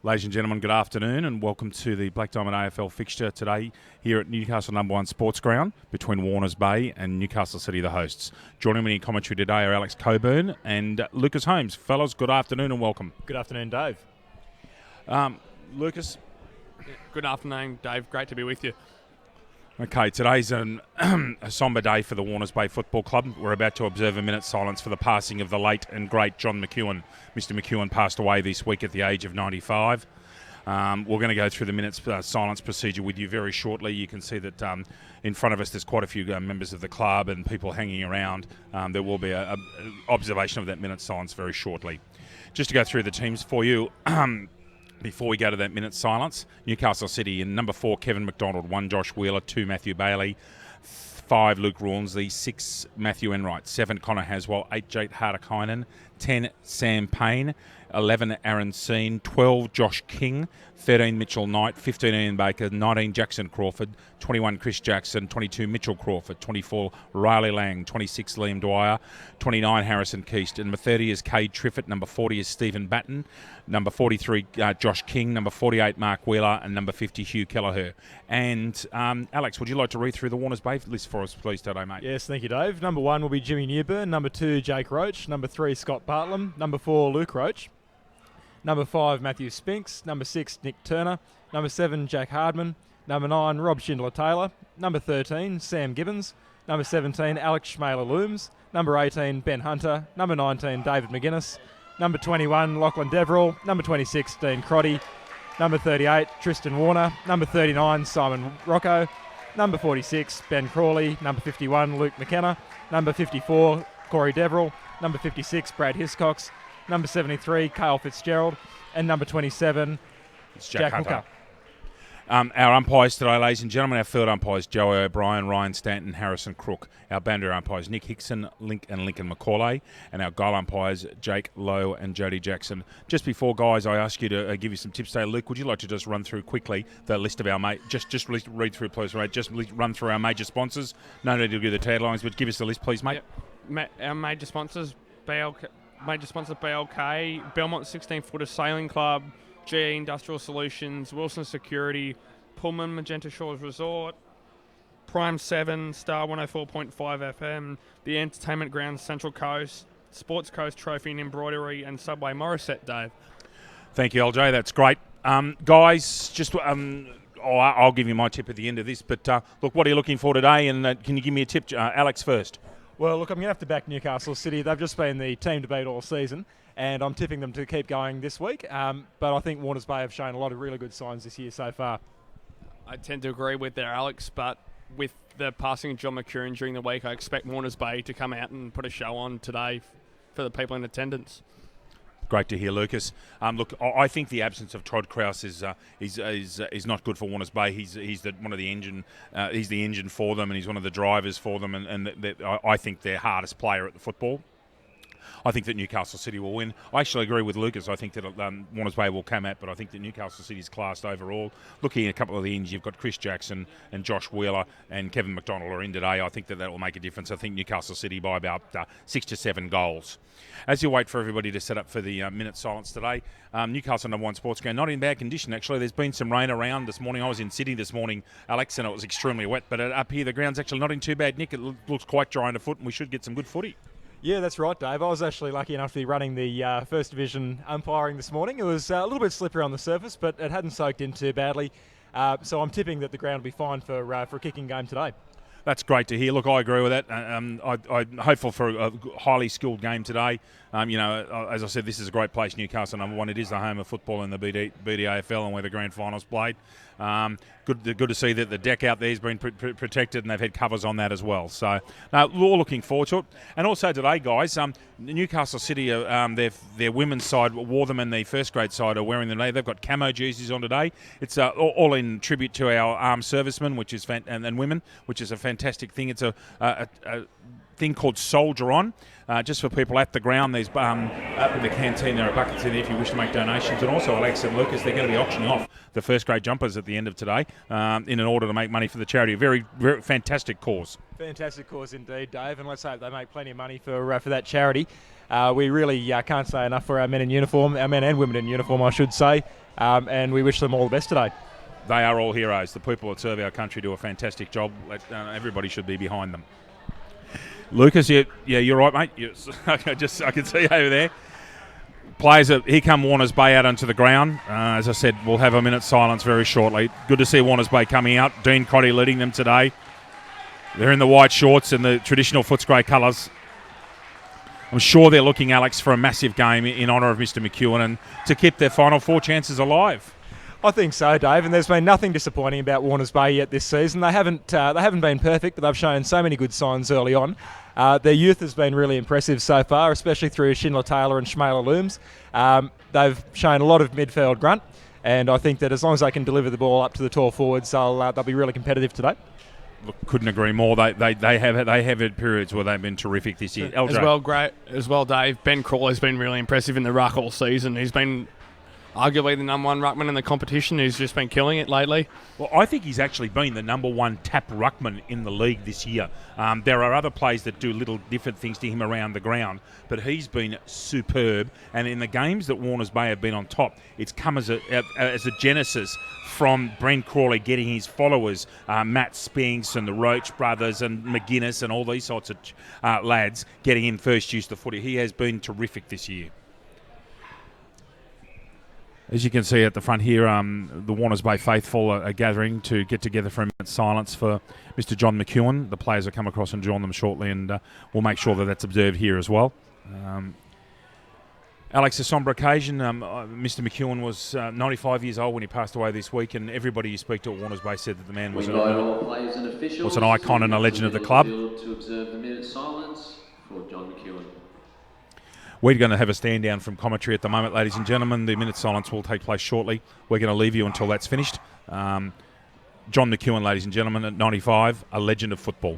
Ladies and gentlemen, good afternoon and welcome to the Black Diamond AFL fixture today here at Newcastle #1 Sports Ground between Warners Bay and Newcastle City, the hosts. Joining me in commentary today are Alex Coburn and Lucas Holmes. Fellas, good afternoon and welcome. Good afternoon, Dave. Lucas? Good afternoon, Dave. Great to be with you. Okay, today's a sombre day for the Warners Bay Football Club. We're about to observe a minute's silence for the passing of the late and great John McEwen. Mr. McEwen passed away this week at the age of 95. We're going to go through the minute's silence procedure with you very shortly. You can see that in front of us there's quite a few members of the club and people hanging around. There will be an observation of that minute's silence very shortly. Just to go through the teams for you, before we go to that minute's silence, Newcastle City in number 4, Kevin McDonald, 1, Josh Wheeler, 2, Matthew Bailey, 5, Luke Rawnsley, 6, Matthew Enright, 7, Connor Haswell, 8, Jake Hardakainen, 10, Sam Payne, 11, Aaron Seen, 12, Josh King, 13, Mitchell Knight, 15, Ian Baker, 19, Jackson Crawford, 21, Chris Jackson, 22, Mitchell Crawford, 24, Riley Lang, 26, Liam Dwyer, 29, Harrison Keast, and number 30 is Cade Triffett, number 40 is Stephen Batten, number 43, Josh King, number 48, Mark Wheeler, and number 50, Hugh Kelleher. And Alex, would you like to read through the Warners Bay list for us, please, today, mate? Yes, thank you, Dave. Number 1 will be Jimmy Newburn. Number 2, Jake Roach. Number 3, Scott Bartlam. Number 4, Luke Roach. Number 5, Matthew Spinks. Number 6, Nick Turner. Number 7, Jack Hardman. Number 9, Rob Schindler-Taylor. Number 13, Sam Gibbons. Number 17, Alex Schmaler-Looms. Number 18, Ben Hunter. Number 19, David McGuinness. Number 21, Lachlan Deverell. Number 26, Dean Crotty. Number 38, Tristan Warner. Number 39, Simon Rocco. Number 46, Ben Crawley. Number 51, Luke McKenna. Number 54, Corey Deverell. Number 56, Brad Hiscox. Number 73, Cale Fitzgerald. And number 27, It's Jack Hooker. Our umpires today, ladies and gentlemen, our field umpires, Joey O'Brien, Ryan Stanton, Harrison Crook. Our banter umpires, Nick Hickson, Lincoln McCauley. And our goal umpires, Jake Lowe and Jody Jackson. Just before, guys, I ask you to give you some tips today. Luke, would you like to just run through quickly the list of our just read through, please, right? Just run through our major sponsors. No need to do the taglines, but give us the list, please, mate. Yep. Our major sponsors, BLK, Belmont 16-footer Sailing Club, GE Industrial Solutions, Wilson Security, Pullman Magenta Shores Resort, Prime 7, Star 104.5 FM, the Entertainment Grounds Central Coast, Sports Coast Trophy and Embroidery, and Subway Morisset, Dave. Thank you, LJ. That's great. Guys, just I'll give you my tip at the end of this, but look, what are you looking for today? And can you give me a tip, Alex, first? Well, look, I'm going to have to back Newcastle City. They've just been the team to beat all season, and I'm tipping them to keep going this week. But I think Warners Bay have shown a lot of really good signs this year so far. I tend to agree with there, Alex, but with the passing of John McEwen during the week, I expect Warners Bay to come out and put a show on today for the people in attendance. Great to hear, Lucas. Look, I think the absence of Todd Krause is not good for Warners Bay. He's one of the engine. He's the engine for them, and he's one of the drivers for them. And I think their hardest player at the football. I think that Newcastle City will win. I actually agree with Lucas. I think that Warners Bay will come out, but I think that Newcastle City's classed overall. Looking at a couple of the ends, you've got Chris Jackson and Josh Wheeler and Kevin McDonald are in today. I think that will make a difference. I think Newcastle City by about 6 to 7 goals. As you wait for everybody to set up for the minute silence today, Newcastle #1 Sports Ground, not in bad condition actually. There's been some rain around this morning. I was in Sydney this morning, Alex, and it was extremely wet, but up here the ground's actually not in too bad nick. It looks quite dry underfoot, and we should get some good footy. Yeah, that's right, Dave. I was actually lucky enough to be running the First Division umpiring this morning. It was a little bit slippery on the surface, but it hadn't soaked in too badly. So I'm tipping that the ground will be fine for a kicking game today. That's great to hear. Look, I agree with that. I'm hopeful for a highly skilled game today. As I said, this is a great place, Newcastle #1. It is the home of football in the BDAFL and where the grand finals played. Good to see that the deck out there has been protected and they've had covers on that as well. So, we're all looking forward to it. And also today, guys, Newcastle City, their women's side wore them and the first grade side are wearing them today. They've got camo jerseys on today. It's all in tribute to our armed servicemen, which is and women, which is a fantastic thing. It's a thing called Soldier On, just for people at the ground. There's up in the canteen there are buckets in there if you wish to make donations. And also, Alex and Lucas, they're going to be auctioning off the first grade jumpers at the end of today in order to make money for the charity. A very, very fantastic cause. Fantastic cause indeed, Dave, and let's hope they make plenty of money for that charity. We really can't say enough for our men in uniform, our men and women in uniform, I should say, and we wish them all the best today. They are all heroes. The people that serve our country do a fantastic job. Everybody should be behind them. Lucas, you're right, mate. I can see over there. Players, here come Warners Bay out onto the ground. As I said, we'll have a minute's silence very shortly. Good to see Warners Bay coming out. Dean Crotty leading them today. They're in the white shorts and the traditional Footscray colours. I'm sure they're looking, Alex, for a massive game in honour of Mr. McEwen and to keep their final 4 chances alive. I think so, Dave, and there's been nothing disappointing about Warners Bay yet this season. They haven't been perfect, but they've shown so many good signs early on. Their youth has been really impressive so far, especially through Schindler Taylor and Shmaila Looms. They've shown a lot of midfield grunt, and I think that as long as they can deliver the ball up to the tall forwards, they'll be really competitive today. Look, couldn't agree more. They have had periods where they've been terrific this year. As well, Dave. Ben Crawley's been really impressive in the ruck all season. He's been arguably the number 1 ruckman in the competition. He's just been killing it lately. Well, I think he's actually been the number 1 tap ruckman in the league this year. There are other players that do little different things to him around the ground, but he's been superb. And in the games that Warners Bay have been on top, it's come as a genesis from Brent Crawley getting his followers, Matt Spinks and the Roach brothers and McGuinness and all these sorts of lads getting in first use the footy. He has been terrific this year. As you can see at the front here, the Warners Bay faithful are gathering to get together for a minute's silence for Mr. John McEwen. The players will come across and join them shortly, and we'll make sure that that's observed here as well. Alex, a sombre occasion. Mr. McEwen was 95 years old when he passed away this week, and everybody you speak to at Warners Bay said that the man was an icon and a legend of the club. To observe the minute's silence for John McEwen. We're going to have a stand down from commentary at the moment, ladies and gentlemen. The minute's silence will take place shortly. We're going to leave you until that's finished. John McEwen, ladies and gentlemen, at 95, a legend of football.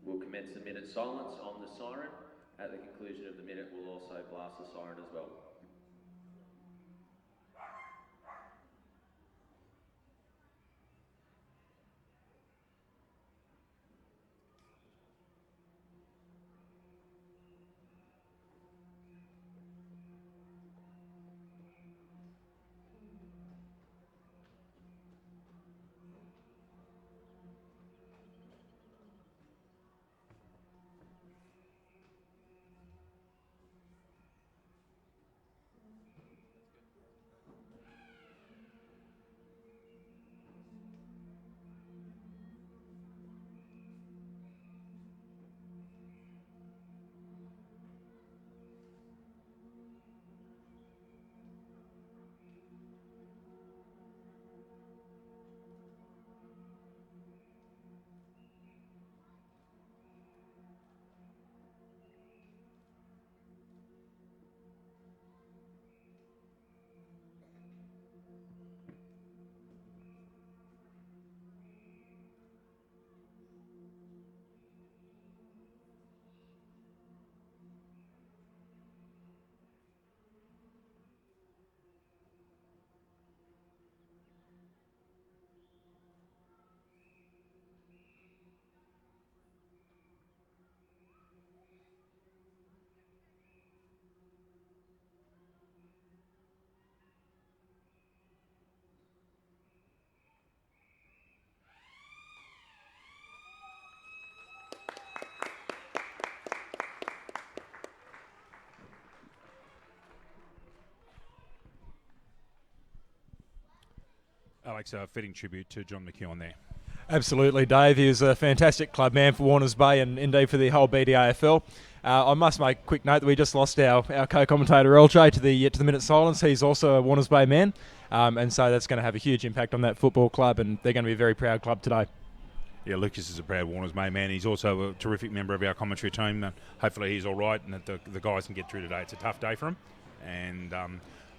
We'll commence the minute silence on the siren. At the conclusion of the minute, we'll also blast the siren as well. Alex, a fitting tribute to John McEwen there. Absolutely, Dave. He was a fantastic club man for Warners Bay and indeed for the whole BDAFL. I must make a quick note that we just lost our co-commentator LJ to the minute silence. He's also a Warners Bay man, and so that's going to have a huge impact on that football club, and they're going to be a very proud club today. Yeah, Lucas is a proud Warners Bay man. He's also a terrific member of our commentary team. Hopefully he's all right and that the guys can get through today. It's a tough day for him, and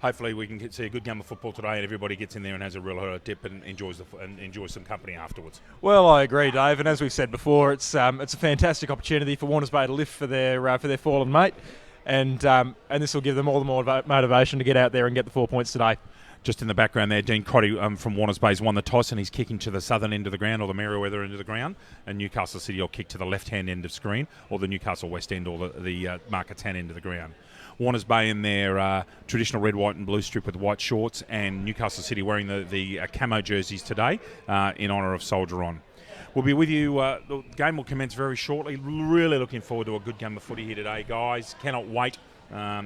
hopefully we can see a good game of football today and everybody gets in there and has a real dip and enjoys some company afterwards. Well, I agree, Dave, and as we've said before, it's a fantastic opportunity for Warners Bay to lift for their fallen mate, and this will give them all the more motivation to get out there and get the 4 points today. Just in the background there, Dean Crotty from Warners Bay's won the toss and he's kicking to the southern end of the ground or the Merewether end of the ground, and Newcastle City will kick to the left-hand end of screen or the Newcastle West end or the Marketown end of the ground. Warners Bay in their traditional red, white and blue strip with white shorts, and Newcastle City wearing the camo jerseys today in honour of Soldier On. We'll be with you. The game will commence very shortly. Really looking forward to a good game of footy here today, guys. Cannot wait.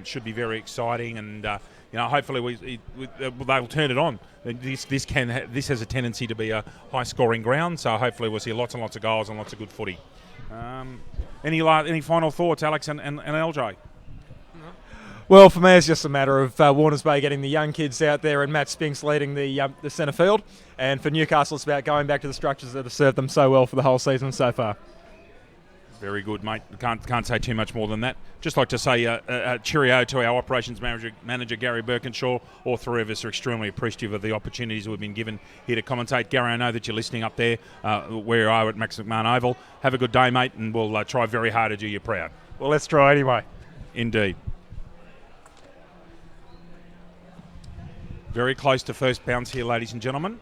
Should be very exciting, and hopefully they'll turn it on. This has a tendency to be a high-scoring ground, so hopefully we'll see lots and lots of goals and lots of good footy. Any final thoughts, Alex and LJ? Well, for me, it's just a matter of Warners Bay getting the young kids out there and Matt Spinks leading the centre field. And for Newcastle, it's about going back to the structures that have served them so well for the whole season so far. Very good, mate. Can't say too much more than that. Just like to say a cheerio to our operations manager Gary Birkinshaw. All three of us are extremely appreciative of the opportunities we've been given here to commentate. Gary, I know that you're listening up there where you are at Max McMahon Oval. Have a good day, mate, and we'll try very hard to do you proud. Well, let's try anyway. Indeed. Very close to first bounce here, ladies and gentlemen.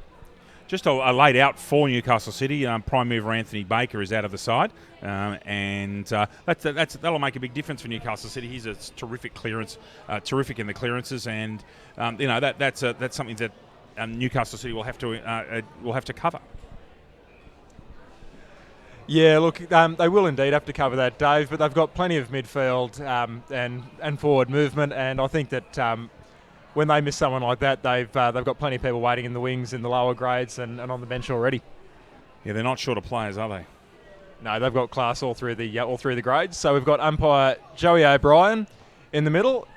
Just a laid out for Newcastle City. Prime mover Anthony Baker is out of the side, and that'll make a big difference for Newcastle City. He's a terrific clearance, terrific in the clearances, and that's something that Newcastle City will have to cover. Yeah, look, they will indeed have to cover that, Dave, but they've got plenty of midfield and forward movement, and I think that when they miss someone like that, they've got plenty of people waiting in the wings in the lower grades and on the bench already. Yeah, they're not short of players, are they? No, they've got class all through the grades. So we've got umpire Joey O'Brien in the middle.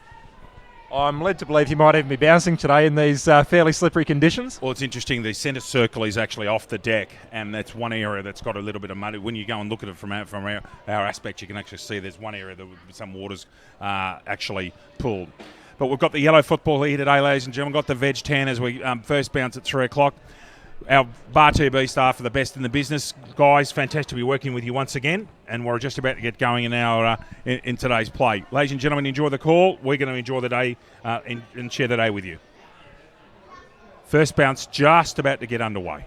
I'm led to believe he might even be bouncing today in these fairly slippery conditions. Well, it's interesting. The centre circle is actually off the deck, and that's one area that's got a little bit of mud. When you go and look at it from our aspect, you can actually see there's one area that some water's actually pulled. But we've got the yellow football here today, ladies and gentlemen. We've got the veg tan as we first bounce at 3 o'clock. Our Bar 2B staff are the best in the business. Guys, fantastic to be working with you once again. And we're just about to get going in today's play. Ladies and gentlemen, enjoy the call. We're going to enjoy the day and share the day with you. First bounce just about to get underway.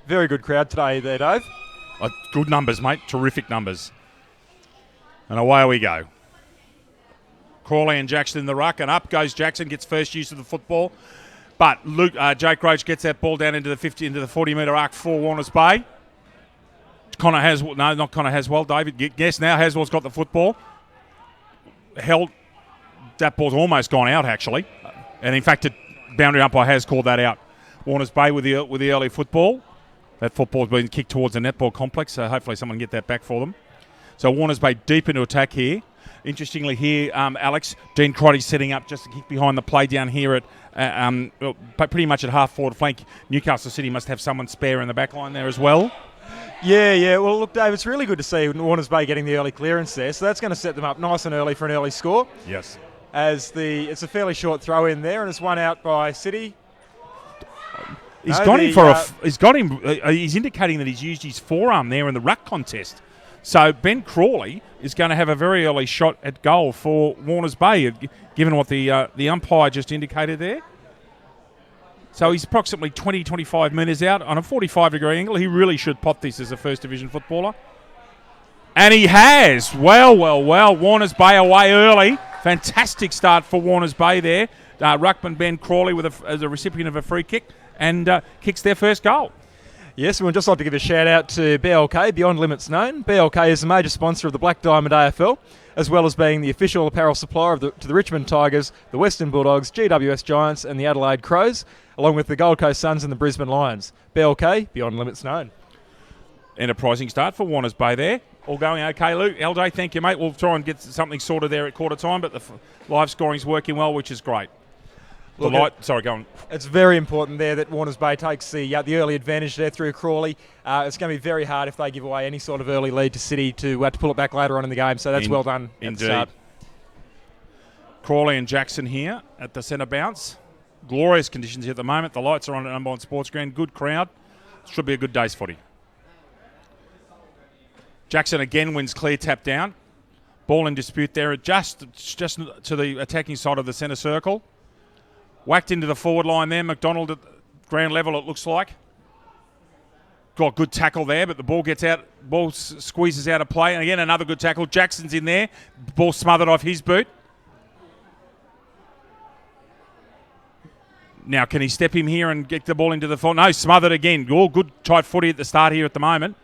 Very good crowd today there, Dave. Good numbers, mate. Terrific numbers. And away we go. Crawley and Jackson in the ruck, and up goes Jackson, gets first use of the football. But Jake Roach gets that ball down into the 40-metre arc for Warners Bay. Connor Haswell, no, not Connor Haswell, David. Yes, now Haswell's got the football. Held. That ball's almost gone out, actually. And in fact, the boundary umpire has called that out. Warners Bay with the early football. That football's been kicked towards the netball complex, so hopefully someone can get that back for them. So Warners Bay deep into attack here. Interestingly here, Alex, Dean Crotty setting up just to kick behind the play down here at pretty much at half forward flank. Newcastle City must have someone spare in the back line there as well. Yeah. Well, look, Dave, it's really good to see Warners Bay getting the early clearance there, so that's going to set them up nice and early for an early score. Yes. It's a fairly short throw in there, and it's one out by City. He's indicating that he's used his forearm there in the ruck contest. So Ben Crawley is going to have a very early shot at goal for Warners Bay, given what the umpire just indicated there. So he's approximately 20-25 metres out on a 45-degree angle. He really should pot this as a First Division footballer. And he has. Well. Warners Bay away early. Fantastic start for Warners Bay there. Ruckman Ben Crawley as a recipient of a free kick and kicks their first goal. Yes, we would just like to give a shout out to BLK, Beyond Limits Known. BLK is the major sponsor of the Black Diamond AFL, as well as being the official apparel supplier to the Richmond Tigers, the Western Bulldogs, GWS Giants and the Adelaide Crows, along with the Gold Coast Suns and the Brisbane Lions. BLK, Beyond Limits Known. Enterprising start for Warners Bay there. All going okay, Luke. LJ, thank you, mate. We'll try and get something sorted there at quarter time, but the live scoring's working well, which is great. Sorry, go on. It's very important there that Warners Bay takes the early advantage there through Crawley. It's going to be very hard if they give away any sort of early lead to City to pull it back later on in the game. So that's well done. Indeed. Crawley and Jackson here at the centre bounce. Glorious conditions here at the moment. The lights are on at number 1 Sports Ground. Good crowd. Should be a good day's footy. Jackson again wins clear tap down. Ball in dispute there, just to the attacking side of the centre circle. Whacked into the forward line there. McDonald at ground level, it looks like. Got good tackle there, but the ball gets out. Ball squeezes out of play. And again, another good tackle. Jackson's in there. Ball smothered off his boot. Now, can he step him here and get the ball into the forward? No, smothered again. All good tight footy at the start here at the moment.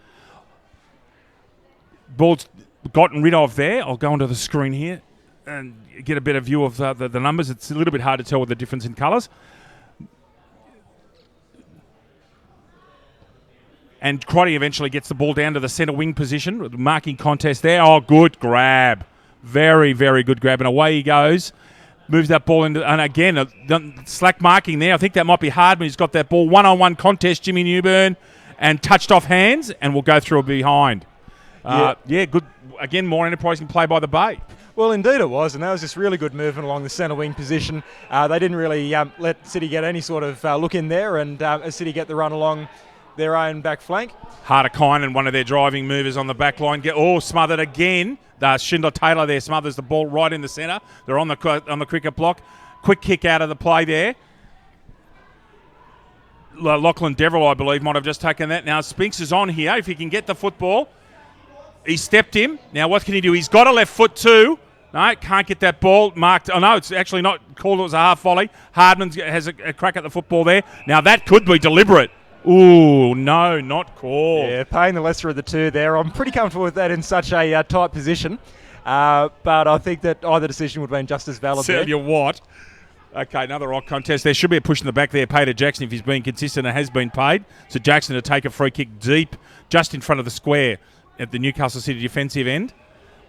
Ball's gotten rid of there. I'll go onto the screen here and get a better view of the numbers. It's a little bit hard to tell with the difference in colours. And Crotty eventually gets the ball down to the centre wing position. Marking contest there. Oh, good grab. Very, very good grab. And away he goes. Moves that ball into... And again, slack marking there. I think that might be Hardman. He's got that ball. One-on-one contest, Jimmy Newburn. And touched off hands. And will go through a behind. Good. Again, more enterprising play by the Bay. Well, indeed it was, and that was just really good movement along the centre wing position. They didn't really let City get any sort of look in there, and as City get the run along their own back flank. Harder-Kine and one of their driving movers on the back line get smothered again. Schindler-Taylor there smothers the ball right in the centre. They're on the cricket block. Quick kick out of the play there. Lachlan Deverell, I believe, might have just taken that. Now Spinks is on here. If he can get the football, he stepped him. Now what can he do? He's got a left foot too. No, can't get that ball marked. Oh, no, it's actually not called. It was a half volley. Hardman has a crack at the football there. Now, that could be deliberate. Ooh, no, not called. Yeah, paying the lesser of the two there. I'm pretty comfortable with that in such a tight position. But I think that either decision would have been just as valid there. Tell you what. Okay, another rock contest. There should be a push in the back there. Paid to Jackson if he's been consistent and has been paid. So Jackson to take a free kick deep just in front of the square at the Newcastle City defensive end,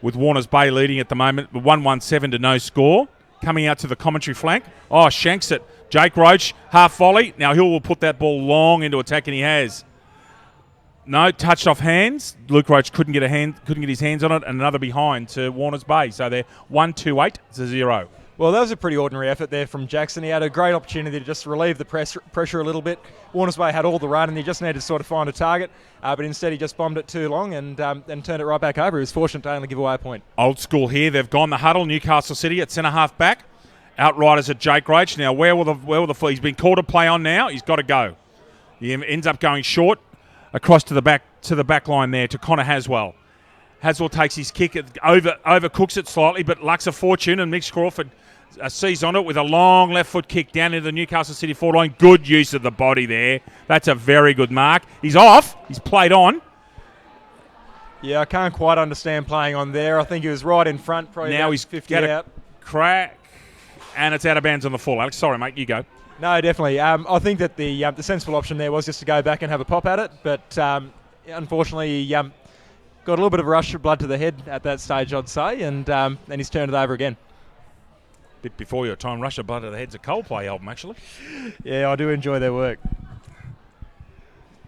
with Warners Bay leading at the moment, 1-1-7 to no score. Coming out to the commentary flank. Oh, shanks it. Jake Roach, half volley. Now Hill will put that ball long into attack, and he has. No, touched off hands. Luke Roach couldn't get his hands on it, and another behind to Warners Bay. So they're 1-2-8-0. Well, that was a pretty ordinary effort there from Jackson. He had a great opportunity to just relieve the pressure a little bit. Warners Bay had all the run, and he just needed to sort of find a target. But instead, he just bombed it too long and turned it right back over. He was fortunate to only give away a point. Old school here. They've gone the huddle. Newcastle City at centre half back. Outriders at Jake Roach. Now, where will the he's been called to play on now. He's got to go. He ends up going short across to the back line there to Connor Haswell. Haswell takes his kick, overcooks it slightly, but lucks a fortune, and Mitch Crawford sees on it with a long left foot kick down into the Newcastle City forward line. Good use of the body there. That's a very good mark. He's off. He's played on. Yeah, I can't quite understand playing on there. I think he was right in front. Probably now he's 50 got out. A crack, and it's out of bounds on the full. Alex, sorry, mate, you go. No, definitely. I think that the sensible option there was just to go back and have a pop at it, but unfortunately he got a little bit of a rush of blood to the head at that stage, I'd say, and then he's turned it over again. Bit before your time, Rush of Blood to the Head's a Coldplay album, actually. Yeah, I do enjoy their work.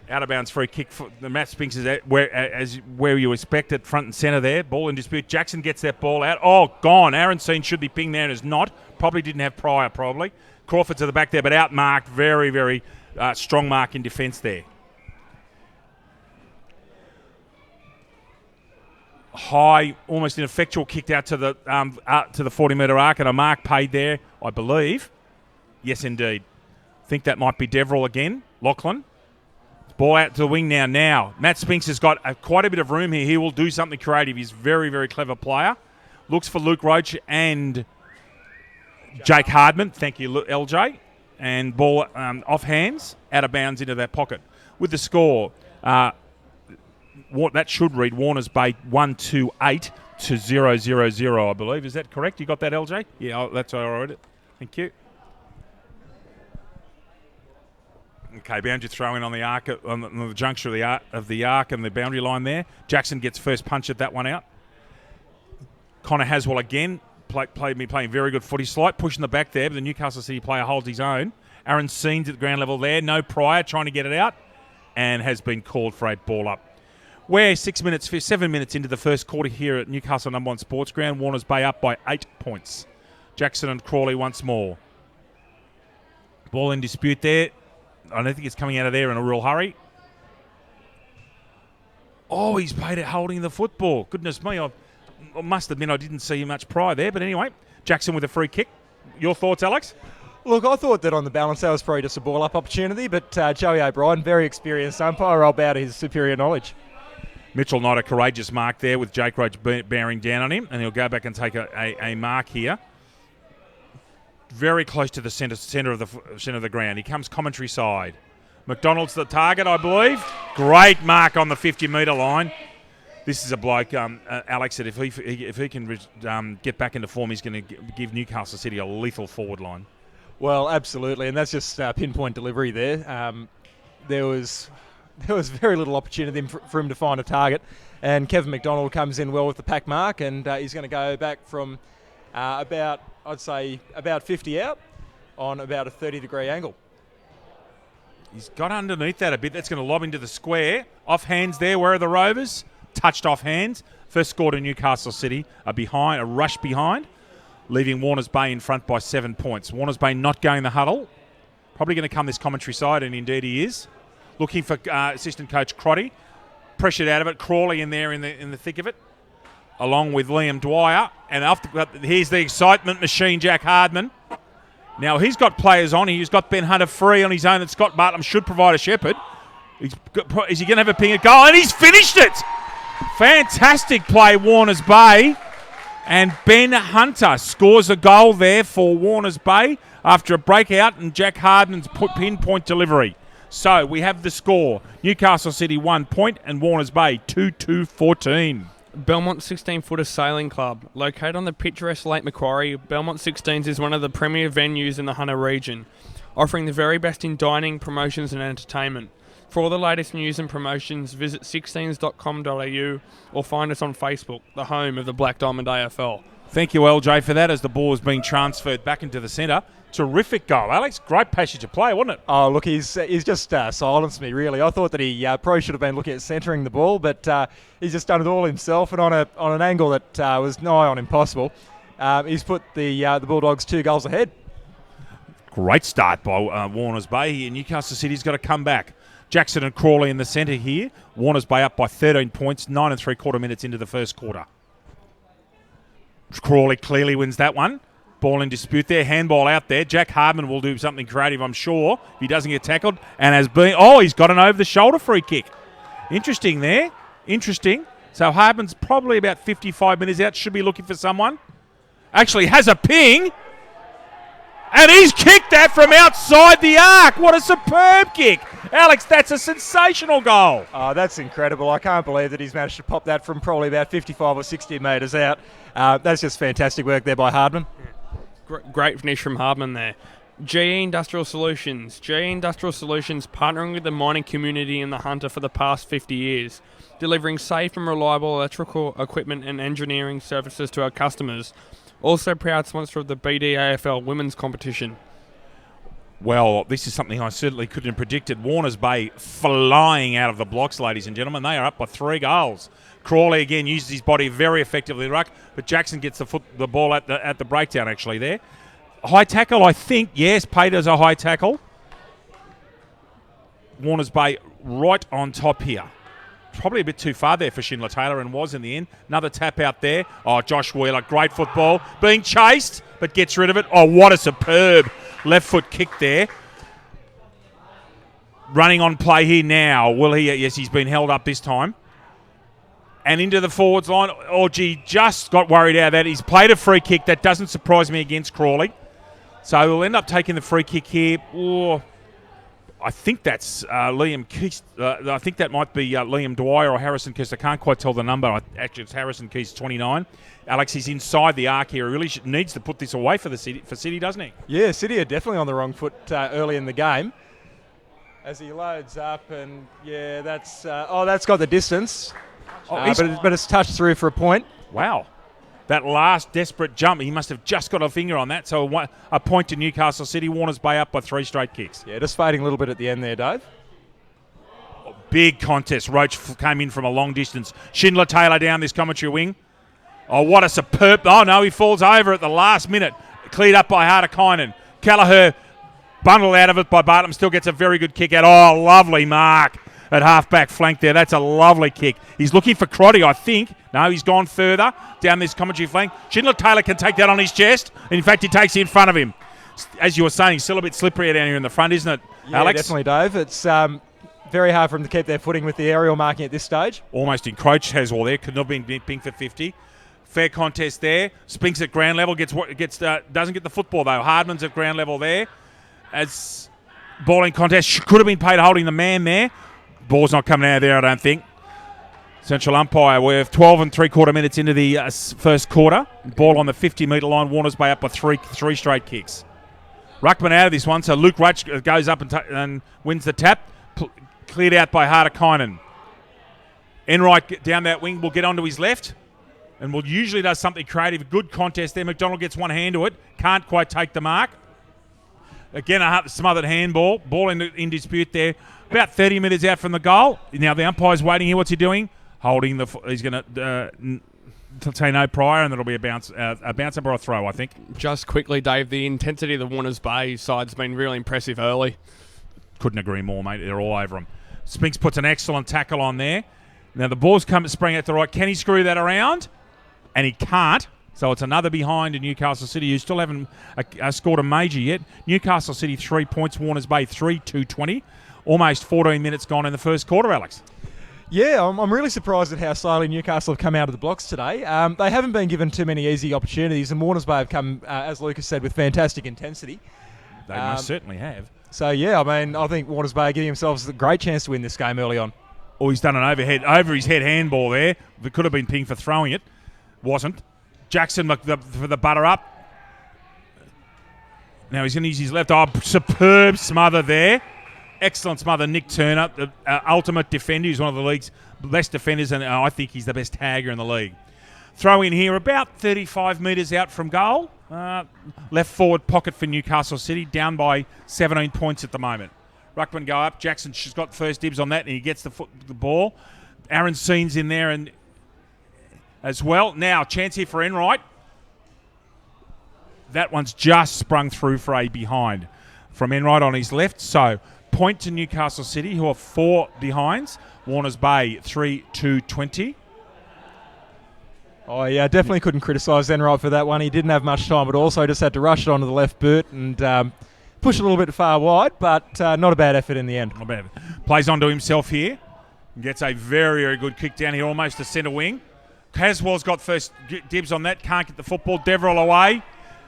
Out of bounds free kick for the Matt Spinks is where you expect it, front and centre there. Ball in dispute. Jackson gets that ball out. Oh, gone. Aaronson should be pinged there and is not. Probably didn't have prior, probably. Crawford to the back there, but outmarked. Very, very strong mark in defence there. High, almost ineffectual, kicked out to the 40-metre arc, and a mark paid there, I believe. Yes, indeed. Think that might be Deverell again. Lachlan. Ball out to the wing now. Matt Spinks has got quite a bit of room here. He will do something creative. He's a very, very clever player. Looks for Luke Roach and Jake Hardman. Thank you, LJ. And ball off hands, out of bounds into that pocket. with the score. What that should read Warners Bay 128 to 0-0-0, I believe. Is that correct? You got that, LJ? Yeah, that's how I wrote it. Thank you. Okay, boundary throw in on the arc, on the juncture of the arc and the boundary line there. Jackson gets first punch at that one out. Connor Haswell again playing very good footy. Slight push in the back there, but the Newcastle City player holds his own. Aaron Scenes at the ground level there. No prior, trying to get it out, and has been called for a ball up. We're 7 minutes into the first quarter here at Newcastle No. 1 Sports Ground. Warners Bay up by 8 points. Jackson and Crawley once more. Ball in dispute there. I don't think it's coming out of there in a real hurry. Oh, he's paid it holding the football. Goodness me, I must admit I didn't see much prior there. But anyway, Jackson with a free kick. Your thoughts, Alex? Look, I thought that on the balance that was probably just a ball-up opportunity, but Joey O'Brien, very experienced umpire, all about his superior knowledge. Mitchell Knight, a courageous mark there with Jake Roach bearing down on him, and he'll go back and take a mark here. Very close to the centre of the ground. He comes commentary side. McDonald's the target, I believe. Great mark on the 50-metre line. This is a bloke, Alex, that if he can get back into form, he's going to give Newcastle City a lethal forward line. Well, absolutely, and that's just pinpoint delivery there. There was very little opportunity for him to find a target, and Kevin McDonald comes in well with the pack mark, and he's going to go back from about 50 out on about a 30-degree angle. He's got underneath that a bit. That's going to lob into the square. Off hands there. Where are the Rovers? Touched off hands. First score to Newcastle City. A rush behind, leaving Warners Bay in front by 7 points. Warners Bay not going the huddle. Probably going to come this commentary side, and indeed he is. Looking for assistant coach Crotty. Pressured out of it. Crawley in there in the thick of it, along with Liam Dwyer. And here's the excitement machine, Jack Hardman. Now he's got players on. He's got Ben Hunter free on his own, and Scott Bartlam should provide a shepherd. Is he going to have a ping at goal? And he's finished it! Fantastic play, Warners Bay. And Ben Hunter scores a goal there for Warners Bay after a breakout and Jack Hardman's pinpoint delivery. So we have the score. Newcastle City 1 point and Warners Bay 2-2-14. Belmont 16-footer Sailing Club. Located on the picturesque Lake Macquarie, Belmont 16s is one of the premier venues in the Hunter region, offering the very best in dining, promotions and entertainment. For all the latest news and promotions, visit 16s.com.au or find us on Facebook, the home of the Black Diamond AFL. Thank you, LJ, for that as the ball is being transferred back into the centre. Terrific goal, Alex. Great passage of play, wasn't it? Oh, look, he's just silenced me, really. I thought that he probably should have been looking at centering the ball, but he's just done it all himself and on an angle that was nigh on impossible. He's put the Bulldogs 2 goals ahead. Great start by Warners Bay here. Newcastle City's got to come back. Jackson and Crawley in the centre here. Warners Bay up by 13 points, 9 3/4 minutes into the first quarter. Crawley clearly wins that one. Ball in dispute there. Handball out there. Jack Hardman will do something creative, I'm sure, if he doesn't get tackled. And he's got an over-the-shoulder free kick. Interesting there. Interesting. So Hardman's probably about 55 minutes out. Should be looking for someone. Actually has a ping. And he's kicked that from outside the arc. What a superb kick. Alex, that's a sensational goal. Oh, that's incredible. I can't believe that he's managed to pop that from probably about 55 or 60 metres out. That's just fantastic work there by Hardman. Great finish from Hardman there. GE Industrial Solutions. GE Industrial Solutions partnering with the mining community in the Hunter for the past 50 years, delivering safe and reliable electrical equipment and engineering services to our customers. Also proud sponsor of the BDAFL women's competition. Well, this is something I certainly couldn't have predicted. Warners Bay flying out of the blocks, ladies and gentlemen. They are up by 3 goals. Crawley again uses his body very effectively to ruck, but Jackson gets the ball at the breakdown actually there. High tackle, I think. Yes, paid as a high tackle. Warners Bay right on top here. Probably a bit too far there for Schindler Taylor, and was in the end. Another tap out there. Oh, Josh Wheeler, great football. Being chased, but gets rid of it. Oh, what a superb left foot kick there. Running on play here now. Will he? Yes, he's been held up this time. And into the forwards line. Oh, gee, just got worried out of that. He's played a free kick. That doesn't surprise me against Crawley. So we'll end up taking the free kick here. Oh, I think that's Liam Keast. I think that might be Liam Dwyer or Harrison Keast. I can't quite tell the number. Actually, it's Harrison Keast, 29. Alex, he's inside the arc here. He really needs to put this away for City, doesn't he? Yeah, City are definitely on the wrong foot early in the game. As he loads up, and yeah, that's got the distance. But it's touched through for a point. Wow. That last desperate jump, he must have just got a finger on that. So a point to Newcastle City. Warners Bay up by 3 straight kicks. Yeah, just fading a little bit at the end there, Dave. Big contest. Roach came in from a long distance. Schindler Taylor down this commentary wing. Oh, what a superb. Oh, no, he falls over at the last minute. Cleared up by Harder-Kynan. Kelleher bundled out of it by Bartlam. Still gets a very good kick out. Oh, lovely mark at half-back flank there. That's a lovely kick. He's looking for Crotty, I think. No, he's gone further down this commentary flank. Schindler Taylor can take that on his chest. In fact, he takes it in front of him. As you were saying, he's still a bit slippery down here in the front, isn't it, yeah, Alex? Definitely, Dave. It's very hard for him to keep their footing with the aerial marking at this stage. Almost encroached Haswell there. Could not have been ping for 50. Fair contest there. Spinks at ground level. Doesn't get the football, though. Hardman's at ground level there. As balling contest. Could have been paid holding the man there. Ball's not coming out of there, I don't think. Central umpire, we're 12 and 3/4 minutes into the first quarter. Ball on the 50-metre line. Warners Bay up by three straight kicks. Ruckman out of this one, so Luke Rutch goes up and wins the tap. Cleared out by Harder-Kynan. Enright down that wing will get onto his left and will usually does something creative. Good contest there. McDonald gets one hand to it. Can't quite take the mark. Again, a smothered handball. Ball in dispute there. About 30 metres out from the goal. Now the umpire's waiting here. What's he doing? Holding the. He's going to say no prior, and that'll be a bounce up or a throw, I think. Just quickly, Dave, the intensity of the Warners Bay side's been really impressive early. Couldn't agree more, mate. They're all over him. Spinks puts an excellent tackle on there. Now the ball's sprang out to the right. Can he screw that around? And he can't. So it's another behind in Newcastle City, who still haven't scored a major yet. Newcastle City 3 points, Warners Bay 3-2-20. Almost 14 minutes gone in the first quarter, Alex. Yeah, I'm really surprised at how slowly Newcastle have come out of the blocks today. They haven't been given too many easy opportunities, and Warners Bay have come, as Lucas said, with fantastic intensity. They most certainly have. So, yeah, I think Warners Bay are giving themselves a great chance to win this game early on. Oh, he's done an over his head handball there. It could have been pinged for throwing it. Wasn't. Jackson for the butter up. Now he's going to use his left. Oh, superb smother there. Excellent smother. Nick Turner, the ultimate defender. He's one of the league's best defenders, and I think he's the best tagger in the league. Throw in here about 35 metres out from goal. Left forward pocket for Newcastle City, down by 17 points at the moment. Ruckman go up. Jackson, she's got first dibs on that, and he gets the ball. Aaron Seen's in there and as well. Now, chance here for Enright. That one's just sprung through for a behind from Enright on his left. So, point to Newcastle City, who are 4 behinds. Warners Bay 3-2-20. Oh, yeah, definitely couldn't criticise Enright for that one. He didn't have much time, but also just had to rush it onto the left boot and push a little bit far wide, but not a bad effort in the end. Not bad. Plays onto himself here. Gets a very, very good kick down here, almost to centre wing. Caswell's got first dibs on that. Can't get the football. Deverell away.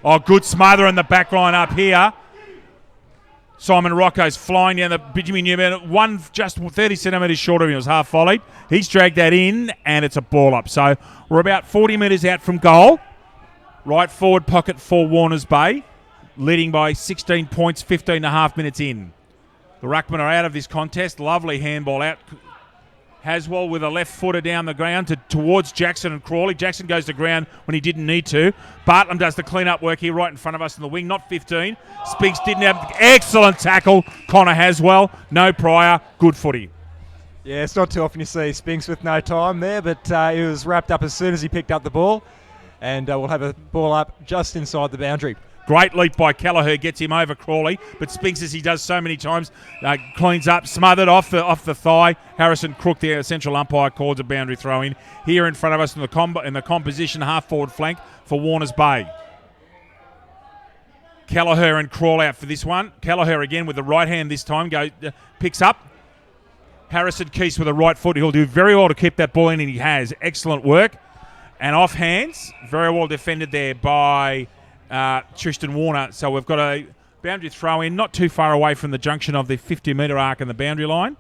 Oh, good smother in the back line up here. Simon Rocco's flying down the Benjamin Newman. One just 30 centimetres short of him. It was half volleyed. He's dragged that in, and it's a ball up. So we're about 40 metres out from goal. Right forward pocket for Warners Bay, leading by 16 points, 15 and a half minutes in. The Ruckmen are out of this contest. Lovely handball out. Haswell with a left footer down the ground towards Jackson and Crawley. Jackson goes to ground when he didn't need to. Bartlam does the clean-up work here right in front of us in the wing. Not 15. Spinks didn't have... Excellent tackle. Connor Haswell. No prior. Good footy. Yeah, it's not too often you see Spinks with no time there, but he was wrapped up as soon as he picked up the ball. And we'll have a ball up just inside the boundary. Great leap by Kelleher, gets him over Crawley, but Spinks, as he does so many times, cleans up, smothered off the thigh. Harrison Crook, the central umpire, calls a boundary throw in. Here in front of us in the composition, half forward flank for Warners Bay. Kelleher and Crawl out for this one. Kelleher again with the right hand this time, picks up. Harrison Keast with the right foot. He'll do very well to keep that ball in, and he has. Excellent work. And off hands, very well defended there by Tristan Warner. So we've got a Boundary throw in, not too far away from the junction of the 50-metre arc and the boundary line.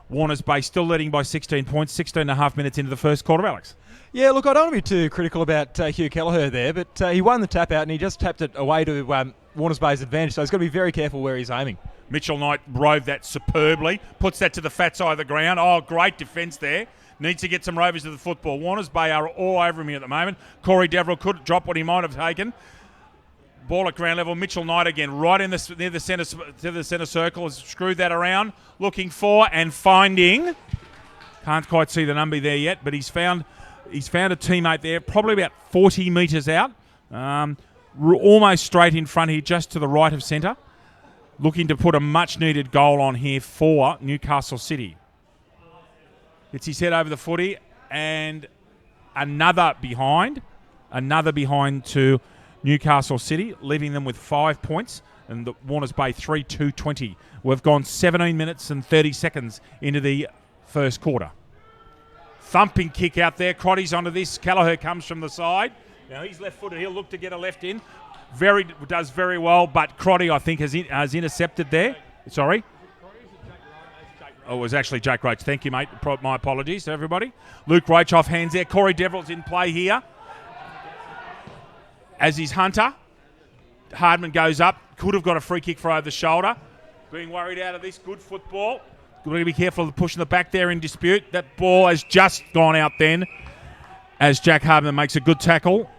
Warners Bay still leading by 16 points, 16 and a half minutes into the first quarter, Alex. Yeah, look, I don't want to be too critical about Hugh Kelleher there, but he won the tap out and he just tapped it away to Warners Bay's advantage, so he's got to be very careful where he's aiming. Mitchell Knight rove that superbly, puts that to the fat side of the ground. Oh, great defence there. Needs to get some rovers to the football. Warners Bay are all over him at the moment. Corey Deverell could drop what he might have taken. Ball at ground level. Mitchell Knight again, right in the near the centre circle, has screwed that around, looking for and finding. Can't quite see the number there yet, but he's found a teammate there, probably about 40 metres out, almost straight in front here, just to the right of centre, looking to put a much-needed goal on here for Newcastle City. Gets his head over the footy, and another behind to Newcastle City, leaving them with 5 points, and the Warners Bay 3-2-20. We've gone 17 minutes and 30 seconds into the first quarter. Thumping kick out there. Crotty's onto this. Kelleher comes from the side. Now he's left-footed. He'll look to get a left in. Does very well, but Crotty, I think, has intercepted there. Sorry. Oh, it was actually Jake Roach. Thank you, mate. My apologies to everybody. Luke Roach off hands there. Corey Deverell's in play here. As is Hunter. Hardman goes up. Could have got a free kick for over the shoulder. Being worried out of this. Good football. Got to be careful of the push in the back there in dispute. That ball has just gone out then as Jack Hardman makes a good tackle.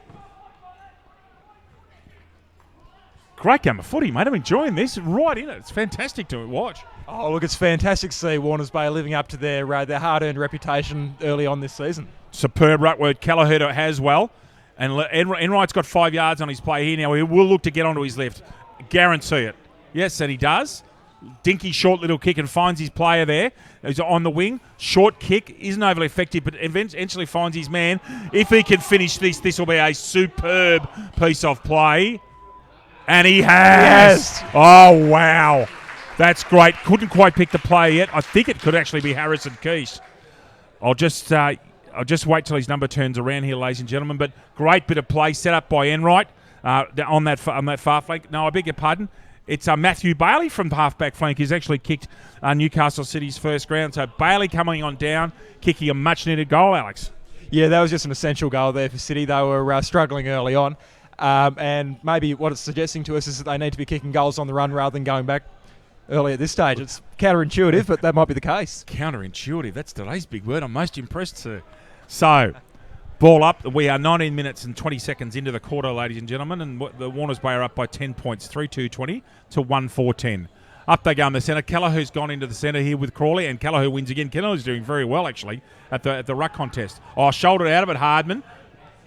Great game of footy, mate. I'm enjoying this. Right in it. It's fantastic to watch. Oh, look, it's fantastic to see Warners Bay living up to their hard-earned reputation early on this season. Superb ruck word Kelleher has well. And Enright's got 5 yards on his play here now. He will look to get onto his left. Guarantee it. Yes, and he does. Dinky short little kick and finds his player there. He's on the wing. Short kick. Isn't overly effective, but eventually finds his man. If he can finish this will be a superb piece of play. And he has. Yes. Oh, wow. That's great. Couldn't quite pick the player yet. I think it could actually be Harrison Keish. I'll just wait till his number turns around here, ladies and gentlemen. But great bit of play set up by Enright on that far flank. No, I beg your pardon. It's Matthew Bailey from the half-back flank who's actually kicked Newcastle City's first ground. So Bailey coming on down, kicking a much-needed goal, Alex. Yeah, that was just an essential goal there for City. They were struggling early on. And maybe what it's suggesting to us is that they need to be kicking goals on the run rather than going back early at this stage. It's counterintuitive, but that might be the case. Counterintuitive. That's today's big word. I'm most impressed, sir. So, ball up. We are 19 minutes and 20 seconds into the quarter, ladies and gentlemen, and the Warners Bay are up by 10 points, 3-2-20 to 1-4-10. Up they go in the centre. Kelleher's gone into the centre here with Crawley, and Kelleher wins again. Kelleher's doing very well, actually, at the ruck contest. Oh, shouldered out of it, Hardman.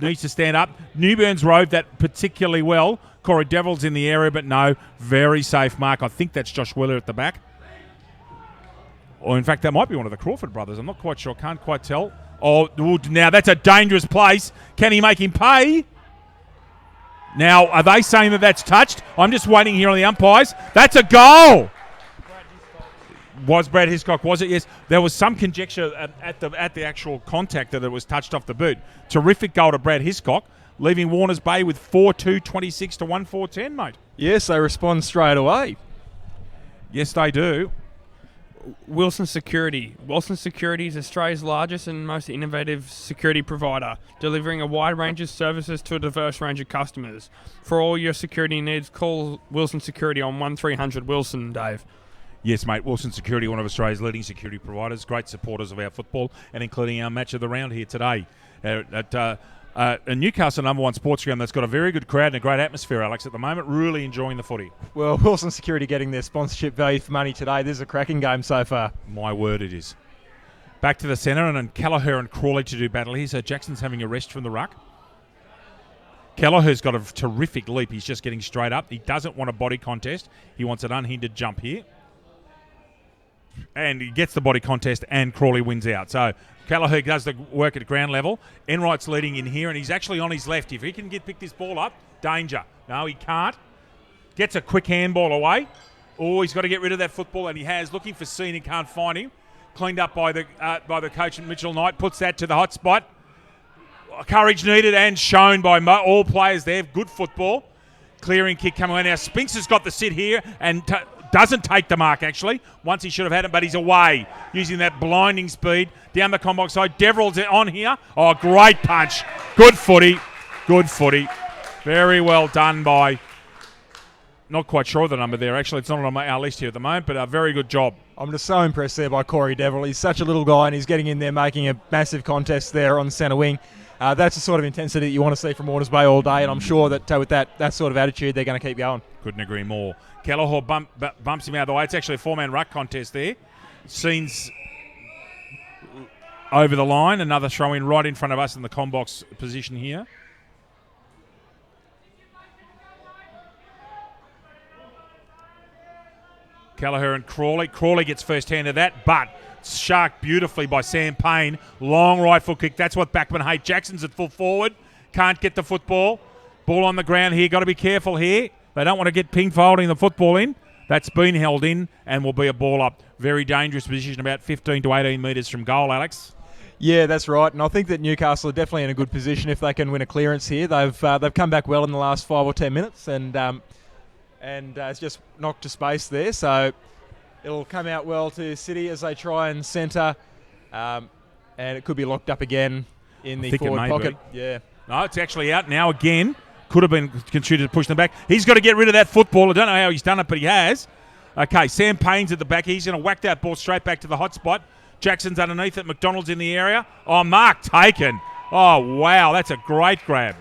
Needs to stand up. Newburn's rode that particularly well. Corey Deverell's in the area, but no. Very safe mark. I think that's Josh Wheeler at the back. Or, in fact, that might be one of the Crawford brothers. I'm not quite sure. Can't quite tell. Oh, now that's a dangerous place. Can he make him pay? Now, are they saying that that's touched? I'm just waiting here on the umpires. That's a goal! Was Brad Hiscock, was it? Yes. There was some conjecture at the actual contact that it was touched off the boot. Terrific goal to Brad Hiscock, leaving Warners Bay with 4-2-26 to 1-4-10, mate. Yes, they respond straight away. Yes, they do. Wilson Security. Wilson Security is Australia's largest and most innovative security provider, delivering a wide range of services to a diverse range of customers. For all your security needs, call Wilson Security on 1300 Wilson, Dave. Yes, mate. Wilson Security, one of Australia's leading security providers, great supporters of our football, and including our match of the round here today at a Newcastle #1 sports ground that's got a very good crowd and a great atmosphere, Alex, at the moment. Really enjoying the footy. Well, Wilson Security getting their sponsorship value for money today. This is a cracking game so far. My word, it is. Back to the centre, and Kelleher and Crawley to do battle here. So Jackson's having a rest from the ruck. Kelleher's got a terrific leap. He's just getting straight up. He doesn't want a body contest. He wants an unhindered jump here. And he gets the body contest, and Crawley wins out. So Kelleher does the work at ground level. Enright's leading in here, and he's actually on his left. If he can pick this ball up, danger. No, he can't. Gets a quick handball away. Oh, he's got to get rid of that football, and he has. Looking for Seen, he can't find him. Cleaned up by the coach, Mitchell Knight. Puts that to the hot spot. Courage needed and shown by all players there. Good football. Clearing kick coming away. Now Spinks has got the sit here and doesn't take the mark, actually. Once he should have had it, but he's away. Using that blinding speed down the combox side. Deverell's on here. Oh, great punch. Good footy. Good footy. Very well done by... Not quite sure of the number there, actually. It's not on our list here at the moment, but a very good job. I'm just so impressed there by Corey Deverell. He's such a little guy, and he's getting in there, making a massive contest there on centre wing. That's the sort of intensity that you want to see from Warners Bay all day, and I'm sure that with that sort of attitude, they're going to keep going. Couldn't agree more. Kelleher bumps him out of the way. It's actually a four-man ruck contest there. Scenes over the line. Another throw-in right in front of us in the combox position here. Kelleher and Crawley. Crawley gets first hand of that, but sharked beautifully by Sam Payne. Long right foot kick. That's what Backman hate. Jackson's at full forward. Can't get the football. Ball on the ground here. Got to be careful here. They don't want to get ping folding the football in. That's been held in and will be a ball up. Very dangerous position, about 15 to 18 metres from goal, Alex. Yeah, that's right. And I think that Newcastle are definitely in a good position if they can win a clearance here. They've come back well in the last 5 or 10 minutes and it's just knocked to space there. So it'll come out well to City as they try and centre. And it could be locked up again in the forward pocket. Yeah. No, it's actually out now again. Could have been contributed to push them back. He's got to get rid of that football. I don't know how he's done it, but he has. Okay, Sam Payne's at the back. He's going to whack that ball straight back to the hot spot. Jackson's underneath it. McDonald's in the area. Oh, Mark taken. Oh, wow. That's a great grab.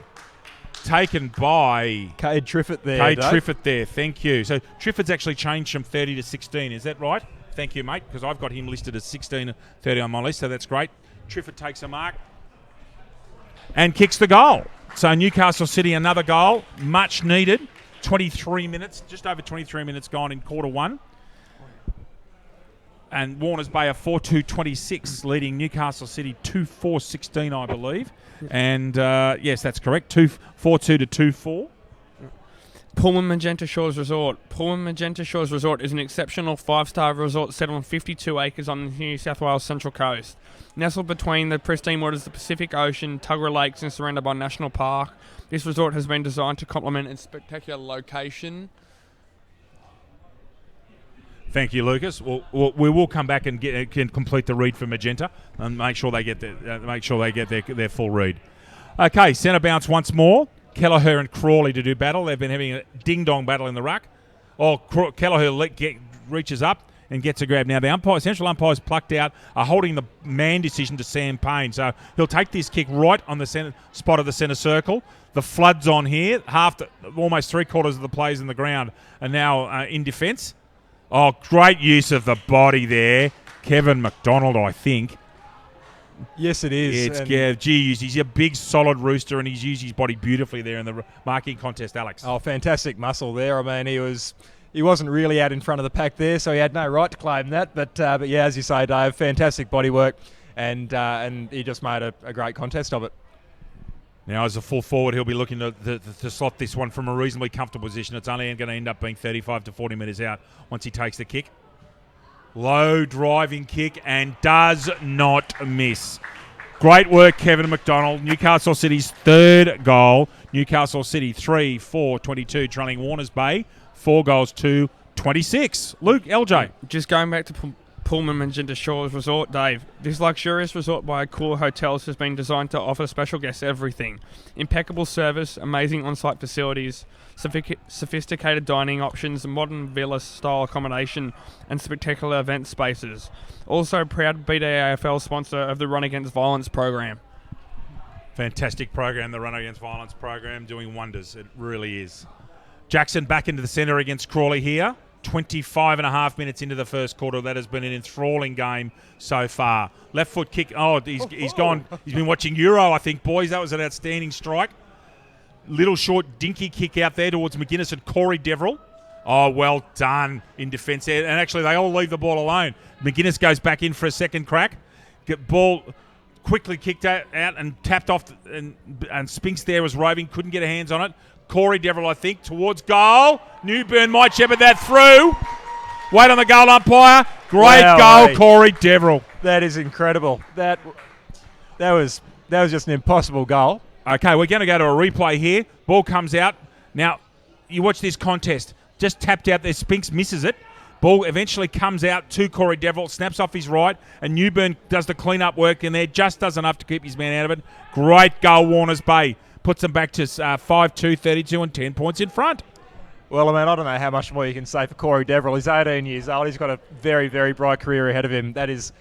Taken by... Cade Triffett there, Cade Triffett there. Thank you. So Triffett's actually changed from 30 to 16. Is that right? Thank you, mate, because I've got him listed as 16 and 30 on my list, so that's great. Triffett takes a mark and kicks the goal. So Newcastle City, another goal, much needed. 23 minutes, just over 23 minutes gone in quarter one. And Warners Bay are 4-2-26, leading Newcastle City 2-4-16, I believe. And, yes, that's correct, 4-2 to 2-4. Pullman Magenta Shores Resort. Pullman Magenta Shores Resort is an exceptional 5-star resort set on 52 acres on the New South Wales Central Coast. Nestled between the pristine waters of the Pacific Ocean, Tuggerah Lakes, and surrounded by National Park, this resort has been designed to complement its spectacular location. Thank you, Lucas. We will come back and complete the read for Magenta and make sure they get their full read. Okay, centre bounce once more. Kelleher and Crawley to do battle. They've been having a ding-dong battle in the ruck. Oh, Kelleher reaches up and gets a grab. Now, the central umpire's plucked out, are holding the man decision to Sam Payne. So he'll take this kick right on the centre spot of the centre circle. The flood's on here. Almost three-quarters of the players in the ground are now in defence. Oh, great use of the body there. Kevin McDonald, I think. Yes, it is. He's a big, solid rooster, and he's used his body beautifully there in the marking contest, Alex. Oh, fantastic muscle there. I mean, he wasn't really out in front of the pack there, so he had no right to claim that. But yeah, as you say, Dave, fantastic body work, and he just made a great contest of it. Now, as a full forward, he'll be looking to slot this one from a reasonably comfortable position. It's only going to end up being 35 to 40 metres out once he takes the kick. Low driving kick and does not miss. Great work, Kevin McDonald. Newcastle City's third goal. Newcastle City 3-4-22, trailing Warners Bay 4-26. Luke, LJ. Just going back to Pullman Magenta Shores Resort, Dave. This luxurious resort by Accor Hotels has been designed to offer special guests everything. Impeccable service, amazing on-site facilities, sophisticated dining options, modern villa-style accommodation, and spectacular event spaces. Also, proud BDAFL sponsor of the Run Against Violence program. Fantastic program, the Run Against Violence program, doing wonders. It really is. Jackson back into the centre against Crawley here. 25 and a half minutes into the first quarter. That has been an enthralling game so far. Left foot kick. Oh, he's gone. He's been watching Euro, I think, boys. That was an outstanding strike. Little short dinky kick out there towards McGuinness and Corey Deverell. Oh, well done in defence there. And actually, they all leave the ball alone. McGuinness goes back in for a second crack. Ball quickly kicked out and tapped off. And Spinks there was roving. Couldn't get a hands on it. Corey Deverell, I think, towards goal. Newburn might shepherd that through. Wait on the goal umpire. Great goal, Corey Deverell. That is incredible. That was just an impossible goal. Okay, we're going to go to a replay here. Ball comes out. Now, you watch this contest. Just tapped out there. Spinks misses it. Ball eventually comes out to Corey Deverill, snaps off his right, and Newburn does the clean-up work in there, just does enough to keep his man out of it. Great goal, Warners Bay. Puts them back to 5-2, 32 and 10 points in front. Well, I mean, I don't know how much more you can say for Corey Deverill. He's 18 years old. He's got a very, very bright career ahead of him. That is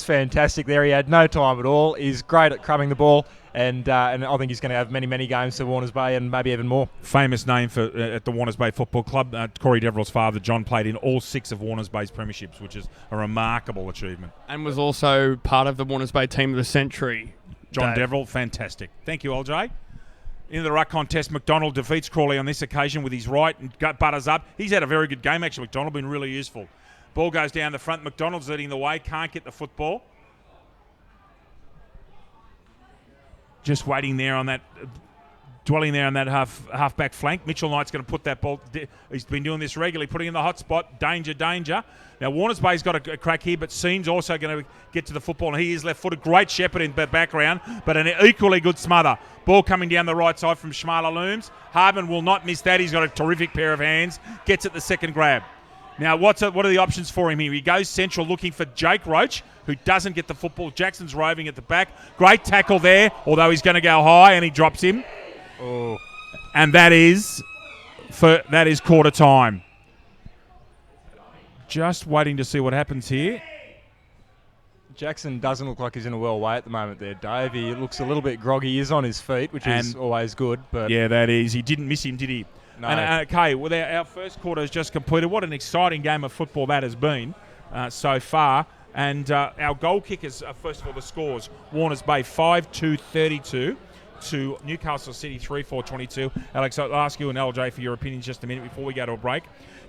fantastic there. He had no time at all. He's great at crumbing the ball, and I think he's going to have many, many games for Warners Bay and maybe even more. Famous name for at the Warners Bay Football Club. Corey Deverill's father, John, played in all 6 of Warners Bay's premierships, which is a remarkable achievement. And was also part of the Warners Bay team of the century. John Dave. Deverill, fantastic. Thank you, LJ. In the ruck contest, McDonald defeats Crawley on this occasion with his right and butters up. He's had a very good game, actually. McDonald been really useful. Ball goes down the front. McDonald's leading the way. Can't get the football. Just waiting there on that, dwelling there on that half-back flank. Mitchell Knight's going to put that ball. He's been doing this regularly, putting in the hot spot. Danger, danger. Now, Warners Bay's got a crack here, but Sean's also going to get to the football, and he is left-footed. Great shepherd in the background, but an equally good smother. Ball coming down the right side from Shmala Looms. Hardman will not miss that. He's got a terrific pair of hands. Gets it the second grab. Now, what are the options for him here? He goes central looking for Jake Roach, who doesn't get the football. Jackson's roving at the back. Great tackle there, although he's going to go high, and he drops him. Oh. And that is quarter time. Just waiting to see what happens here. Jackson doesn't look like he's in a well way at the moment there, Dave. He looks a little bit groggy. He is on his feet, which is always good. But yeah, that is. He didn't miss him, did he? No. And, okay, well, our first quarter is just completed. What an exciting game of football that has been so far. And our goal kickers, first of all, the scores. Warners Bay 5-2-32 to Newcastle City 3-4-22. Alex, I'll ask you and LJ for your opinions just a minute before we go to a break.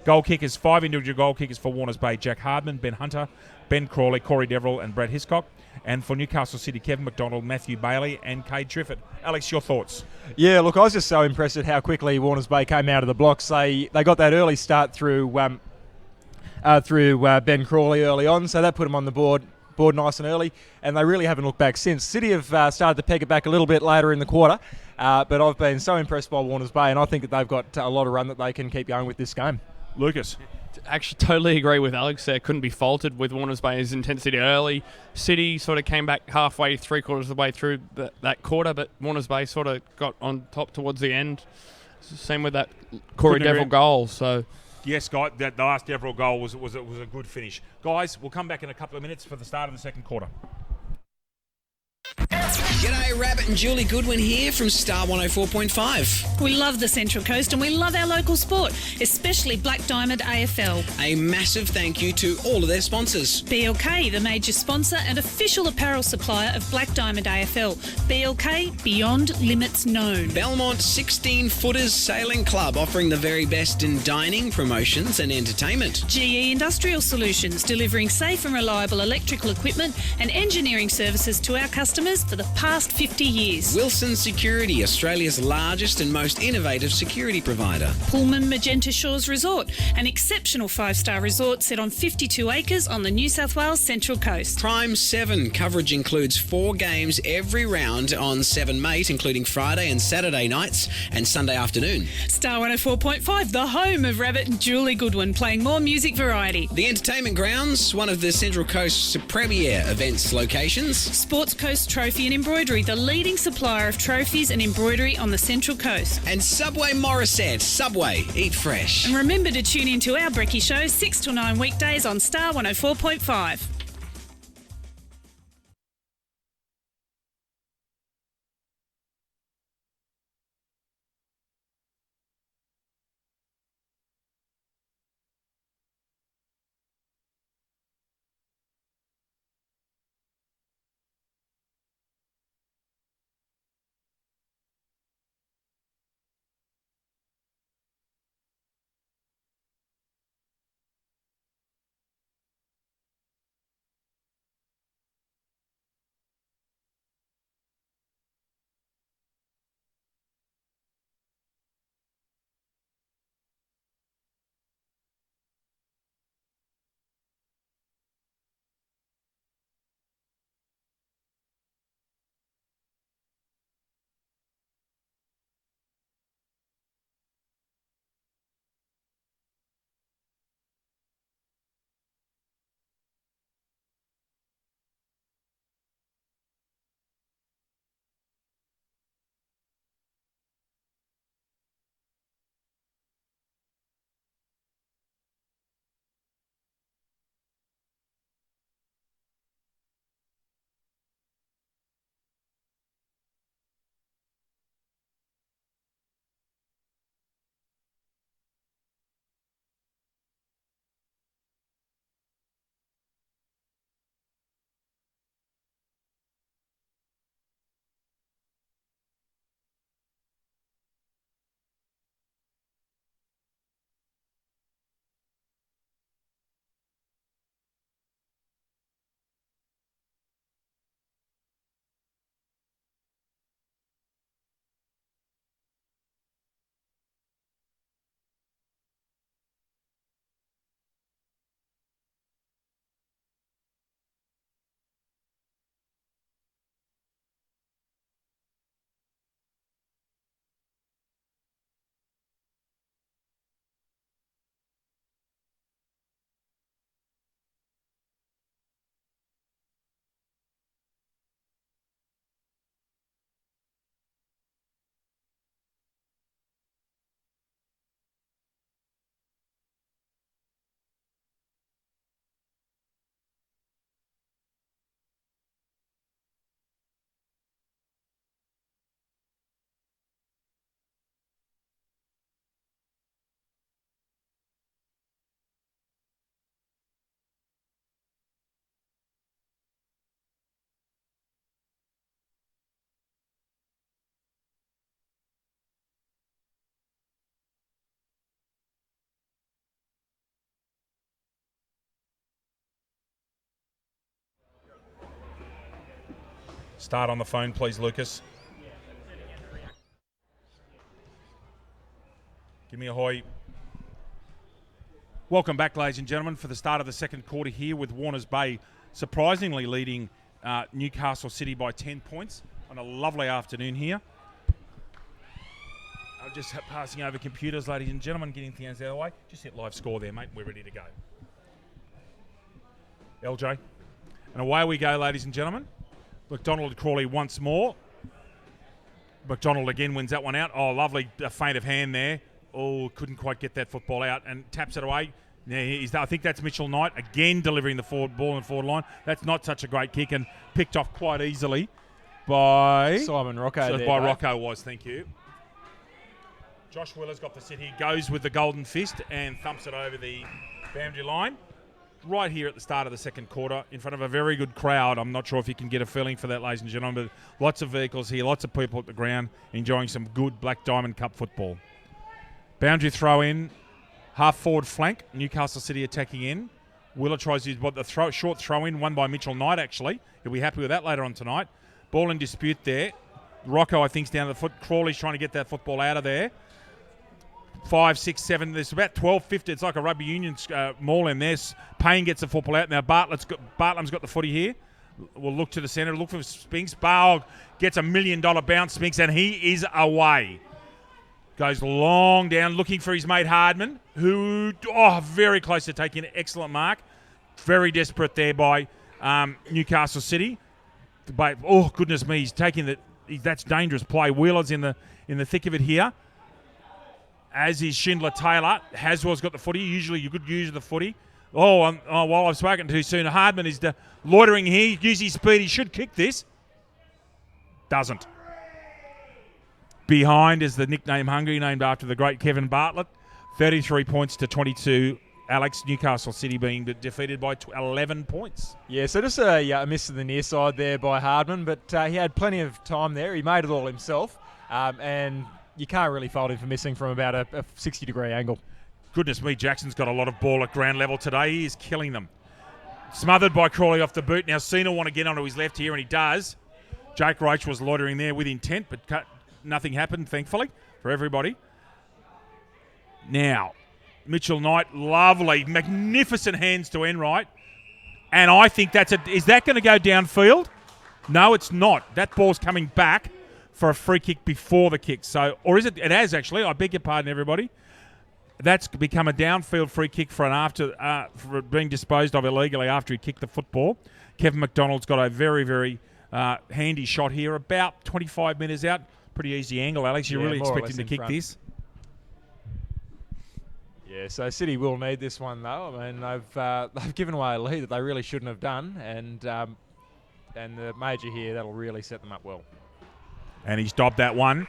Goal kickers, 5 individual goal kickers for Warners Bay. Jack Hardman, Ben Hunter, Ben Crawley, Corey Deverill and Brad Hiscock. And for Newcastle City, Kevin McDonald, Matthew Bailey and Cade Triffett. Alex, your thoughts? Yeah, look, I was just so impressed at how quickly Warners Bay came out of the blocks. They got that early start through Ben Crawley early on, so that put them on the board nice and early, and they really haven't looked back since. City have started to peg it back a little bit later in the quarter, but I've been so impressed by Warners Bay, and I think that they've got a lot of run that they can keep going with this game. Lucas? Actually, totally agree with Alex there. Couldn't be faulted with Warners Bay's intensity early. City sort of came back halfway, 3/4 of the way through that quarter, but Warners Bay sort of got on top towards the end. Same with that Corey Deverill goal. So, yes, guys, the last Deverill goal was a good finish. Guys, we'll come back in a couple of minutes for the start of the second quarter. G'day, Rabbit and Julie Goodwin here from Star 104.5. We love the Central Coast and we love our local sport, especially Black Diamond AFL. A massive thank you to all of their sponsors. BLK, the major sponsor and official apparel supplier of Black Diamond AFL. BLK, beyond limits known. Belmont 16-Footers Sailing Club, offering the very best in dining, promotions and entertainment. GE Industrial Solutions, delivering safe and reliable electrical equipment and engineering services to our customers for the past 50 years. Wilson Security, Australia's largest and most innovative security provider. Pullman Magenta Shores Resort, an exceptional 5-star resort set on 52 acres on the New South Wales Central Coast. Prime 7, coverage includes 4 games every round on 7 Mate, including Friday and Saturday nights and Sunday afternoon. Star 104.5, the home of Rabbit and Julie Goodwin, playing more music variety. The Entertainment Grounds, one of the Central Coast's premier events locations. Sports Coast Trophy and Embroidery, the leading supplier of trophies and embroidery on the Central Coast. And Subway Morisset. Subway, eat fresh. And remember to tune in to our Brekkie Show 6 till 9 weekdays on Star 104.5. Start on the phone, please, Lucas. Give me a hoy. Welcome back, ladies and gentlemen, for the start of the second quarter here with Warners Bay surprisingly leading Newcastle City by 10 points on a lovely afternoon here. I'm just passing over computers, ladies and gentlemen, getting things out of the way. Just hit live score there, mate. We're ready to go. LJ. And away we go, ladies and gentlemen. McDonald Crawley once more. McDonald again wins that one out. Oh, lovely feint of hand there. Oh, couldn't quite get that football out and taps it away. Yeah, I think that's Mitchell Knight again delivering the forward ball in the forward line. That's not such a great kick and picked off quite easily by Simon Rocco. By Rocco was, thank you. Josh Willer's got the sit here, goes with the golden fist and thumps it over the boundary line. Right here at the start of the second quarter in front of a very good crowd. I'm not sure if you can get a feeling for that, ladies and gentlemen, but lots of vehicles here, lots of people at the ground enjoying some good Black Diamond Cup football. Boundary throw in, half forward flank, Newcastle City attacking in. Willer tries to use the short throw in, won by Mitchell Knight actually. He'll be happy with that later on tonight. Ball in dispute there. Rocco, I think, is down the foot. Crawley's trying to get that football out of there. 5, 6, 7. There's about 12, 50. It's like a rugby union maul in there. Payne gets the football out. Now Bartlam's got the footy here. We'll look to the centre. Look for Spinks. Barg gets $1 million bounce, Spinks, and he is away. Goes long down, looking for his mate Hardman, who, very close to taking an excellent mark. Very desperate there by Newcastle City. But, goodness me, he's taking that's dangerous play. Wheeler's in the thick of it here. As is Schindler Taylor. Haswell's got the footy. Usually you could use the footy. While I've spoken too soon, Hardman is loitering here. Use his speed. He should kick this. Doesn't. Behind is the nickname Hungry, named after the great Kevin Bartlett. 33 points to 22. Alex, Newcastle City being defeated by 11 points. Yeah, so just a miss to the near side there by Hardman, but he had plenty of time there. He made it all himself, and you can't really fault him for missing from about a 60-degree angle. Goodness me, Jackson's got a lot of ball at ground level today. He is killing them. Smothered by Crawley off the boot. Now Cena want to get onto his left here, and he does. Jake Roach was loitering there with intent, but nothing happened, thankfully, for everybody. Now, Mitchell Knight, lovely, magnificent hands to Enright. And I think is that going to go downfield? No, it's not. That ball's coming back for a free kick before the kick. So, or is it? It has actually. I beg your pardon, everybody. That's become a downfield free kick for for being disposed of illegally after he kicked the football. Kevin McDonald's got a very, very handy shot here, about 25 metres out. Pretty easy angle, Alex. You're really expecting to kick this? Yeah, so City will need this one though. I mean, they've given away a lead that they really shouldn't have done, and the major here, that'll really set them up well. And he's dobbed that one.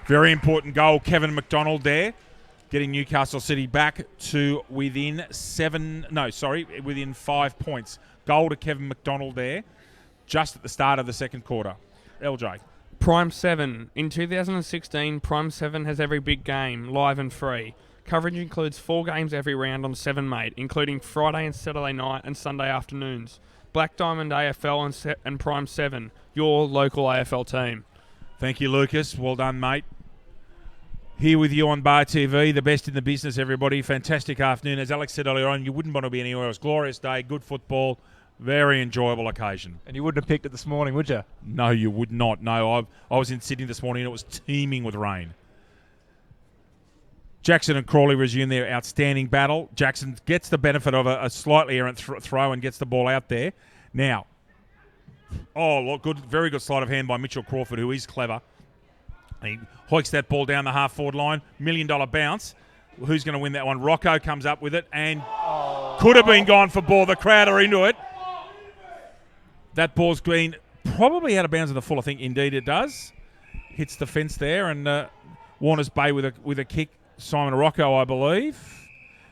Very important goal, Kevin McDonald there, getting Newcastle City back to within 5 points. Goal to Kevin McDonald there, just at the start of the second quarter. LJ. Prime 7. In 2016, Prime 7 has every big game, live and free. Coverage includes 4 games every round on 7 Mate, including Friday and Saturday night and Sunday afternoons. Black Diamond AFL and Prime 7, your local AFL team. Thank you, Lucas. Well done, mate. Here with you on Bar TV, the best in the business, everybody. Fantastic afternoon. As Alex said earlier on, you wouldn't want to be anywhere else. Glorious day, good football. Very enjoyable occasion. And you wouldn't have picked it this morning, would you? No, you would not. No, I was in Sydney this morning and it was teeming with rain. Jackson and Crawley resume their outstanding battle. Jackson gets the benefit of a slightly errant throw and gets the ball out there. Now, very good sleight of hand by Mitchell Crawford, who is clever. He hoiks that ball down the half-forward line. $1 million bounce. Who's going to win that one? Rocco comes up with it and could have been gone for ball. The crowd are into it. That ball's been probably out of bounds in the full, I think. Indeed it does. Hits the fence there, and Warner's Bay with a kick. Simon Rocco, I believe.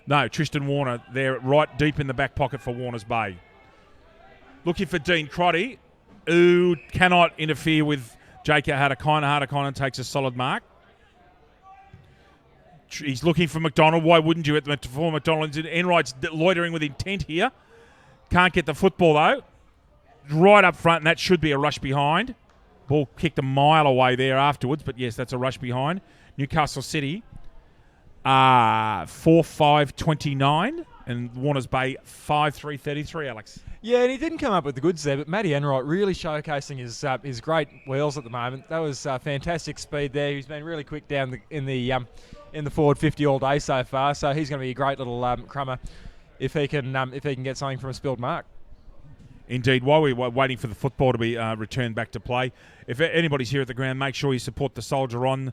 No, Tristan Warner there right deep in the back pocket for Warner's Bay. Looking for Dean Crotty, who cannot interfere with Jake Harder-Conner takes a solid mark. He's looking for McDonald. Why wouldn't you for McDonald? Enright's loitering with intent here. Can't get the football, though. right up front, and that should be a rush behind. Ball kicked a mile away there afterwards, but yes, that's a rush behind. Newcastle City 4-5-29, and Warners Bay 5-3-33, Alex. Yeah, and he didn't come up with the goods there, but Matty Enright really showcasing his great wheels at the moment. That was fantastic speed there. He's been really quick down in the forward 50 all day so far, so he's going to be a great little crummer if he can get something from a spilled mark. Indeed. While we were waiting for the football to be returned back to play, if anybody's here at the ground, make sure you support the Soldier On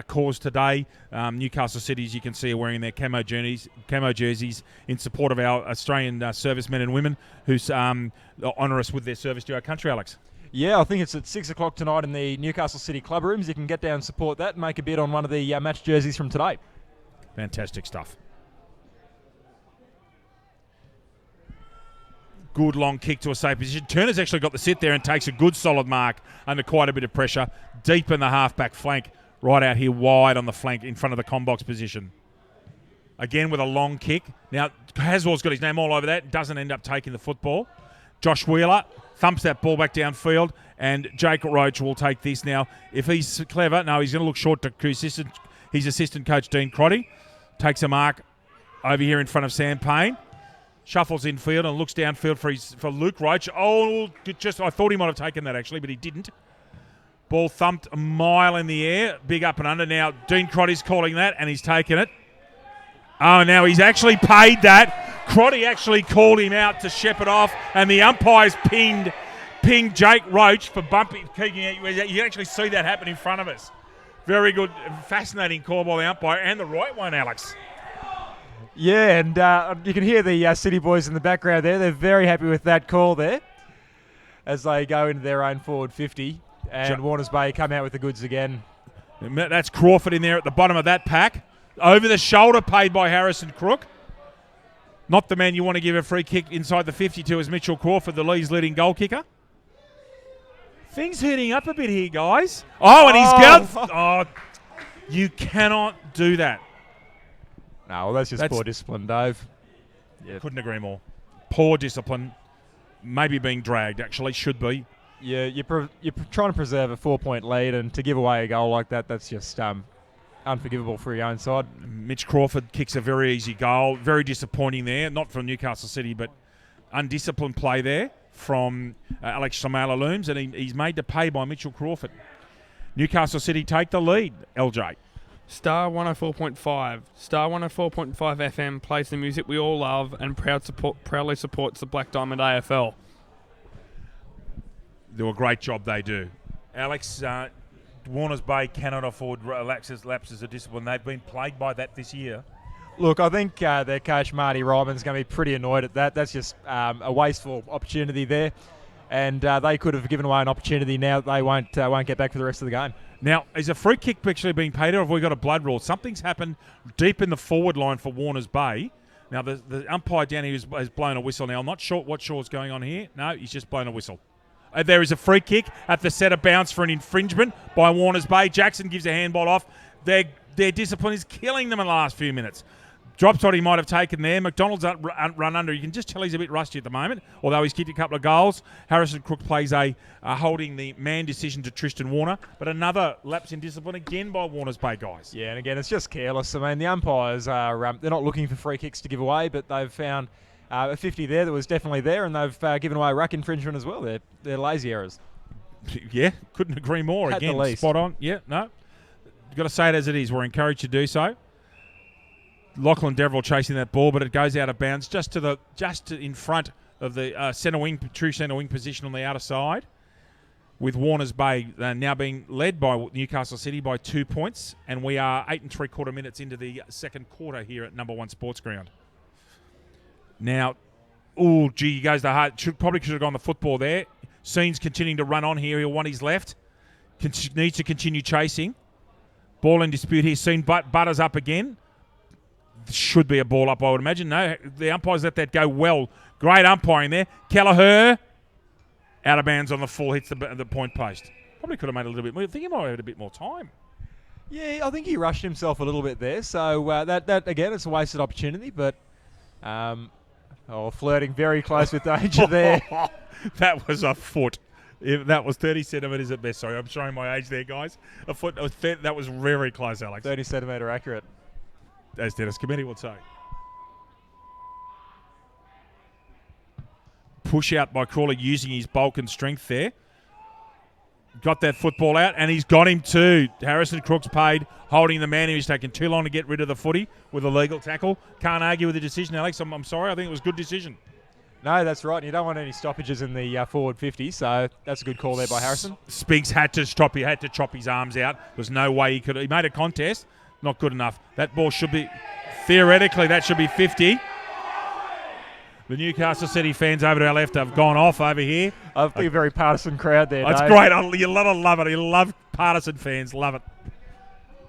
cause today. Newcastle City, as you can see, are wearing their camo jerseys in support of our Australian servicemen and women who honour us with their service to our country, Alex. Yeah, I think it's at 6 o'clock tonight in the Newcastle City club rooms. You can get down and support that and make a bid on one of the match jerseys from today. Fantastic stuff. Good long kick to a safe position. Turner's actually got the sit there and takes a good solid mark under quite a bit of pressure. Deep in the half-back flank. Right out here wide on the flank in front of the combox position. Again with a long kick. Now, Haswell's got his name all over that. Doesn't end up taking the football. Josh Wheeler thumps that ball back downfield, and Jake Roach will take this now. If he's clever, no, he's going to look short to his assistant coach, Dean Crotty. Takes a mark over here in front of Sam Payne. Shuffles infield and looks downfield for Luke Roach. I thought he might have taken that actually, but he didn't. Ball thumped a mile in the air, big up and under. Now Dean Crotty's calling that, and he's taken it. Oh, now he's actually paid that. Crotty actually called him out to shepherd off, and the umpires pinged Jake Roach for kicking out. You can actually see that happen in front of us. Very good, fascinating call by the umpire, and the right one, Alex. Yeah, and you can hear the City boys in the background there. They're very happy with that call there as they go into their own forward 50. And Warners Bay come out with the goods again. That's Crawford in there at the bottom of that pack. Over the shoulder, paid by Harrison Crook. Not the man you want to give a free kick inside the 52 is Mitchell Crawford, the Lee's leading goal kicker. Things heating up a bit here, guys. Oh, and he's got... Oh, you cannot do that. No, well, that's poor discipline, Dave. Yep. Couldn't agree more. Poor discipline. Maybe being dragged, actually. Should be. Yeah, you're trying to preserve a 4-point lead, and to give away a goal like that, that's just unforgivable for your own side. Mitch Crawford kicks a very easy goal. Very disappointing there. Not from Newcastle City, but undisciplined play there from Alex Samala-Looms, and he's made to pay by Mitchell Crawford. Newcastle City take the lead, LJ. Star 104.5. Star 104.5 FM plays the music we all love and proudly supports the Black Diamond AFL. Do a great job, they do. Alex, Warners Bay cannot afford lapses of discipline. They've been plagued by that this year. Look, I think their coach Marty Ryman's going to be pretty annoyed at that. That's just a wasteful opportunity there. And they could have given away an opportunity now that they won't get back for the rest of the game. Now, is a free kick actually being paid, or have we got a blood rule? Something's happened deep in the forward line for Warners Bay. Now, the umpire down here has blown a whistle now. I'm not sure what Shaw's going on here. No, he's just blown a whistle. There is a free kick at the centre bounce for an infringement by Warners Bay. Jackson gives a handball off. Their discipline is killing them in the last few minutes. Drops what he might have taken there. McDonald's run under. You can just tell he's a bit rusty at the moment, although he's kicked a couple of goals. Harrison Crook plays a holding the man decision to Tristan Warner, but another lapse in discipline again by Warners Bay guys. Yeah, and again, it's just careless. I mean, the umpires are they're not looking for free kicks to give away, but they've found a 50 there that was definitely there, and they've given away a ruck infringement as well. They're lazy errors. Yeah, couldn't agree more. At again, the least. Spot on. Yeah, no. You've got to say it as it is. We're encouraged to do so. Lachlan Deverell chasing that ball, but it goes out of bounds just in front of the true centre wing position on the outer side, with Warners Bay now being led by Newcastle City by 2 points, and we are 8 3/4 minutes into the second quarter here at Number 1 Sports Ground. Now, he goes the hard. Probably should have gone the football there. Scene's continuing to run on here. He'll want his left. Needs to continue chasing. Ball in dispute here. Scene butters up again. Should be a ball up, I would imagine. No, the umpires let that go well. Great umpiring there. Kelleher out of bounds on the full, hits the point post. Probably could have made a little bit more. I think he might have had a bit more time. Yeah, I think he rushed himself a little bit there. So that again, it's a wasted opportunity. But Oh, flirting very close with danger there. That was a foot. That was 30 centimetres at best. Sorry, I'm showing my age there, guys. A foot. That was very close, Alex. 30 centimetre accurate. As Dennis Committee would say. Push out by Crawley using his bulk and strength there. Got that football out, and he's got him too. Harrison Crook's paid, holding the man who's taken too long to get rid of the footy with a legal tackle. Can't argue with the decision, Alex. I'm sorry. I think it was a good decision. No, that's right. And you don't want any stoppages in the forward 50, so that's a good call there by Harrison. Spinks had to stop. He had to chop his arms out. There's no way he could. He made a contest. Not good enough. That ball should be, theoretically, that should be 50. The Newcastle City fans over to our left have gone off over here. I think a very partisan crowd there, That's Dave. great. You love it. You love partisan fans. Love it.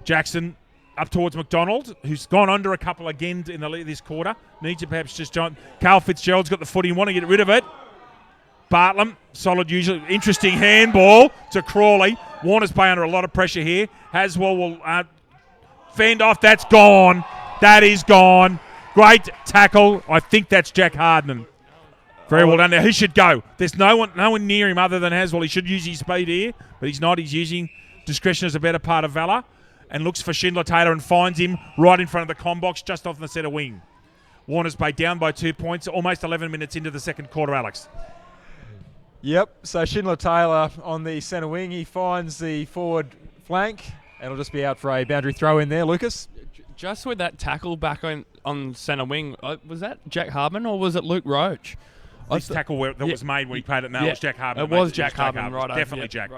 Jackson up towards McDonald, who's gone under a couple again in this quarter. Needs to perhaps just join. Carl Fitzgerald's got the footy. Want to get rid of it. Bartlam, solid usually. Interesting handball to Crawley. Warner's Bay under a lot of pressure here. Haswell will fend off. That's gone. That is gone. Great tackle. I think that's Jack Hardman. Very well done. Now, who should go? There's no one near him other than Haswell. He should use his speed here, but he's not. He's using discretion as a better part of valour and looks for Schindler Taylor and finds him right in front of the com box, just off the centre wing. Warner's Bay down by 2 points, almost 11 minutes into the second quarter, Alex. Yep, so Schindler Taylor on the centre wing. He finds the forward flank, and it'll just be out for a boundary throw in there, Lucas. Just with that tackle back on centre wing, was that Jack Hardman or was it Luke Roach? This tackle that was made when he played it, no, it was Jack Hardman. It was Jack Hardman, right? Definitely Jack.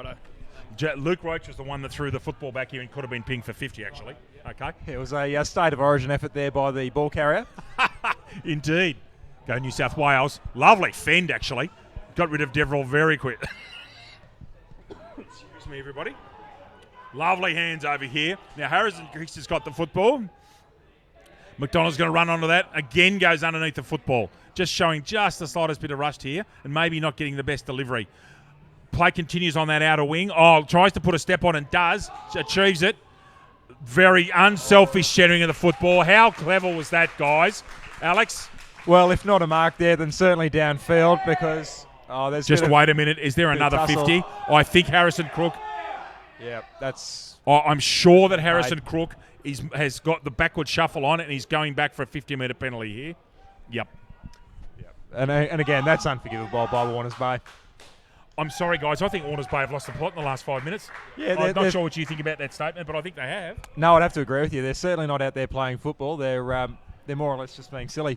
Luke Roach was the one that threw the football back here and could have been pinged for 50, actually. Okay. It was a state of origin effort there by the ball carrier. Indeed. Go New South Wales. Lovely fend, actually. Got rid of Deverell very quick. Excuse me, everybody. Lovely hands over here. Now, Harrison Creeks has got the football. McDonald's going to run onto that. Again goes underneath the football. Just showing just the slightest bit of rust here and maybe not getting the best delivery. Play continues on that outer wing. Oh, tries to put a step on and does. Achieves it. Very unselfish sharing of the football. How clever was that, guys? Alex? Well, if not a mark there, then certainly downfield because... there's just wait a minute. Is there another 50? I think Harrison Crook... Yeah, that's... I'm sure that Harrison Crook has got the backward shuffle on it and he's going back for a 50-metre penalty here. Yep. And again, that's unforgivable by Warners Bay. I'm sorry, guys. I think Warners Bay have lost the plot in the last 5 minutes. Yeah, I'm not sure what you think about that statement, but I think they have. No, I'd have to agree with you. They're certainly not out there playing football. They're more or less just being silly.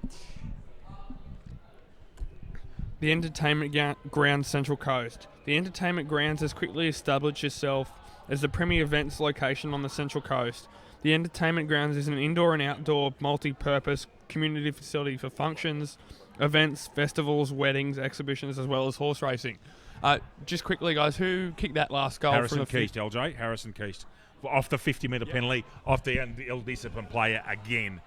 The Entertainment Grounds Central Coast. The Entertainment Grounds has quickly established itself as the premier events location on the Central Coast. The Entertainment Grounds is an indoor and outdoor multi-purpose community facility for functions, events, festivals, weddings, exhibitions, as well as horse racing. Just quickly, guys, who kicked that last goal? Harrison Keast, LJ. Harrison Keast. Off the 50-metre penalty, off the ill-disciplined player again.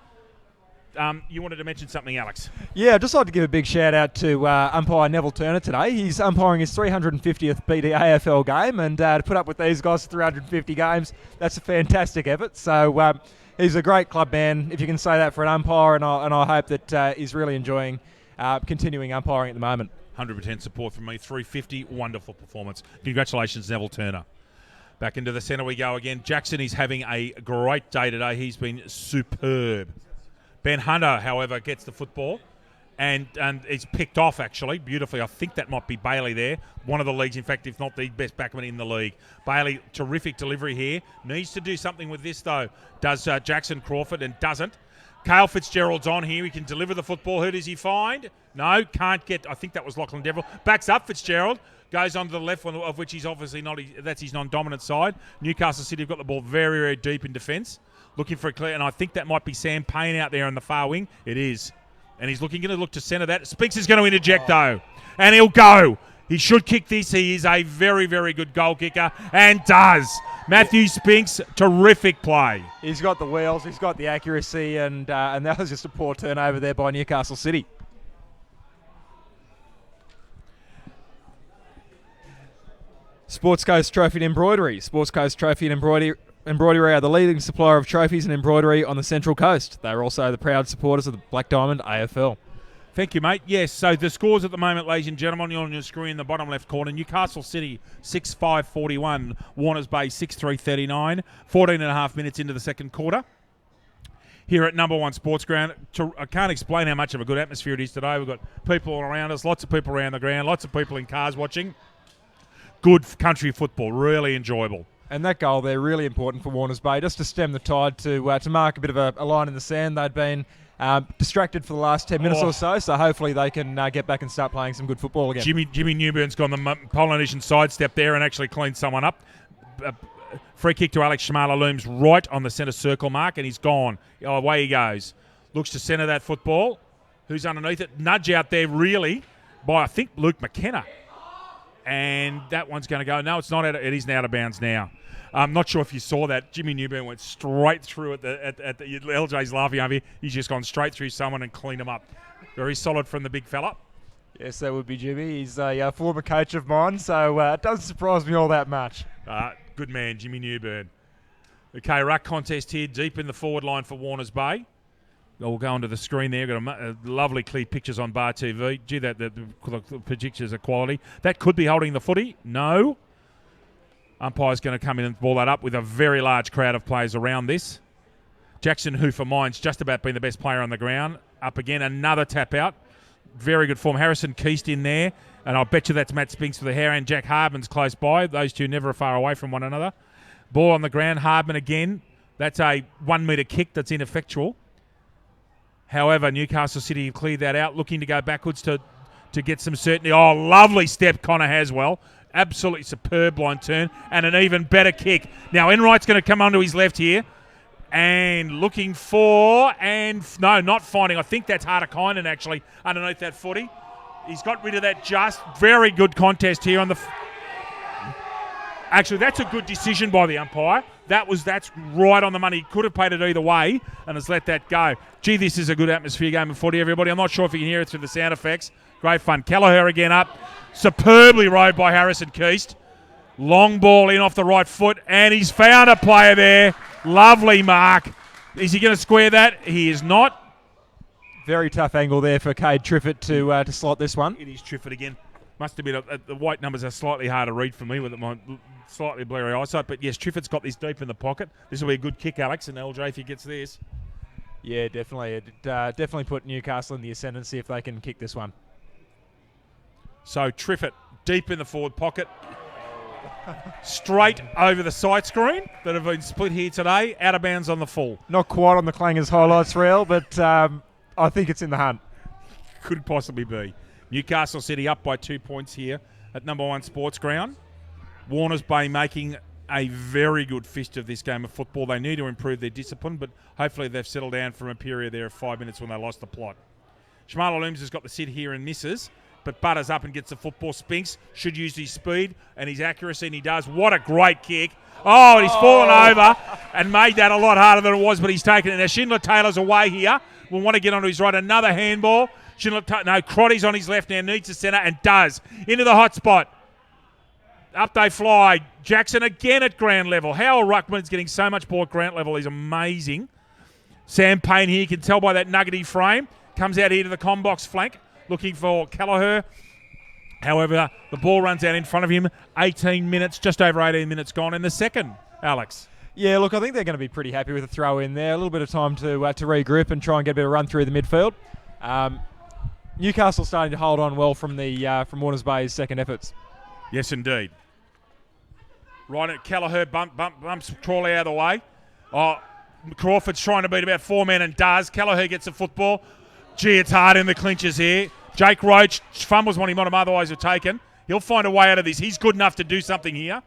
You wanted to mention something, Alex? Yeah, I'd just like to give a big shout out to umpire Neville Turner today. He's umpiring his 350th BDAFL game, and to put up with these guys for 350 games, that's a fantastic effort. So he's a great club man, if you can say that for an umpire, and I hope that he's really enjoying continuing umpiring at the moment. 100% support from me. 350, wonderful performance. Congratulations, Neville Turner. Back into the centre we go again. Jackson is having a great day today. He's been superb. Ben Hunter, however, gets the football and it's picked off, actually, beautifully. I think that might be Bailey there. One of the leagues, in fact, if not the best backman in the league. Bailey, terrific delivery here. Needs to do something with this, though. Does Jackson Crawford and doesn't. Cale Fitzgerald's on here. He can deliver the football. Who does he find? No, can't get. I think that was Lachlan Deverell. Backs up Fitzgerald. Goes on to the left one, of which he's obviously not. That's his non-dominant side. Newcastle City have got the ball very, very deep in defence. Looking for a clear, and I think that might be Sam Payne out there on the far wing. It is. And he's going to look to centre that. Spinks is going to interject, though. And he'll go. He should kick this. He is a very, very good goal kicker and does. Matthew Spinks, terrific play. He's got the wheels, he's got the accuracy, and that was just a poor turnover there by Newcastle City. Sports Coast Trophy and Embroidery. Sports Coast Trophy and Embroidery are the leading supplier of trophies and embroidery on the Central Coast. They are also the proud supporters of the Black Diamond AFL. Thank you, mate. Yes, so the scores at the moment, ladies and gentlemen, on your screen in the bottom left corner. Newcastle City 6-5-41, Warners Bay 6-3-39, 14 and a half minutes into the second quarter. Here at number one sports ground. I can't explain how much of a good atmosphere it is today. We've got people all around us, lots of people around the ground, lots of people in cars watching. Good country football, really enjoyable. And that goal there, really important for Warners Bay, just to stem the tide, to mark a bit of a line in the sand. They'd been distracted for the last 10 minutes or so hopefully they can get back and start playing some good football again. Jimmy Newburn's gone the Polynesian sidestep there and actually cleaned someone up. Free kick to Alex Shamala looms right on the centre circle mark, and he's gone. Away he goes. Looks to centre that football. Who's underneath it? Nudge out there, really, by, I think, Luke McKenna. And that one's going to go. No, it's not. It is out of bounds now. I'm not sure if you saw that. Jimmy Newburn went straight through at the LJ's laughing over here. He's just gone straight through someone and cleaned him up. Very solid from the big fella. Yes, that would be Jimmy. He's a former coach of mine, so it doesn't surprise me all that much. Good man, Jimmy Newburn. Okay, ruck contest here, deep in the forward line for Warners Bay. We'll go onto the screen there. Got a lovely clear pictures on Bar TV. Gee, the pictures are quality. That could be holding the footy. No. Umpire's going to come in and ball that up with a very large crowd of players around this. Jackson, who for mine's just about been the best player on the ground. Up again, another tap out. Very good form. Harrison Keast in there. And I'll bet you that's Matt Spinks for the hair, and Jack Hardman's close by. Those two never far away from one another. Ball on the ground. Hardman again. That's a 1 metre kick that's ineffectual. However, Newcastle City cleared that out, looking to go backwards to get some certainty. Oh, lovely step Connor Haswell. Absolutely superb line turn and an even better kick. Now, Enright's going to come onto his left here and looking for, and no, not finding. I think that's Hartikainen actually underneath that footy. He's got rid of that just. Very good contest here on the... Actually, that's a good decision by the umpire. That's right on the money. He could have played it either way and has let that go. Gee, this is a good atmosphere game of footy, everybody. I'm not sure if you can hear it through the sound effects. Great fun. Kelleher again up. Superbly rode by Harrison Keast. Long ball in off the right foot, and he's found a player there. Lovely mark. Is he going to square that? He is not. Very tough angle there for Cade Triffett to slot this one. It is Triffett again. Must have been the white numbers are slightly hard to read for me with my slightly blurry eyesight. But yes, Triffett's got this deep in the pocket. This will be a good kick, Alex, and LJ if he gets this. Yeah, definitely. It definitely put Newcastle in the ascendancy if they can kick this one. So Triffett deep in the forward pocket. Straight over the sight screen that have been split here today. Out of bounds on the full. Not quite on the Clangers highlights reel, but I think it's in the hunt. Could possibly be. Newcastle City up by 2 points here at number one sports ground. Warners Bay making a very good fist of this game of football. They need to improve their discipline, but hopefully they've settled down from a period there of 5 minutes when they lost the plot. Shamala Looms has got the sit here and misses, but butters up and gets the football. Spinks should use his speed and his accuracy, and he does. What a great kick. Oh, and he's fallen over and made that a lot harder than it was, but he's taken it. Now, Schindler Taylor's away here. We'll want to get onto his right. Another handball. Crotty's on his left now, needs to centre and does. Into the hot spot. Up they fly. Jackson again at ground level. Howell Ruckman's getting so much ball at ground level. He's amazing. Sam Payne here, you can tell by that nuggety frame. Comes out here to the combox flank, looking for Kelleher. However, the ball runs out in front of him. 18 minutes, just over 18 minutes gone in the second, Alex. Yeah, look, I think they're going to be pretty happy with a throw in there. A little bit of time to regroup and try and get a bit of run through the midfield. Newcastle starting to hold on well from Warners Bay's second efforts. Yes, indeed. Right at Kelleher, bumps Crawley out of the way. Oh, Crawford's trying to beat about 4 men and does. Kelleher gets the football. Gee, it's hard in the clinches here. Jake Roach fumbles one he might have otherwise have taken. He'll find a way out of this. He's good enough to do something here.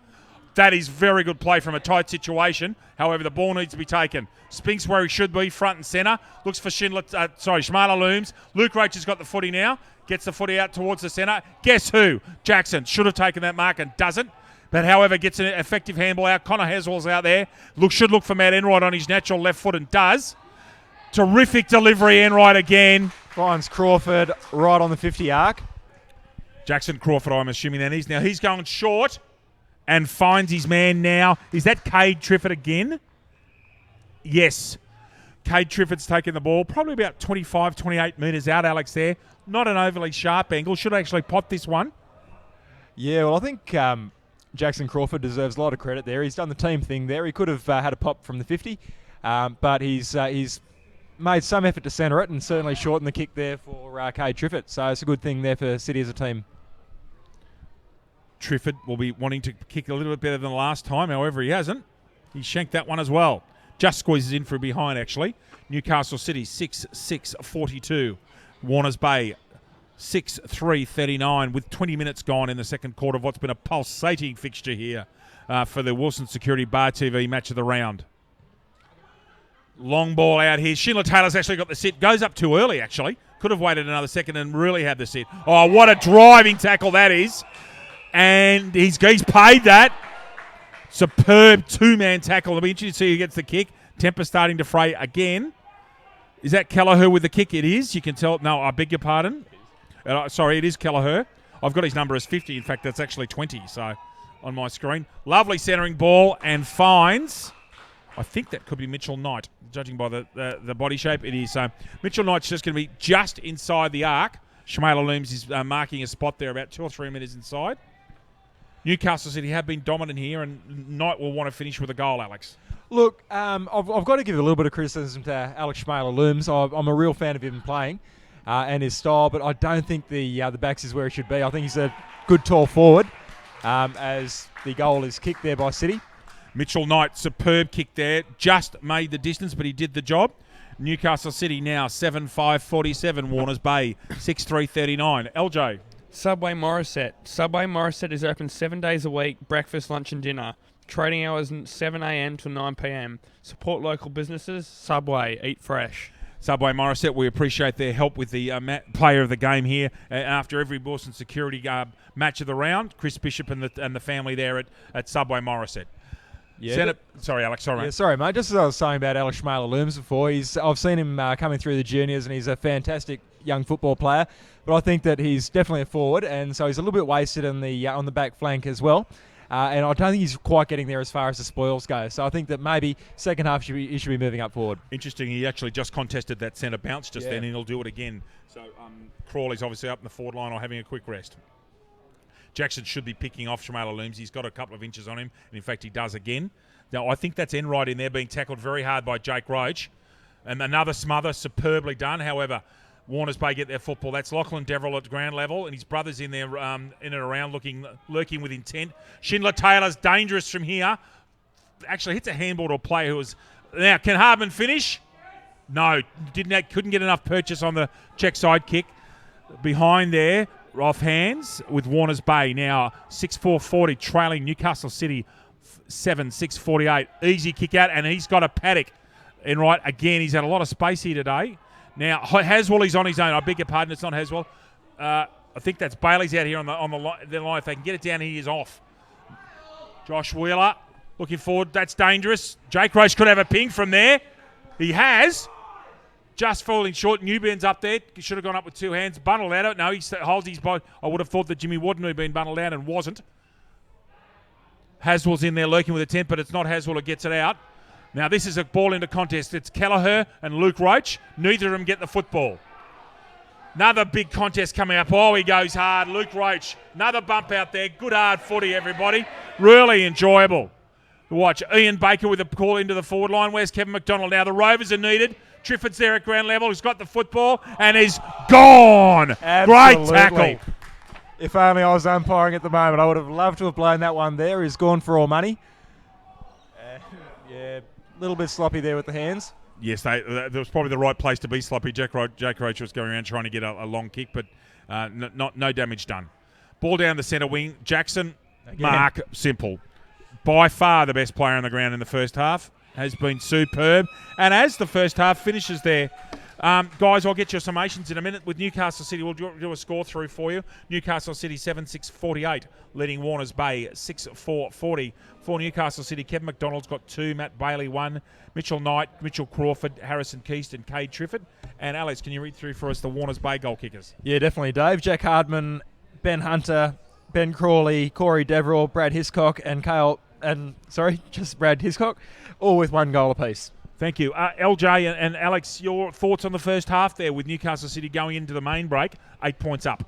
That is very good play from a tight situation. However, the ball needs to be taken. Spinks where he should be, front and centre. Looks for Shamala Looms. Luke Roach has got the footy now. Gets the footy out towards the centre. Guess who? Jackson should have taken that mark and doesn't. But however, gets an effective handball out. Connor Haswell's out there. Should look for Matt Enright on his natural left foot and does. Terrific delivery, Enright again. Finds Crawford right on the 50 arc. Jackson Crawford, I'm assuming that is. Now he's going short and finds his man now. Is that Cade Triffett again? Yes. Cade Triffitt's taken the ball, probably about 25, 28 metres out, Alex, there. Not an overly sharp angle. Should actually pot this one. Yeah, well, I think Jackson Crawford deserves a lot of credit there. He's done the team thing there. He could have had a pop from the 50, but he's made some effort to centre it and certainly shortened the kick there for Cade Triffitt. So it's a good thing there for City as a team. Triffitt will be wanting to kick a little bit better than last time. However, he hasn't. He shanked that one as well. Just squeezes in for a behind, actually. Newcastle City, 6-6-42. Warners Bay, 6-3-39, with 20 minutes gone in the second quarter of what's been a pulsating fixture here for the Wilson Security Bar TV match of the round. Long ball out here. Schindler Taylor's actually got the sit. Goes up too early, actually. Could have waited another second and really had the sit. Oh, what a driving tackle that is. And he's paid that. Superb two-man tackle. It'll be interesting to see who gets the kick. Temper starting to fray again. Is that Kelleher with the kick? It is. You can tell. No, I beg your pardon. Sorry, it is Kelleher. I've got his number as 50. In fact, that's actually 20, so on my screen. Lovely centering ball and finds. I think that could be Mitchell Knight, judging by the body shape. It is. So Mitchell Knight's just going to be just inside the arc. Shmaila Looms is marking a spot there about 2 or 3 metres inside. Newcastle City have been dominant here, and Knight will want to finish with a goal, Alex. Look, I've got to give a little bit of criticism to Alex Shmaila Looms. I'm a real fan of him playing and his style, but I don't think the backs is where he should be. I think he's a good tall forward as the goal is kicked there by City. Mitchell Knight, superb kick there. Just made the distance, but he did the job. Newcastle City now 7-5-47. Warners Bay 6-3-39. LJ. Subway Morisset. Subway Morisset is open 7 days a week, breakfast, lunch and dinner. Trading hours 7 a.m. to 9 p.m. Support local businesses. Subway. Eat fresh. Subway Morisset, we appreciate their help with the player of the game here. After every Wilson Security match of the round, Chris Bishop and the family there at Subway Morisset. Yeah. Sorry, Alex. Sorry, mate. Yeah, sorry, mate. Just as I was saying about Alex Shmaila Looms before, I've seen him coming through the juniors, and he's a fantastic young football player. But I think that he's definitely a forward, and so he's a little bit wasted on the back flank as well. And I don't think he's quite getting there as far as the spoils go. So I think that maybe second half he should be moving up forward. Interesting. He actually just contested that centre bounce just then, and he'll do it again. So Crawley's obviously up in the forward line or having a quick rest. Jackson should be picking off Shmaila Looms. He's got a couple of inches on him, and in fact he does again. Now I think that's Enright in there being tackled very hard by Jake Roach. And another smother, superbly done. However, Warners Bay get their football. That's Lachlan Deverell at ground level, and his brother's in there in and around lurking with intent. Schindler Taylor's dangerous from here. Actually hits a handball to a player who was... Now, can Hardman finish? No, couldn't get enough purchase on the check side kick. Behind there, off hands with Warners Bay. Now 6-4-40, trailing Newcastle City 7-6-48. Easy kick out, and he's got a paddock. Enright, again, he's had a lot of space here today. Now, Haswell, he's on his own. I beg your pardon, it's not Haswell. I think that's Bailey's out here on the line. If they can get it down, he is off. Josh Wheeler looking forward. That's dangerous. Jake Roach could have a ping from there. He has. Just falling short. Newburn's up there. He should have gone up with two hands. Bundled out. No, he holds his body. I would have thought that Jimmy Warden had been bundled out and wasn't. Haswell's in there lurking with a tent, but it's not Haswell who gets it out. Now, this is a ball into contest. It's Kelleher and Luke Roach. Neither of them get the football. Another big contest coming up. Oh, he goes hard. Luke Roach. Another bump out there. Good hard footy, everybody. Really enjoyable. Watch Ian Baker with a call into the forward line. Where's Kevin McDonald? Now the Rovers are needed. Triffitt's there at ground level. He's got the football and is gone. Absolutely. Great tackle. If only I was umpiring at the moment. I would have loved to have blown that one there. He's gone for all money. Yeah. A little bit sloppy there with the hands. Yes, that was probably the right place to be sloppy. Jake Roach was going around trying to get a long kick, but no damage done. Ball down the centre wing. Jackson, again. Mark, simple. By far the best player on the ground in the first half. Has been superb. And as the first half finishes there, guys, I'll get your summations in a minute. With Newcastle City, we'll do a score through for you. Newcastle City 7-6-48, leading Warners Bay 6-4-40. For Newcastle City, Kevin McDonald's got 2, Matt Bailey 1, Mitchell Knight, Mitchell Crawford, Harrison Keaston, Cade Triffitt. And Alex, can you read through for us the Warners Bay goal kickers? Yeah, definitely, Dave. Jack Hardman, Ben Hunter, Ben Crawley, Corey Deverell, Brad Hiscock, and Brad Hiscock, all with 1 goal apiece. Thank you. LJ and Alex, your thoughts on the first half there with Newcastle City going into the main break, 8 points up?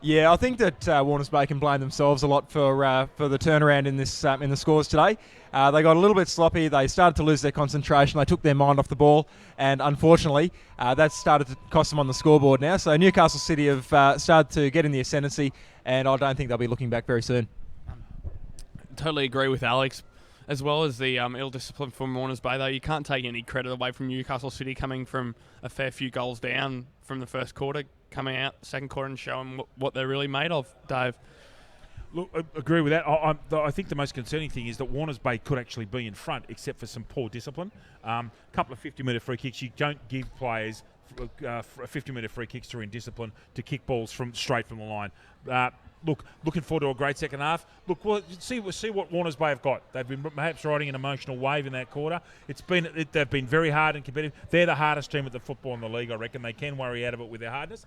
Yeah, I think that Warners Bay can blame themselves a lot for the turnaround in this in the scores today. They got a little bit sloppy. They started to lose their concentration. They took their mind off the ball, and unfortunately, that started to cost them on the scoreboard now. So Newcastle City have started to get in the ascendancy, and I don't think they'll be looking back very soon. Totally agree with Alex. As well as the ill discipline from Warners Bay, though, you can't take any credit away from Newcastle City coming from a fair few goals down from the first quarter, coming out second quarter and showing what they're really made of, Dave. Look, I agree with that. I think the most concerning thing is that Warners Bay could actually be in front, except for some poor discipline. A couple of 50-metre free kicks. You don't give players 50-metre free kicks through in discipline to kick balls straight from the line. Looking forward to a great second half. Look, we'll see what Warners Bay have got. They've been perhaps riding an emotional wave in that quarter. They've been very hard and competitive. They're the hardest team at the football in the league, I reckon. They can worry out of it with their hardness.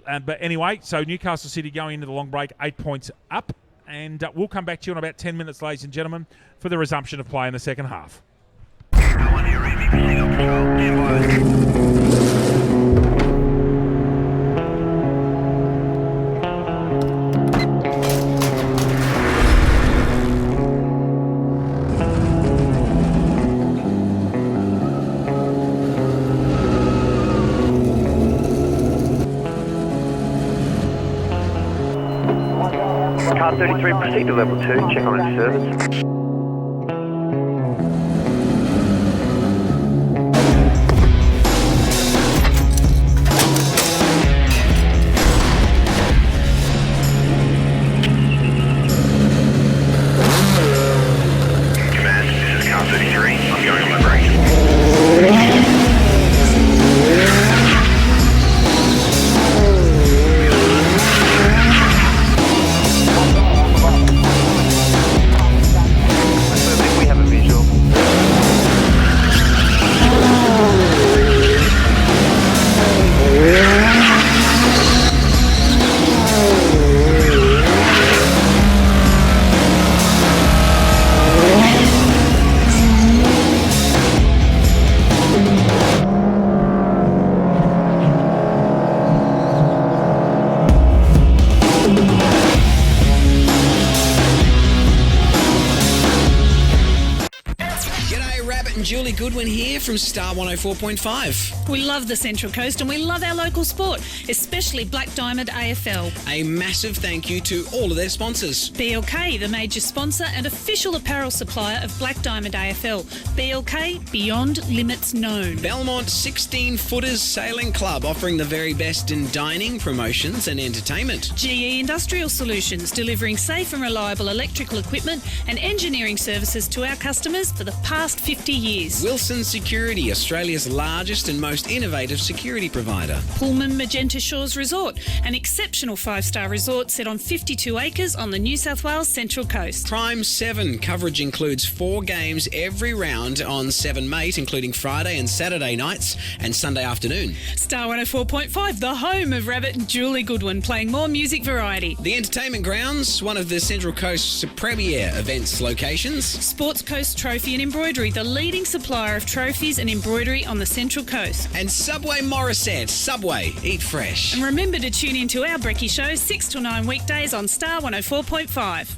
But anyway, so Newcastle City going into the long break, 8 points up. And we'll come back to you in about 10 minutes, ladies and gentlemen, for the resumption of play in the second half. Car 33, proceed to level 2, check on its service. Command, this is car 33, I'm going on my break. Julie Goodwin here from Star 104.5. We love the Central Coast and we love our local sport, especially Black Diamond AFL. A massive thank you to all of their sponsors. BLK, the major sponsor and official apparel supplier of Black Diamond AFL. BLK, beyond limits known. Belmont 16-Footers Sailing Club, offering the very best in dining, promotions and entertainment. GE Industrial Solutions, delivering safe and reliable electrical equipment and engineering services to our customers for the past 50 years. Wilson Security, Australia's largest and most innovative security provider. Pullman Magenta Shores Resort, an exceptional 5-star resort set on 52 acres on the New South Wales Central Coast. Prime 7, coverage includes 4 games every round on 7 Mate, including Friday and Saturday nights and Sunday afternoon. Star 104.5, the home of Rabbit and Julie Goodwin, playing more music variety. The Entertainment Grounds, one of the Central Coast's premier events locations. Sports Coast Trophy and Embroidery, the leading supplier of trophies and embroidery on the Central Coast. And Subway Morisset. Subway, eat fresh. And remember to tune in to our Brekkie Show 6 till 9 weekdays on Star 104.5.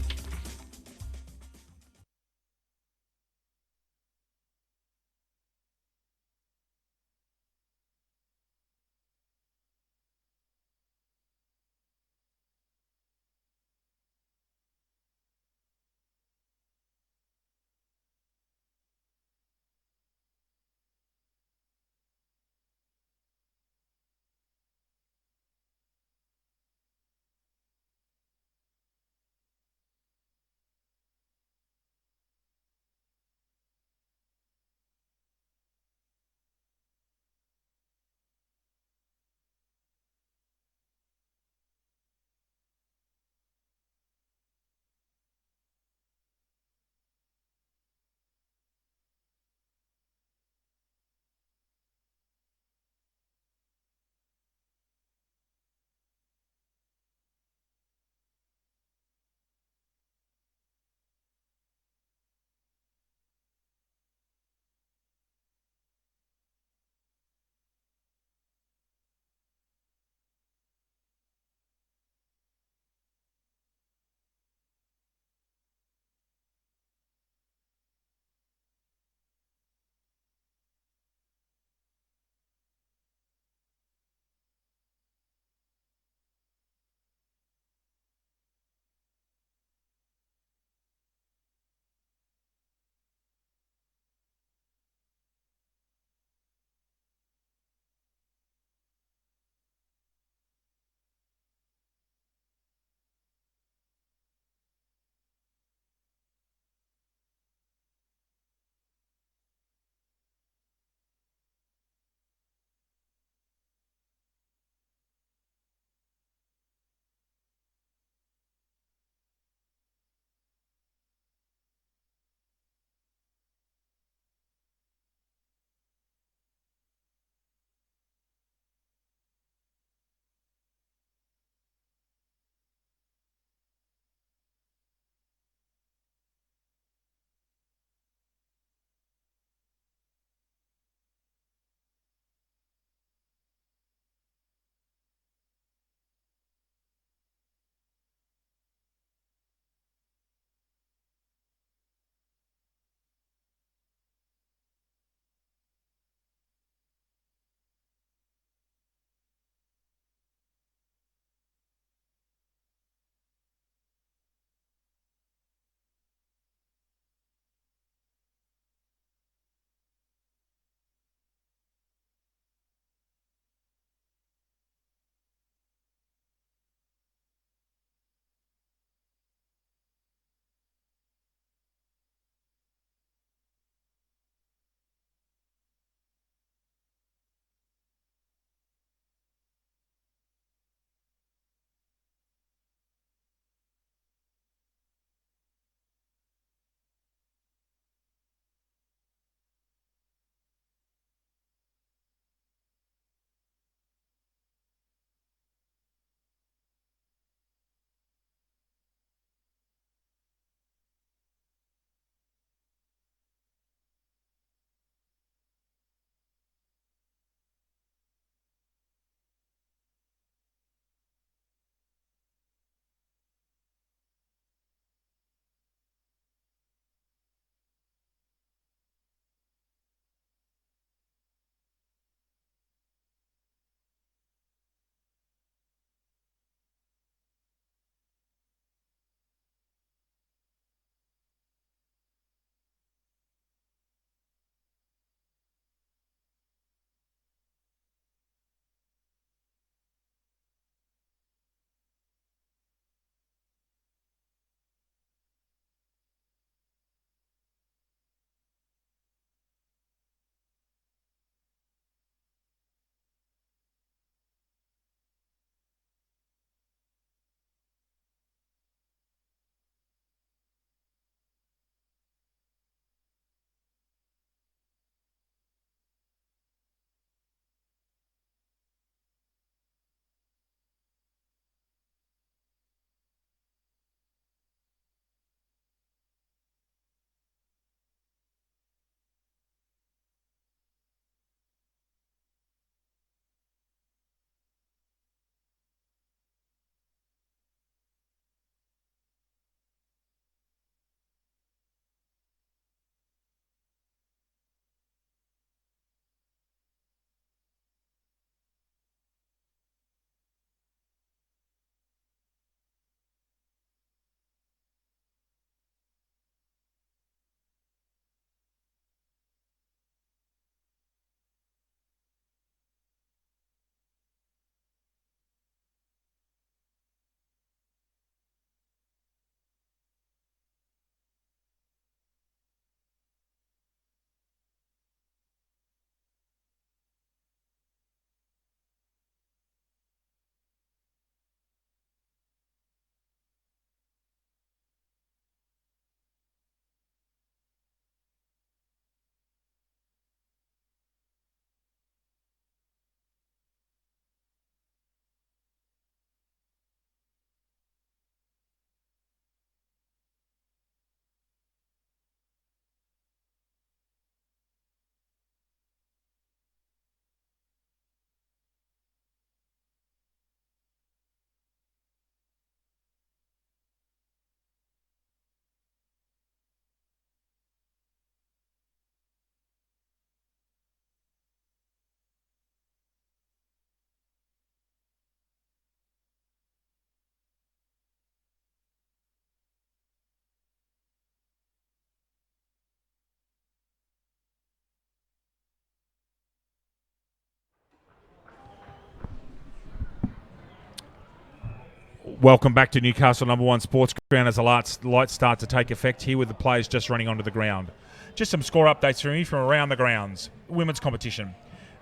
Welcome back to Newcastle #1 Sports Ground as the lights start to take effect here with the players just running onto the ground. Just some score updates from you from around the grounds. Women's competition.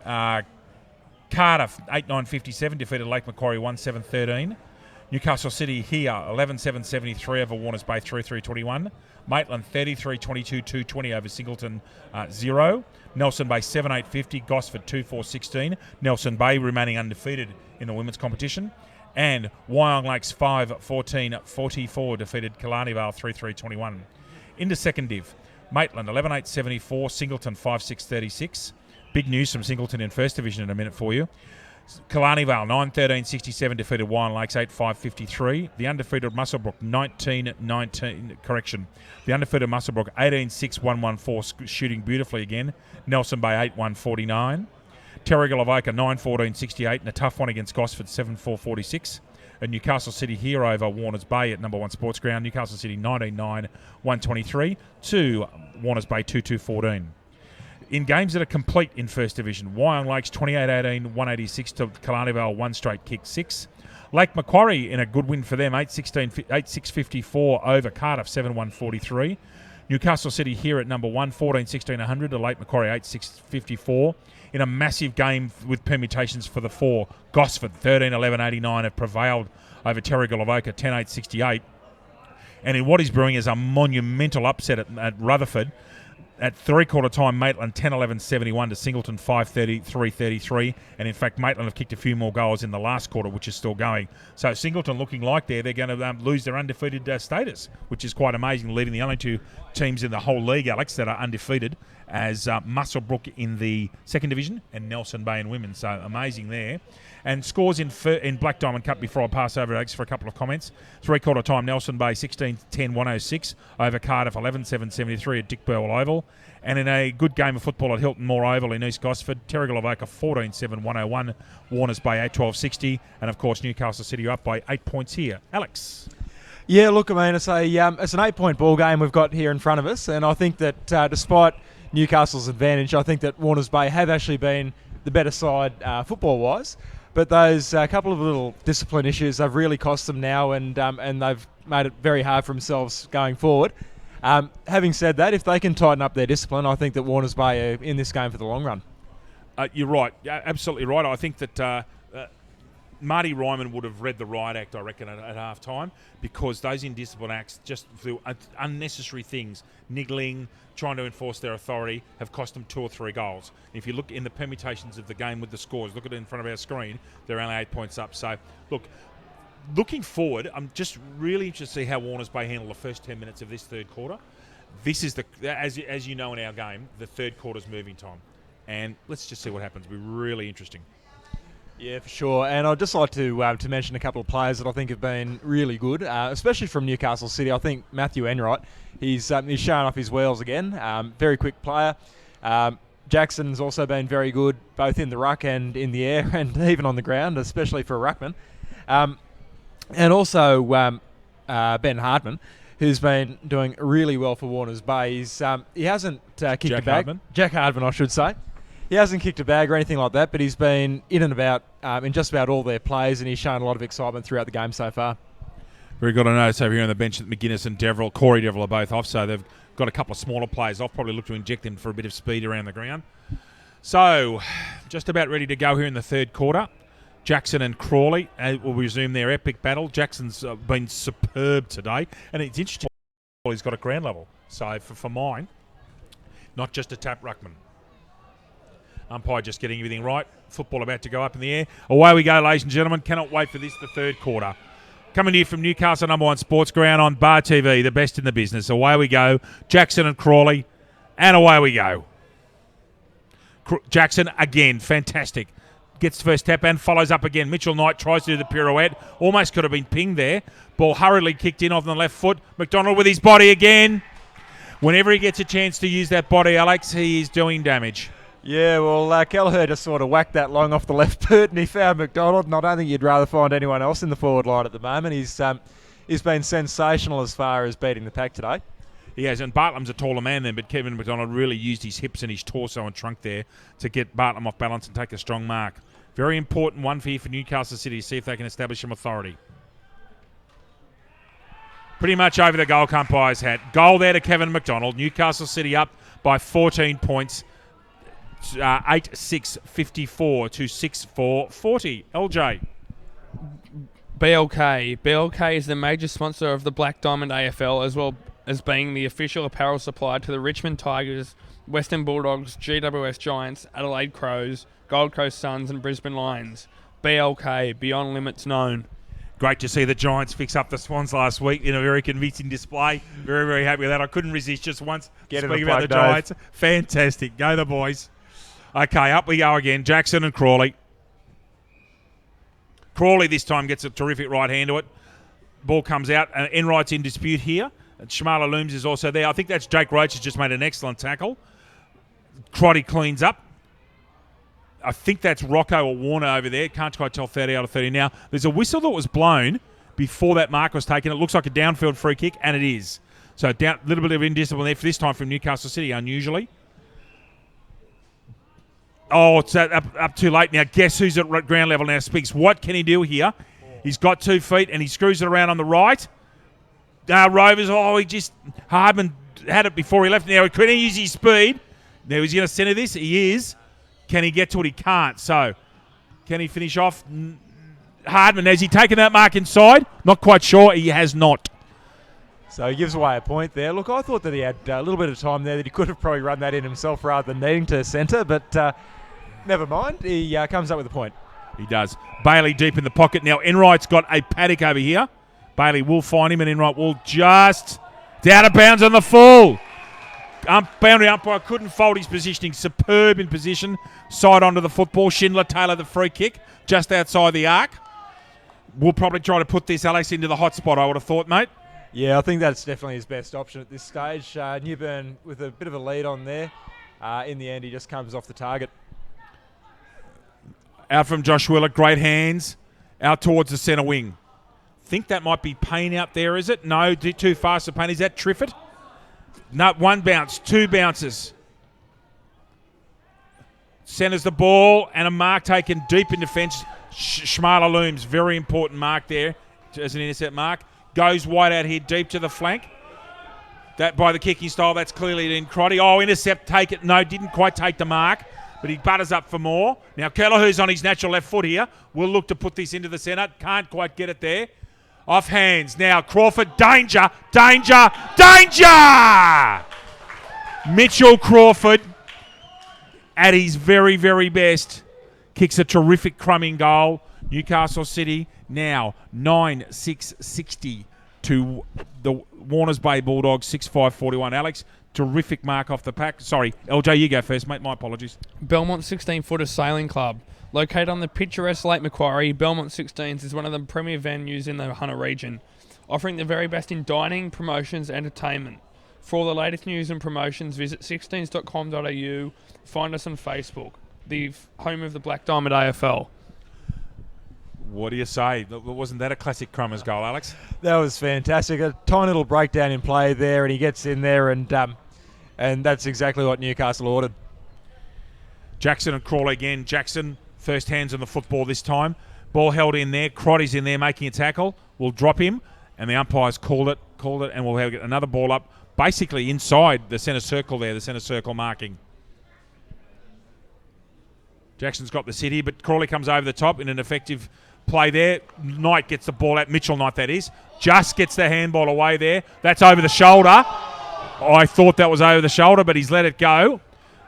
Cardiff 8-9-57 defeated Lake Macquarie 1-7-13. Newcastle City here 11-7-73 over Warners Bay 3-3-21. Maitland 33-22 2-20 over Singleton 0. Nelson Bay 7-8-50. Gosford 2-4-16. Nelson Bay remaining undefeated in the women's competition. And Wyong Lakes 5-14-44 defeated Killarney Vale 3-3-21. Into second div. Maitland 11-8-74. Singleton 5-6-36. Big news from Singleton in first division in a minute for you. Killarney Vale 9-13-67 defeated Wyong Lakes 8-5-53. The undefeated Muswellbrook 19-19 correction. The undefeated Muswellbrook 18-6-1-1-4 shooting beautifully again. Nelson Bay 8-1-49. Terrigal Avoca 9-14-68 and a tough one against Gosford 7-4-46. And Newcastle City here over Warners Bay at #1 Sports Ground. Newcastle City 19-9-123 to Warners Bay 2-2-14. In games that are complete in First Division, Wyong Lakes 28-18, 186 to Killarney Vale, one straight kick 6. Lake Macquarie in a good win for them, 8-6-54 over Cardiff, 7-1-43. Newcastle City here at #1, 14-16-100 to Lake Macquarie, 8-6-54. In a massive game with permutations for the 4, Gosford 13-11-89 have prevailed over Terrigal Avoca, 10-8-68. And in what is brewing is a monumental upset at Rutherford. At three-quarter time, Maitland 10-11-71 to Singleton 5-33-33. And in fact, Maitland have kicked a few more goals in the last quarter, which is still going. So Singleton looking like they're going to lose their undefeated status, which is quite amazing, leaving the only two teams in the whole league, Alex, that are undefeated as Muswellbrook in the second division and Nelson Bay in women. So amazing there. And scores in Black Diamond Cup before I pass over, Alex, for a couple of comments. Three-quarter time, Nelson Bay 16-10-106 over Cardiff 11-7-73 at Dick Burwell Oval. And in a good game of football at Hilton Moore Oval in East Gosford, Terrigal Avoca 14-7-101, Warners Bay 8-12-60, and of course Newcastle City up by 8 points here. Alex. Yeah, look, I mean, it's an 8-point ball game we've got here in front of us, and I think that despite Newcastle's advantage, I think that Warners Bay have actually been the better side football-wise. But those couple of little discipline issues have really cost them now, and they've made it very hard for themselves going forward. Having said that, if they can tighten up their discipline, I think that Warners Bay are in this game for the long run. You're right. Absolutely right. I think that Marty Ryman would have read the riot act, I reckon, at half time, because those indiscipline acts, just through unnecessary things, niggling, trying to enforce their authority, have cost them 2 or 3 goals. If you look in the permutations of the game with the scores, look at it in front of our screen, they're only 8 points up. So, look, looking forward, I'm just really interested to see how Warners Bay handle the first 10 minutes of this third quarter. This is, as you know in our game, the third quarter's moving time. And let's just see what happens. It'll be really interesting. Yeah, for sure. And I'd just like to mention a couple of players that I think have been really good, especially from Newcastle City. I think Matthew Enright, he's showing off his wheels again. Very quick player. Jackson's also been very good, both in the ruck and in the air, and even on the ground, especially for a ruckman. And also Ben Hardman, who's been doing really well for Warners Bay. He hasn't kicked a bag. Jack Hardman, I should say. He hasn't kicked a bag or anything like that, but he's been in and about in just about all their plays, and he's shown a lot of excitement throughout the game so far. Very good. I notice over here on the bench that McGuinness and Corey Deverill are both off, so they've got a couple of smaller players off. Probably look to inject them for a bit of speed around the ground. So, just about ready to go here in the third quarter. Jackson and Crawley will resume their epic battle. Jackson's been superb today, and it's interesting. He's got a ground level. So, for mine, not just a tap ruckman. Umpire just getting everything right. Football about to go up in the air. Away we go, ladies and gentlemen. Cannot wait for this, the third quarter. Coming to you from Newcastle #1 Sports Ground on Bar TV, the best in the business. Away we go. Jackson and Crawley. And away we go. Jackson again. Fantastic. Gets the first tap and follows up again. Mitchell Knight tries to do the pirouette. Almost could have been pinged there. Ball hurriedly kicked in off the left foot. McDonald with his body again. Whenever he gets a chance to use that body, Alex, he is doing damage. Yeah, well, Kelleher just sort of whacked that long off the left boot, and he found McDonald, and I don't think you'd rather find anyone else in the forward line at the moment. He's been sensational as far as beating the pack today. He has, and Bartlam's a taller man then, but Kevin McDonald really used his hips and his torso and trunk there to get Bartlam off balance and take a strong mark. Very important one for you for Newcastle City to see if they can establish some authority. Pretty much over the goal umpire's head. Goal there to Kevin McDonald. Newcastle City up by 14 points. 8-6-54 to 6-4-40. LJ. BLK is the major sponsor of the Black Diamond AFL, as well as being the official apparel supplier to the Richmond Tigers, Western Bulldogs, GWS Giants, Adelaide Crows, Gold Coast Suns and Brisbane Lions. BLK, beyond limits known. Great to see the Giants fix up the Swans last week in a very convincing display. Very, very happy with that. I couldn't resist just once speaking about the Giants. Fantastic. Go the boys. Okay, up we go again. Jackson and Crawley. Crawley this time gets a terrific right hand to it. Ball comes out. Enright's in dispute here. Shamala Looms is also there. I think that's Jake Roach has just made an excellent tackle. Crotty cleans up. I think that's Rocco or Warner over there. Can't quite tell 30 out of 30 now. There's a whistle that was blown before that mark was taken. It looks like a downfield free kick, and it is. So a little bit of indiscipline there for this time from Newcastle City, unusually. Oh, it's up too late now. Guess who's at ground level now? Speaks. What can he do here? He's got 2 feet, and he screws it around on the right. Rovers, Hardman had it before he left. Now, could he use his speed? Now, he's going to centre this. He is. Can he get to it? He can't. So, can he finish off? Hardman, has he taken that mark inside? Not quite sure. He has not. So he gives away a point there. Look, I thought that he had a little bit of time there that he could have probably run that in himself rather than needing to centre, but never mind. He comes up with a point. He does. Bailey deep in the pocket. Now, Enright's got a paddock over here. Bailey will find him, and Enright will just... It's out of bounds on the full. Boundary umpire couldn't fold his positioning. Superb in position. Side onto the football. Schindler Taylor the free kick just outside the arc. We'll probably try to put this, Alex, into the hot spot, I would have thought, mate. Yeah, I think that's definitely his best option at this stage. Newburn with a bit of a lead on there. In the end, he just comes off the target. Out from Josh Willett. Great hands. Out towards the centre wing. Think that might be Payne out there, is it? No, too fast for Payne. Is that Triffett? No, 1 bounce, 2 bounces. Centres the ball and a mark taken deep in defence. Shmala Looms, very important mark there as an intercept mark. Goes wide out here, deep to the flank. That by the kicking style, that's clearly in Crotty. Oh, intercept, take it. No, didn't quite take the mark, but he butters up for more. Now, Kelleher's on his natural left foot here. We'll look to put this into the centre. Can't quite get it there. Off hands. Now, Crawford, danger, danger, danger! Mitchell Crawford, at his very, very best, kicks a terrific crumbing goal. Newcastle City now 9-6-60 to the Warners Bay Bulldogs 6-5-41. Alex, terrific mark off the pack. Sorry, LJ, you go first, mate. My apologies. Belmont 16-footer Sailing Club. Located on the picturesque Lake Macquarie, Belmont 16s is one of the premier venues in the Hunter region, offering the very best in dining, promotions, and entertainment. For all the latest news and promotions, visit 16s.com.au. Find us on Facebook, the home of the Black Diamond AFL. What do you say? Wasn't that a classic Crummers goal, Alex? That was fantastic. A tiny little breakdown in play there, and he gets in there, and that's exactly what Newcastle ordered. Jackson and Crawley again. Jackson, first hands on the football this time. Ball held in there. Crotty's in there making a tackle. We'll drop him, and the umpire's called it, and we'll get another ball up, basically inside the centre circle there, the centre circle marking. Jackson's got the city, but Crawley comes over the top in an effective play there. Knight gets the ball out. Mitchell Knight, that is. Just gets the handball away there. That's over the shoulder. I thought that was over the shoulder, but he's let it go.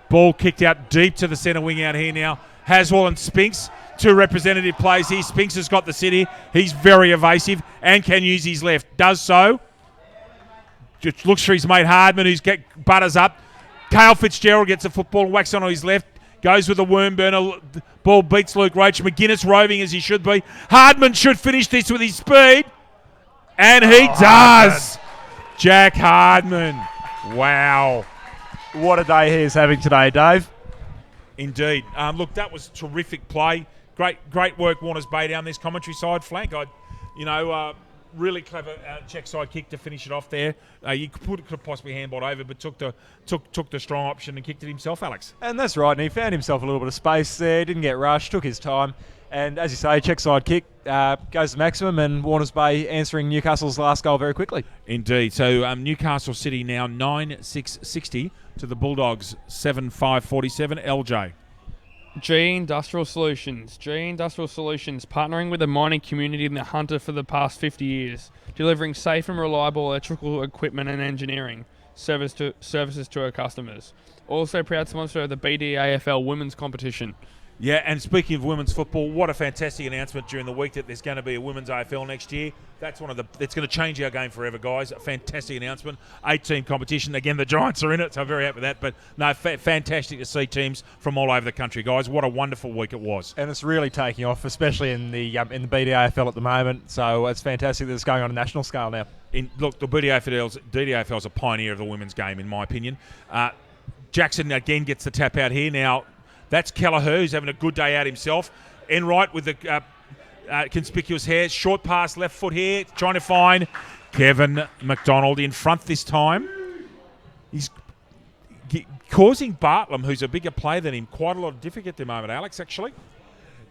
Ball kicked out deep to the centre wing out here now. Haswell and Spinks, 2 representative plays here. Spinks has got the city. He's very evasive and can use his left. Does so. Just looks for his mate Hardman, who's butters up. Cale Fitzgerald gets the football and whacks on his left. Goes with a worm burner. Ball beats Luke Roach. McGuinness roving as he should be. Hardman should finish this with his speed. And he does. Hardman. Jack Hardman. Wow. What a day he is having today, Dave. Indeed. Look, that was terrific play. Great work, Warners Bay down this commentary side flank. really clever check side kick to finish it off there. You could have possibly handballed over, but took the strong option and kicked it himself, Alex. And that's right, and he found himself a little bit of space there, didn't get rushed, took his time. And as you say, check side kick goes to maximum, and Warners Bay answering Newcastle's last goal very quickly. Indeed. So Newcastle City now 9-6-60 to the Bulldogs 7-5-47. LJ. G Industrial Solutions. G Industrial Solutions, partnering with the mining community in the Hunter for the past 50 years, delivering safe and reliable electrical equipment and engineering services to our customers. Also proud sponsor of the BDAFL Women's Competition. Yeah, and speaking of women's football, what a fantastic announcement during the week that there's going to be a women's AFL next year. That's it's going to change our game forever, guys. A fantastic announcement. 8-team competition. Again, the Giants are in it, so I'm very happy with that. But no, fantastic to see teams from all over the country, guys. What a wonderful week it was. And it's really taking off, especially in the BDAFL at the moment. So it's fantastic that it's going on a national scale now. Look, the BDAFL is a pioneer of the women's game, in my opinion. Jackson again gets the tap out here. Now, that's Kelleher, who's having a good day out himself. Enright with the conspicuous hair. Short pass, left foot here. Trying to find Kevin McDonald in front this time. He's causing Bartlam, who's a bigger player than him, quite a lot of difficulty at the moment, Alex, actually.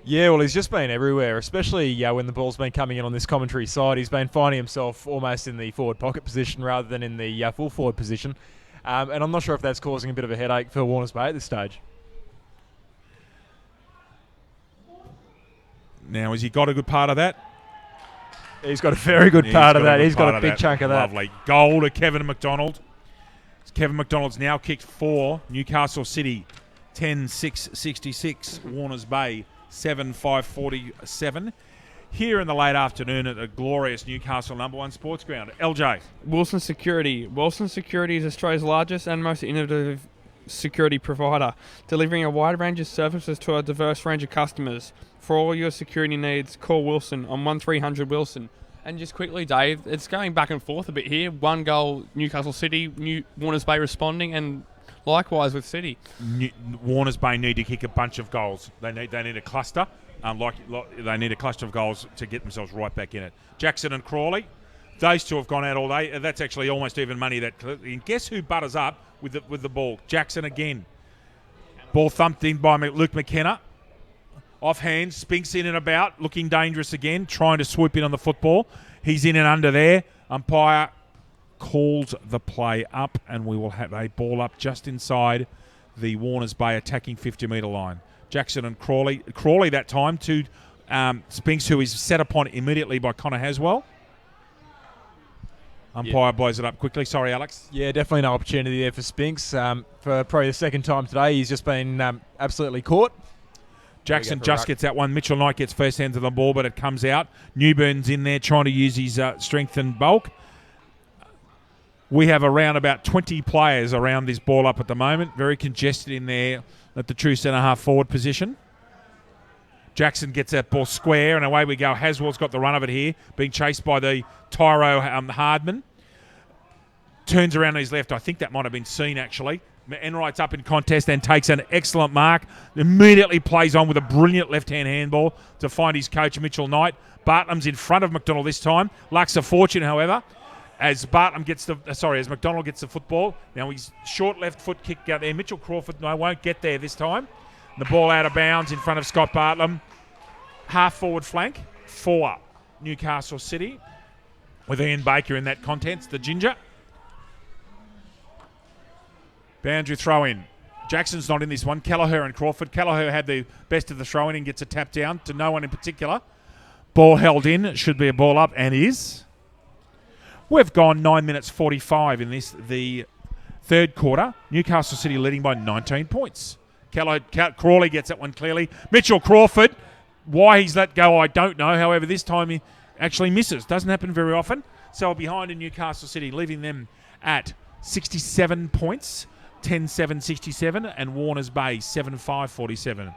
Yeah, well, he's just been everywhere, especially when the ball's been coming in on this commentary side. He's been finding himself almost in the forward pocket position rather than in the full forward position. And I'm not sure if that's causing a bit of a headache for Warners Bay at this stage. Now, has he got a good part of that? He's got a very good part of that. He's got a big chunk of that. Lovely. Goal to Kevin McDonald. Kevin McDonald's now kicked 4. Newcastle City 10-6-66. Warners Bay 7-5-47. Here in the late afternoon at the glorious Newcastle #1 sports ground. LJ. Wilson Security. Wilson Security is Australia's largest and most innovative security provider, delivering a wide range of services to a diverse range of customers. For all your security needs, call Wilson on 1300 Wilson. And just quickly, Dave, it's going back and forth a bit here. 1 goal, Newcastle City, Warners Bay responding, and likewise with City. Warners Bay need to kick a bunch of goals. They need a cluster. They need a cluster of goals to get themselves right back in it. Jackson and Crawley, those two have gone out all day. That's actually almost even money. And guess who butters up with the ball? Jackson again. Ball thumped in by Luke McKenna. Offhand, Spinks in and about, looking dangerous again, trying to swoop in on the football. He's in and under there. Umpire calls the play up, and we will have a ball up just inside the Warners Bay attacking 50-metre line. Jackson and Crawley. Crawley that time to Spinks, who is set upon immediately by Connor Haswell. Umpire blows it up quickly. Sorry, Alex. Yeah, definitely no opportunity there for Spinks. For probably the second time today, he's just been absolutely caught. Jackson just gets that one. Mitchell Knight gets first hand to the ball, but it comes out. Newburn's in there trying to use his strength and bulk. We have around about 20 players around this ball up at the moment. Very congested in there at the true centre-half forward position. Jackson gets that ball square, and away we go. Haswell's got the run of it here, being chased by the Tyro Hardman. Turns around on his left. I think that might have been seen, actually. Enright's up in contest and takes an excellent mark. Immediately plays on with a brilliant left-hand handball to find his coach, Mitchell Knight. Bartlam's in front of McDonald this time. Lacks a fortune, however, as McDonald gets the football. Now he's short left foot kick out there. Mitchell Crawford won't get there this time. The ball out of bounds in front of Scott Bartlam. Half forward flank for Newcastle City with Ian Baker in that contest, the ginger. Boundary throw in. Jackson's not in this one. Kelleher and Crawford. Kelleher had the best of the throw in and gets a tap down to no one in particular. Ball held in. Should be a ball up and is. We've gone 9 minutes 45 in the third quarter. Newcastle City leading by 19 points. Crawley gets that one clearly. Mitchell Crawford. Why he's let go, I don't know. However, this time he actually misses. Doesn't happen very often. So behind in Newcastle City, leaving them at 67 points. 10-7-67 and Warners Bay 7-5-47.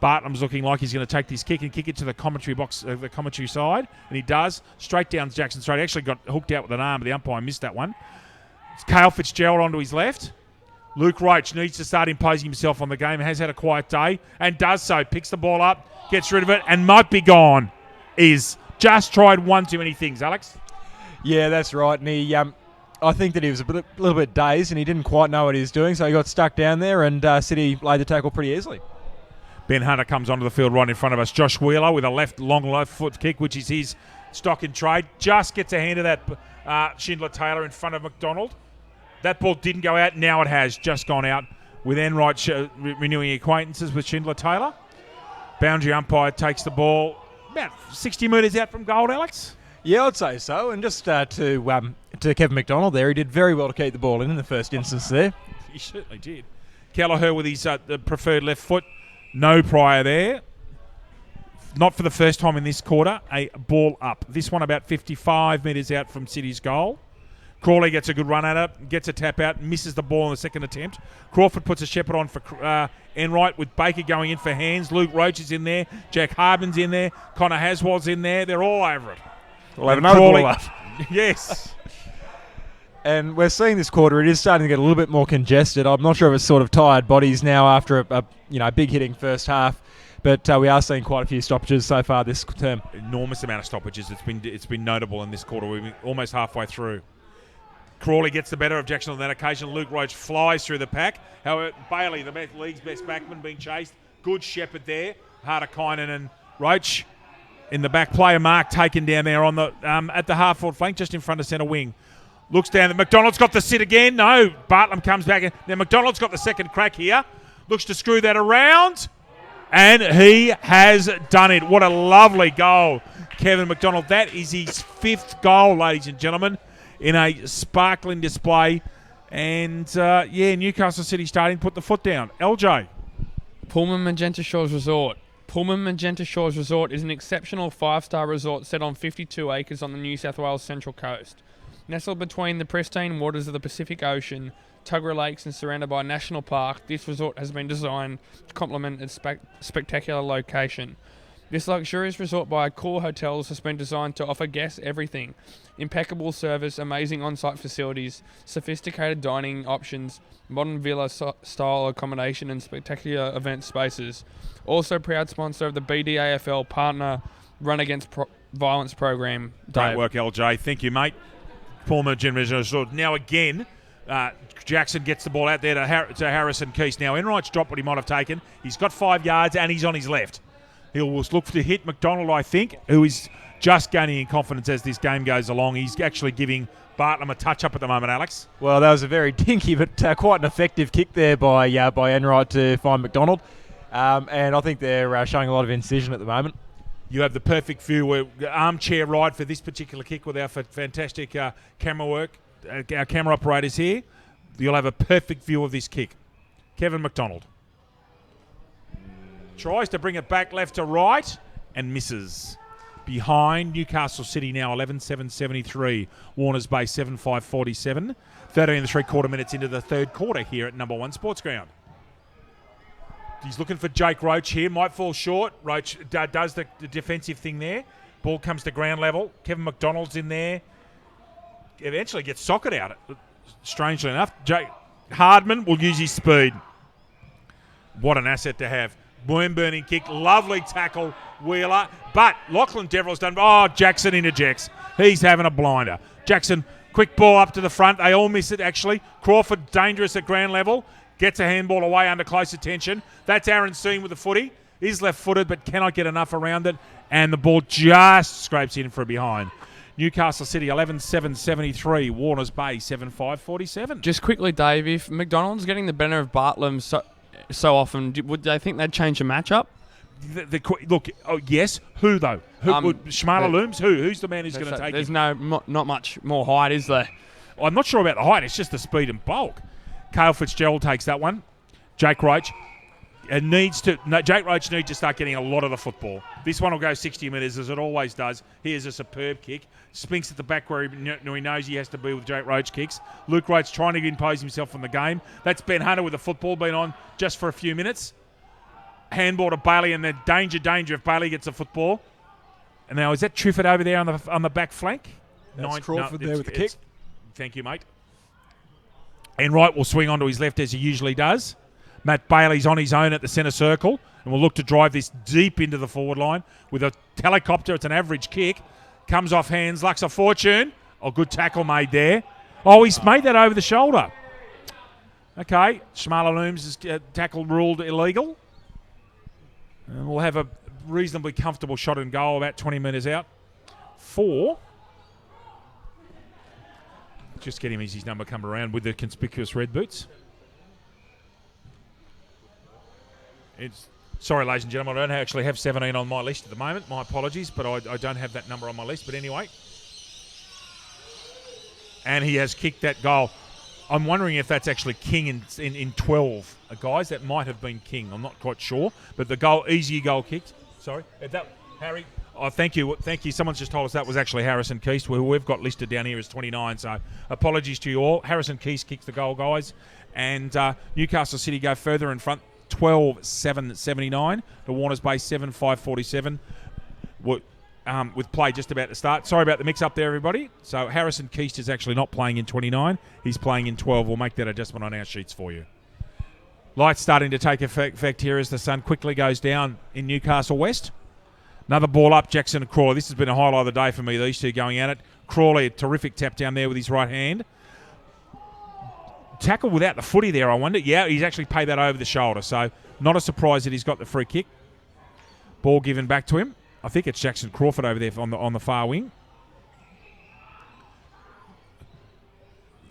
Bartlam's looking like he's going to take this kick and kick it to the commentary box, the commentary side, and he does. Straight down Jackson straight. Actually got hooked out with an arm, but the umpire missed that one. It's Cale Fitzgerald onto his left. Luke Roach needs to start imposing himself on the game. Has had a quiet day and does so. Picks the ball up, gets rid of it, and might be gone. Is just tried one too many things, Alex. Yeah, that's right. And he, I think that he was a little bit dazed and he didn't quite know what he was doing, so he got stuck down there and City laid the tackle pretty easily. Ben Hunter comes onto the field right in front of us. Josh Wheeler with a long left foot kick, which is his stock in trade. Just gets a hand of that Schindler Taylor in front of McDonald. That ball didn't go out. Now it has just gone out with Enright renewing acquaintances with Schindler Taylor. Boundary umpire takes the ball about 60 metres out from goal, Alex. Yeah, I'd say so. And just to Kevin McDonald there, he did very well to keep the ball in the first instance there. He certainly did. Kelleher with his preferred left foot. No prior there. Not for the first time in this quarter. A ball up. This one about 55 metres out from City's goal. Crawley gets a good run at it. Gets a tap out. Misses the ball in the second attempt. Crawford puts a shepherd on for Enright with Baker going in for hands. Luke Roach is in there. Jack Hardman's in there. Connor Haswell's in there. They're all over it. We'll have another ball up. Yes. And we're seeing this quarter, it is starting to get a little bit more congested. I'm not sure if it's sort of tired bodies now after a big hitting first half, but we are seeing quite a few stoppages so far this term. Enormous amount of stoppages. It's been notable in this quarter. We're almost halfway through. Crawley gets the better of Jackson on that occasion. Luke Roach flies through the pack. However, Bailey, the league's best backman, being chased. Good shepherd there. Harder-Kynan and Roach in the back. Player mark taken down there on the at the half-forward flank, just in front of centre wing. Looks down. McDonald's got the sit again. No, Bartlam comes back. In. Now McDonald's got the second crack here. Looks to screw that around. And he has done it. What a lovely goal, Kevin McDonald. That is his 5th goal, ladies and gentlemen, in a sparkling display. And, Newcastle City starting to put the foot down. LJ. Pullman Magenta Shores Resort. Pullman Magenta Shores Resort is an exceptional 5-star resort set on 52 acres on the New South Wales Central Coast. Nestled between the pristine waters of the Pacific Ocean, Tuggerah Lakes and surrounded by a national park, this resort has been designed to complement its spectacular location. This luxurious resort by Accor Hotels has been designed to offer guests everything. Impeccable service, amazing on-site facilities, sophisticated dining options, modern villa-style accommodation and spectacular event spaces. Also proud sponsor of the BDAFL partner Run Against Violence program. Great work, LJ. Thank you, mate. Pullman Resort. Now again, Jackson gets the ball out there to Harrison Keese. Now Enright's dropped what he might have taken. He's got 5 yards and he's on his left. He'll look to hit McDonald, I think, who is just gaining in confidence as this game goes along. He's actually giving Bartlam a touch-up at the moment, Alex. Well, that was a very dinky but quite an effective kick there by Enright to find McDonald. And I think they're showing a lot of incision at the moment. You have the perfect view, armchair ride for this particular kick with our fantastic camera work. Our camera operators here. You'll have a perfect view of this kick. Kevin McDonald tries to bring it back left to right and misses. Behind Newcastle City now 11-7-73. Warners Bay 7-5-47. 13 3/4 minutes into the third quarter here at Number 1 Sports Ground. He's looking for Jake Roach here. Might fall short. Roach does the defensive thing there. Ball comes to ground level. Kevin McDonald's in there. Eventually gets socket out. Strangely enough, Jake Hardman will use his speed. What an asset to have. Worm-burning kick. Lovely tackle, Wheeler. But Lachlan Deverell's done. Oh, Jackson interjects. He's having a blinder. Jackson, quick ball up to the front. They all miss it, actually. Crawford, dangerous at ground level. Gets a handball away under close attention. That's Aaron Seen with the footy. He's left-footed but cannot get enough around it. And the ball just scrapes in from behind. Newcastle City 11-7-73. Warners Bay 7-5-47. Just quickly, Dave, if McDonald's getting the better of Bartlam so often, would they think they'd change the matchup? Look, yes. Who, though? Shmala Looms? Who's the man who's going to take There's him? not much more height, is there? I'm not sure about the height. It's just the speed and bulk. Cale Fitzgerald takes that one. Jake Roach. Jake Roach needs to start getting a lot of the football. This one will go 60 metres as it always does. Here's a superb kick. Spinks at the back where he knows he has to be with Jake Roach kicks. Luke Roach trying to impose himself on the game. That's Ben Hunter with the football, been on just for a few minutes. Handball to Bailey, and then danger if Bailey gets the football. And now is that Trifford over there on the back flank? That's Crawford there with the kick. Thank you, mate. Enright will swing onto his left as he usually does. Matt Bailey's on his own at the centre circle and will look to drive this deep into the forward line with a helicopter. It's an average kick. Comes off hands. Lucks of Fortune. Oh, good tackle made there. Oh, he's made that over the shoulder. Okay, Shmala Looms' tackle ruled illegal. And we'll have a reasonably comfortable shot and goal about 20 metres out. 4. Just get him as his number come around with the conspicuous red boots. Sorry, ladies and gentlemen, I don't actually have 17 on my list at the moment. My apologies, but I don't have that number on my list. But anyway. And he has kicked that goal. I'm wondering if that's actually King in 12. Guys, that might have been King. I'm not quite sure. But the goal, easy goal kicked. Sorry. Harry. Oh, thank you. Thank you. Someone's just told us that was actually Harrison Keast, who we've got listed down here as 29. So apologies to you all. Harrison Keast kicks the goal, guys. And Newcastle City go further in front, 12-7-79. The Warners Bay 7-5-47. With play just about to start. Sorry about the mix-up there, everybody. So Harrison Keast is actually not playing in 29. He's playing in 12. We'll make that adjustment on our sheets for you. Lights starting to take effect here as the sun quickly goes down in Newcastle West. Another ball up, Jackson and Crawley. This has been a highlight of the day for me, these two going at it. Crawley, a terrific tap down there with his right hand. Tackle without the footy there, I wonder. Yeah, he's actually paid that over the shoulder, so not a surprise that he's got the free kick. Ball given back to him. I think it's Jackson Crawford over there on the far wing.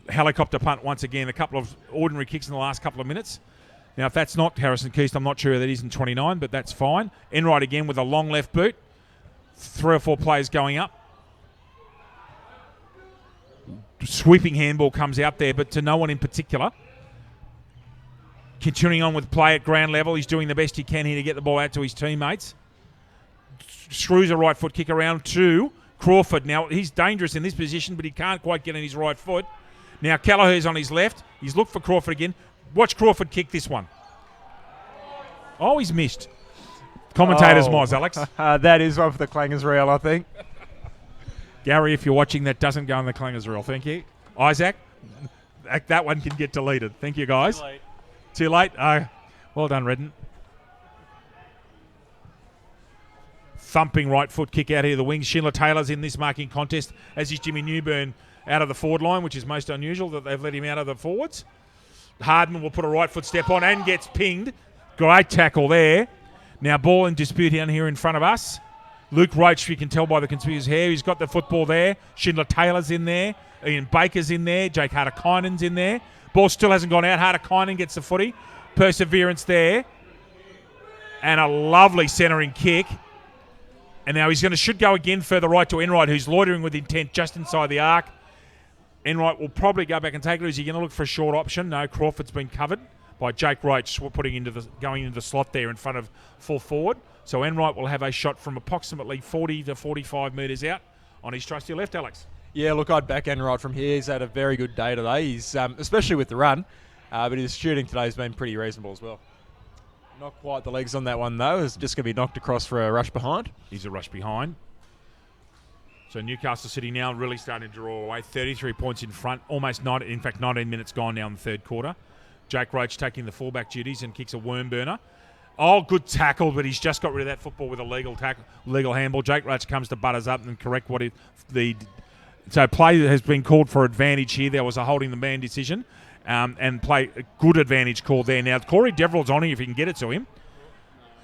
Helicopter punt once again. A couple of ordinary kicks in the last couple of minutes. Now, if that's not Harrison Keast, I'm not sure that he's in 29, but that's fine. Enright again with a long left boot. 3 or 4 players going up. Sweeping handball comes out there, but to no one in particular. Continuing on with play at ground level. He's doing the best he can here to get the ball out to his teammates. Screws a right foot kick around to Crawford. Now, he's dangerous in this position, but he can't quite get in his right foot. Now, Kelleher's on his left. He's looked for Crawford again. Watch Crawford kick this one. Oh, he's missed. Commentator's Moz, Alex. That is one for the Clangers reel, I think. Gary, if you're watching, that doesn't go on the Clangers reel. Thank you. Isaac, that one can get deleted. Thank you, guys. Too late. Well done, Redden. Thumping right foot kick out here the wings. Schindler Taylor's in this marking contest, as is Jimmy Newburn out of the forward line, which is most unusual that they've let him out of the forwards. Hardman will put a right foot step on and gets pinged. Great tackle there. Now ball in dispute down here in front of us. Luke Roach, you can tell by the conspicuous hair, he's got the football there. Schindler Taylor's in there. Ian Baker's in there. Jake Harder-Kynan's in there. Ball still hasn't gone out. Harder-Kynan gets the footy. Perseverance there. And a lovely centering kick. And now should go again further right to Enright, who's loitering with intent just inside the arc. Enright will probably go back and take it. Is he going to look for a short option? No, Crawford's been covered by Jake Roach, going into the slot there in front of full forward. So Enright will have a shot from approximately 40 to 45 metres out on his trusty left, Alex. Yeah, look, I'd back Enright from here. He's had a very good day today. He's especially with the run, but his shooting today has been pretty reasonable as well. Not quite the legs on that one, though. It's just going to be knocked across for a rush behind. He's a rush behind. So Newcastle City now really starting to draw away. 33 points in front. Almost 19 minutes gone now in the third quarter. Jake Roach taking the fullback duties and kicks a worm burner. Oh, good tackle, but he's just got rid of that football with a legal handball. Jake Roach comes to butters up and correct so play has been called for advantage here. There was a holding the man decision. And play a good advantage call there. Now, Corey Deverell's on him if he can get it to him.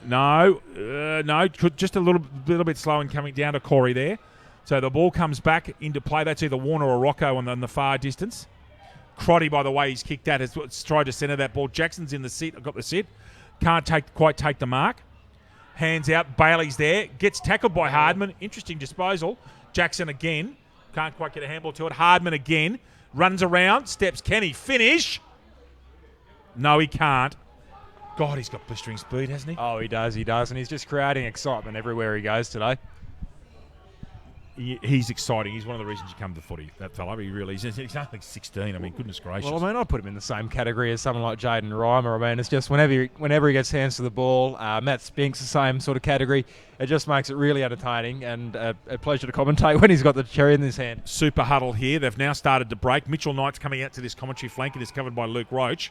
No, just a little bit slow in coming down to Corey there. So the ball comes back into play. That's either Warner or Rocco on the far distance. Crotty, by the way, he's kicked at, has tried to centre that ball. Jackson's in the sit, got the sit. Can't quite take the mark. Hands out, Bailey's there. Gets tackled by Hardman. Interesting disposal. Jackson again. Can't quite get a handball to it. Hardman again. Runs around, steps. Can he finish? No, he can't. God, he's got blistering speed, hasn't he? Oh, he does. And he's just creating excitement everywhere he goes today. He's exciting. He's one of the reasons you come to footy, that fella. He really is. He's only 16. I mean, goodness gracious. Well, I mean, I'd put him in the same category as someone like Jaden Reimer. I mean, it's just whenever he gets hands to the ball, Matt Spinks, the same sort of category. It just makes it really entertaining and a pleasure to commentate when he's got the cherry in his hand. Super huddle here. They've now started to break. Mitchell Knight's coming out to this commentary flank and is covered by Luke Roach.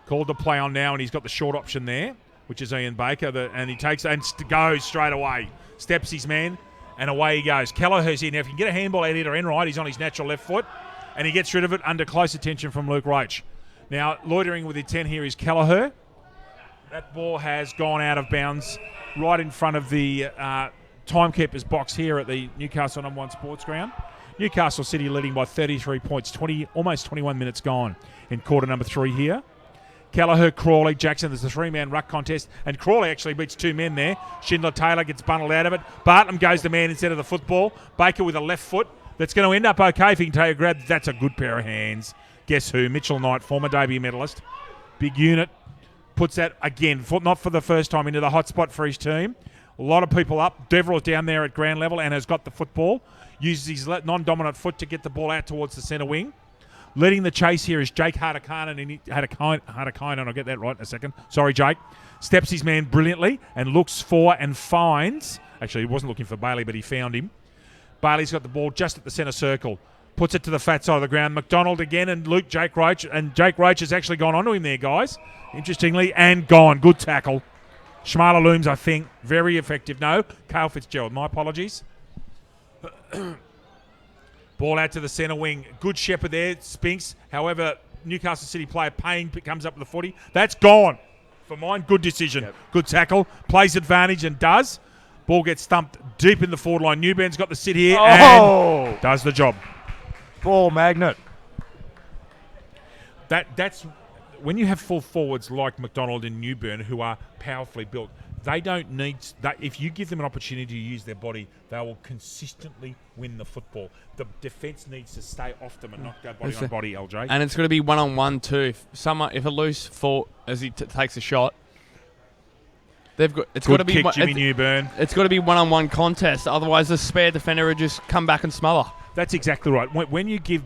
Called to play on now, and he's got the short option there, which is Ian Baker. And he takes and goes straight away. Steps his man. And away he goes. Kelleher's here. Now, if you can get a handball out here to Enright, he's on his natural left foot. And he gets rid of it under close attention from Luke Roach. Now, loitering with intent here is Kelleher. That ball has gone out of bounds right in front of the timekeeper's box here at the Newcastle No. 1 Sports Ground. Newcastle City leading by 33 points, almost 21 minutes gone in quarter number 3 here. Kelleher, Crawley, Jackson, there's a 3-man ruck contest, and Crawley actually beats 2 men there. Schindler-Taylor gets bundled out of it. Bartlam goes the man instead of the football. Baker with a left foot. That's going to end up okay if he can take a grab. That's a good pair of hands. Guess who? Mitchell Knight, former debut medalist. Big unit. Puts that, again, not for the first time, into the hot spot for his team. A lot of people up. Deverell's down there at ground level and has got the football. Uses his non-dominant foot to get the ball out towards the centre wing. Leading the chase here is Jake Hardakainen. I'll get that right in a second. Sorry, Jake. Steps his man brilliantly and looks for and finds. Actually, he wasn't looking for Bailey, but he found him. Bailey's got the ball just at the centre circle. Puts it to the fat side of the ground. McDonald again and Jake Roach. And Jake Roach has actually gone onto him there, guys. Interestingly, and gone. Good tackle. Shmarla Looms, I think, very effective. No, Cale Fitzgerald. My apologies. Ball out to the centre wing. Good shepherd there, Spinks. However, Newcastle City player Payne comes up with the footy. That's gone. For mine, good decision. Yep. Good tackle. Plays advantage and does. Ball gets thumped deep in the forward line. Newburn's got the sit here and does the job. Ball magnet. That's when you have full forwards like McDonald and Newburn who are powerfully built. They don't need that. If you give them an opportunity to use their body, they will consistently win the football. The defence needs to stay off them and not go body on body, LJ. And it's got to be one-on-one too. If a loose foot as he takes a shot, it's got to be Jimmy Newburn. It's got to be one-on-one contest. Otherwise, the spare defender would just come back and smother. That's exactly right. When you give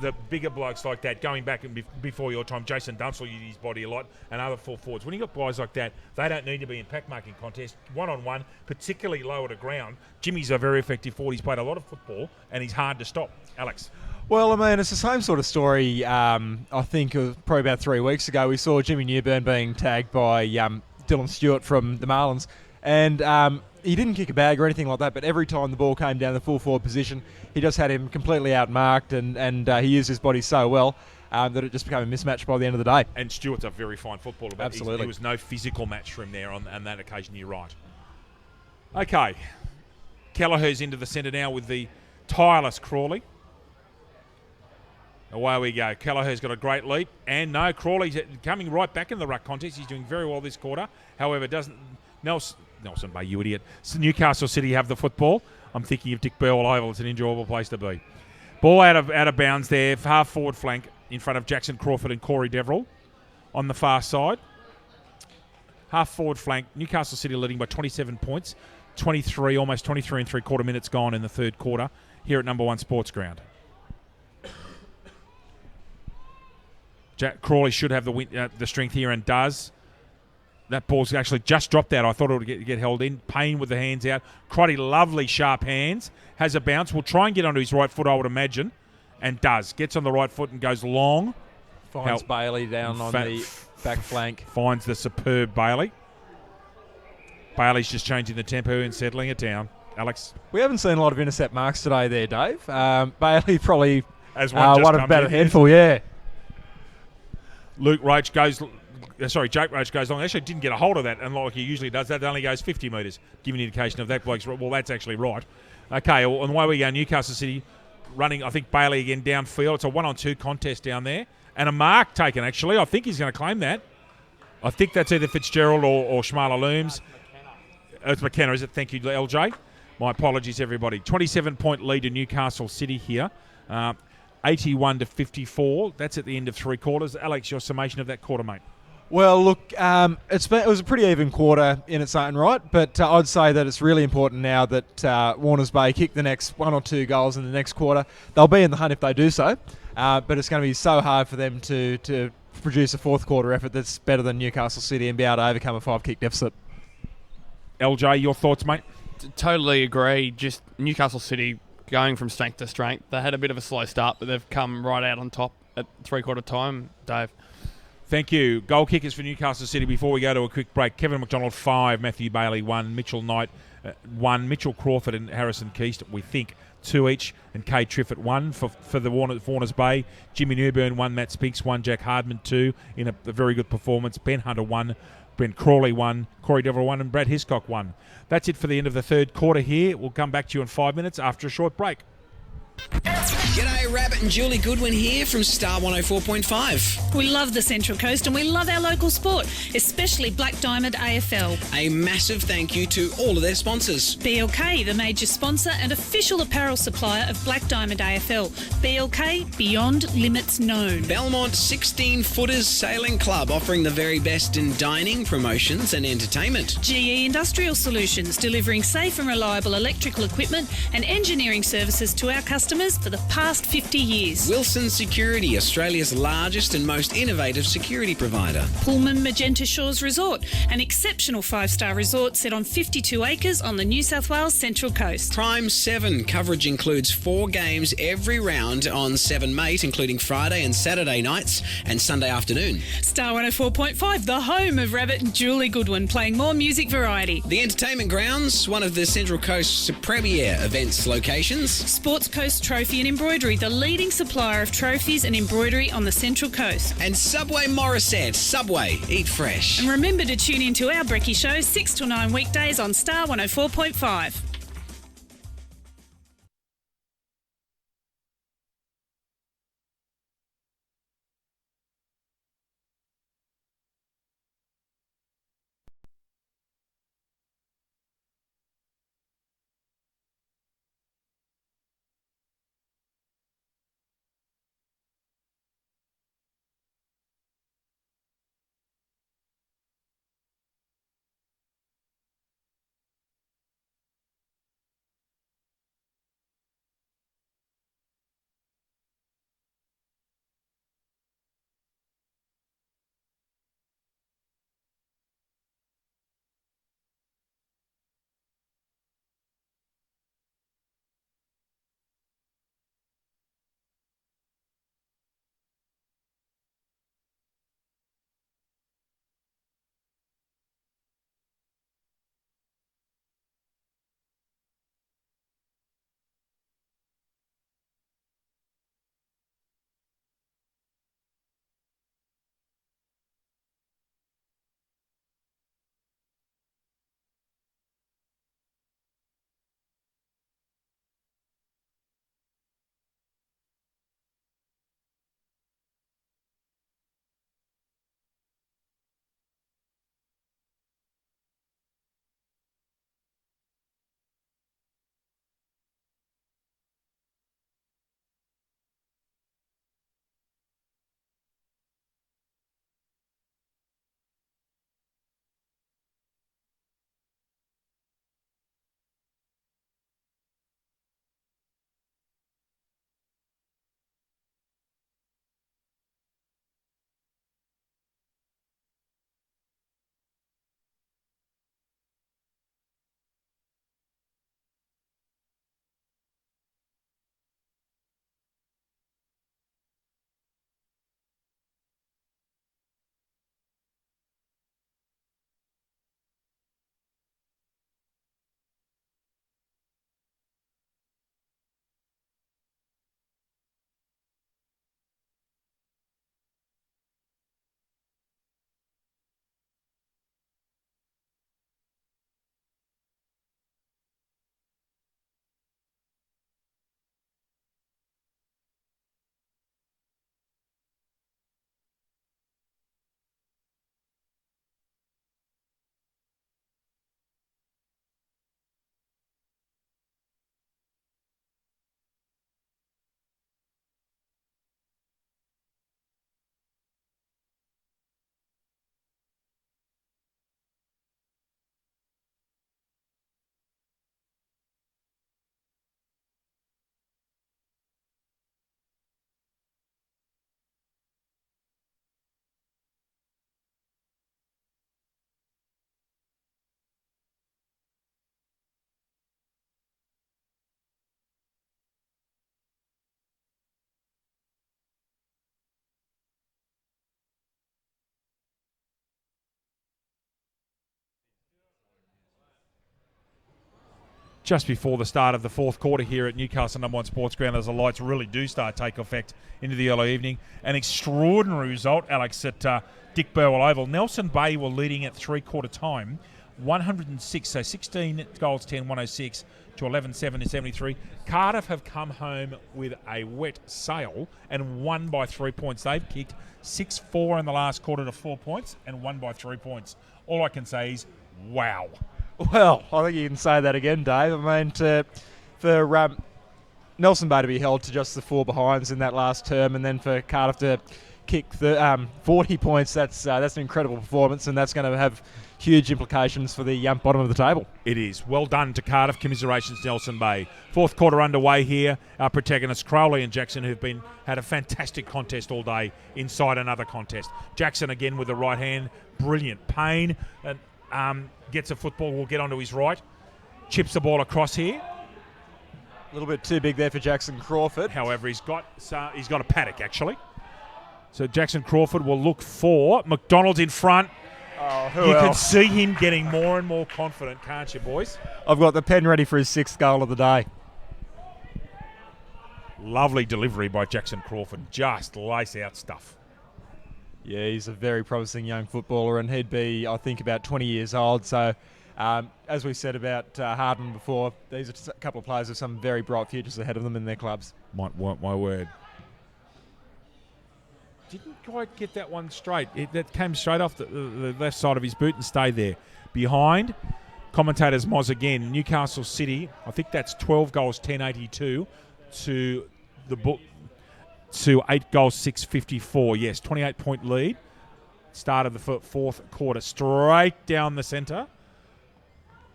the bigger blokes like that, going back and before your time, Jason Dunstall used his body a lot, and other full forwards. When you got guys like that, they don't need to be in pack-marking contests. One-on-one, particularly lower to ground. Jimmy's a very effective forward. He's played a lot of football, and he's hard to stop. Alex? Well, I mean, it's the same sort of story. I think it was probably about 3 weeks ago, we saw Jimmy Newburn being tagged by Dylan Stewart from the Marlins. And he didn't kick a bag or anything like that, but every time the ball came down the full forward position, he just had him completely outmarked, and he used his body so well that it just became a mismatch by the end of the day. And Stewart's a very fine footballer, but absolutely, there was no physical match for him there on that occasion, you're right. Okay, Kelleher's into the centre now with the tireless Crawley. Away we go. Kelleher's got a great leap, and no, Crawley's coming right back in the ruck contest. He's doing very well this quarter. However, Nelson Bay, you idiot. So Newcastle City have the football. I'm thinking of Dick Burwell Oval. It's an enjoyable place to be. Ball out of bounds there. Half forward flank in front of Jackson Crawford and Corey Deverell on the far side. Half forward flank. Newcastle City leading by 27 points. 23, almost 23 and 3/4 minutes gone in the third quarter here at No. 1 Sports Ground. Crawley should have the strength here and does. That ball's actually just dropped out. I thought it would get held in. Payne with the hands out. Crotty, lovely sharp hands. Has a bounce. Will try and get onto his right foot, I would imagine. And does. Gets on the right foot and goes long. Finds Bailey down on the back flank. Finds the superb Bailey. Bailey's just changing the tempo and settling it down. Alex? We haven't seen a lot of intercept marks today there, Dave. Bailey probably as one of about a handful, yeah. Jake Roach goes long. Actually didn't get a hold of that, and like he usually does, that only goes 50 metres. Give an indication of that bloke's, well, that's actually right. Okay, on the way we go, Newcastle City running, I think Bailey again downfield. It's a 1-on-2 contest down there. And a mark taken, actually. I think he's going to claim that. I think that's either Fitzgerald or Shmarla Looms. It's McKenna, is it? Thank you, LJ. My apologies, everybody. 27-point lead to Newcastle City here. 81-54. That's at the end of 3 quarters. Alex, your summation of that quarter, mate. Well, look, it was a pretty even quarter in its own right, but I'd say that it's really important now that Warners Bay kick the next 1 or 2 goals in the next quarter. They'll be in the hunt if they do so, but it's going to be so hard for them to produce a fourth quarter effort that's better than Newcastle City and be able to overcome a 5-kick deficit. LJ, your thoughts, mate? Totally agree. Just Newcastle City going from strength to strength. They had a bit of a slow start, but they've come right out on top at 3/4 time, Dave. Thank you. Goal kickers for Newcastle City before we go to a quick break. Kevin McDonald, 5. Matthew Bailey, 1. Mitchell Knight, 1. Mitchell Crawford and Harrison Keast, we think, 2 each. And Kay Triffett, 1 for the Warners Bay. Jimmy Newburn, 1. Matt Spinks, 1. Jack Hardman, 2 in a very good performance. Ben Hunter, 1. Brent Crawley, 1. Corey Deverell, 1. And Brad Hiscock, 1. That's it for the end of the third quarter here. We'll come back to you in 5 minutes after a short break. G'day, Rabbit and Julie Goodwin here from Star 104.5. We love the Central Coast and we love our local sport, especially Black Diamond AFL. A massive thank you to all of their sponsors. BLK, the major sponsor and official apparel supplier of Black Diamond AFL. BLK, beyond limits known. Belmont 16-Footers Sailing Club, offering the very best in dining, promotions and entertainment. GE Industrial Solutions, delivering safe and reliable electrical equipment and engineering services to our customers for the past 50 years. Wilson Security, Australia's largest and most innovative security provider. Pullman Magenta Shores Resort, an exceptional 5-star resort set on 52 acres on the New South Wales Central Coast. Prime 7, coverage includes 4 games every round on 7 Mate, including Friday and Saturday nights and Sunday afternoon. Star 104.5, the home of Rabbit and Julie Goodwin, playing more music variety. The Entertainment Grounds, one of the Central Coast's premier events locations. Sports Coast Trophy and Embroidery, the leading supplier of trophies and embroidery on the Central Coast. And Subway Morisset. Subway, eat fresh. And remember to tune into our Brekkie Show 6 till 9 weekdays on Star 104.5. just before the start of the fourth quarter here at Newcastle number 1 Sports Ground, as the lights really do start take effect into the early evening. An extraordinary result, Alex, at Dick Burwell Oval. Nelson Bay were leading at three-quarter time, 106, so 16 goals, 10, 106 to 11-7 and 73. Cardiff have come home with a wet sail and won by 3 points. They've kicked 6-4 in the last quarter to 4 points and won by 3 points. All I can say is, wow. Well, I think you can say that again, Dave. I mean, for Nelson Bay to be held to just the 4 behinds in that last term, and then for Cardiff to kick 40 points, that's an incredible performance, and that's going to have huge implications for the bottom of the table. It is. Well done to Cardiff. Commiserations, Nelson Bay. Fourth quarter underway here. Our protagonists, Crowley and Jackson, who've had a fantastic contest all day inside another contest. Jackson again with the right hand. Brilliant. Payne gets a football. Will get onto his right. Chips the ball across here. A little bit too big there for Jackson Crawford. However, he's got a paddock, actually. So Jackson Crawford will look for McDonald's in front. Oh, you can see him getting more and more confident, can't you, boys? I've got the pen ready for his 6th goal of the day. Lovely delivery by Jackson Crawford. Just lace out stuff. Yeah, he's a very promising young footballer, and he'd be, I think, about 20 years old. So, as we said about Harden before, these are a couple of players with some very bright futures ahead of them in their clubs. Might want my word. Didn't quite get that one straight. That came straight off the left side of his boot and stayed there. Behind, commentators Moz again. Newcastle City, I think that's 12 goals, 1082 to the book. To 8 goals, 654. Yes, 28-point lead. Start of the fourth quarter. Straight down the centre.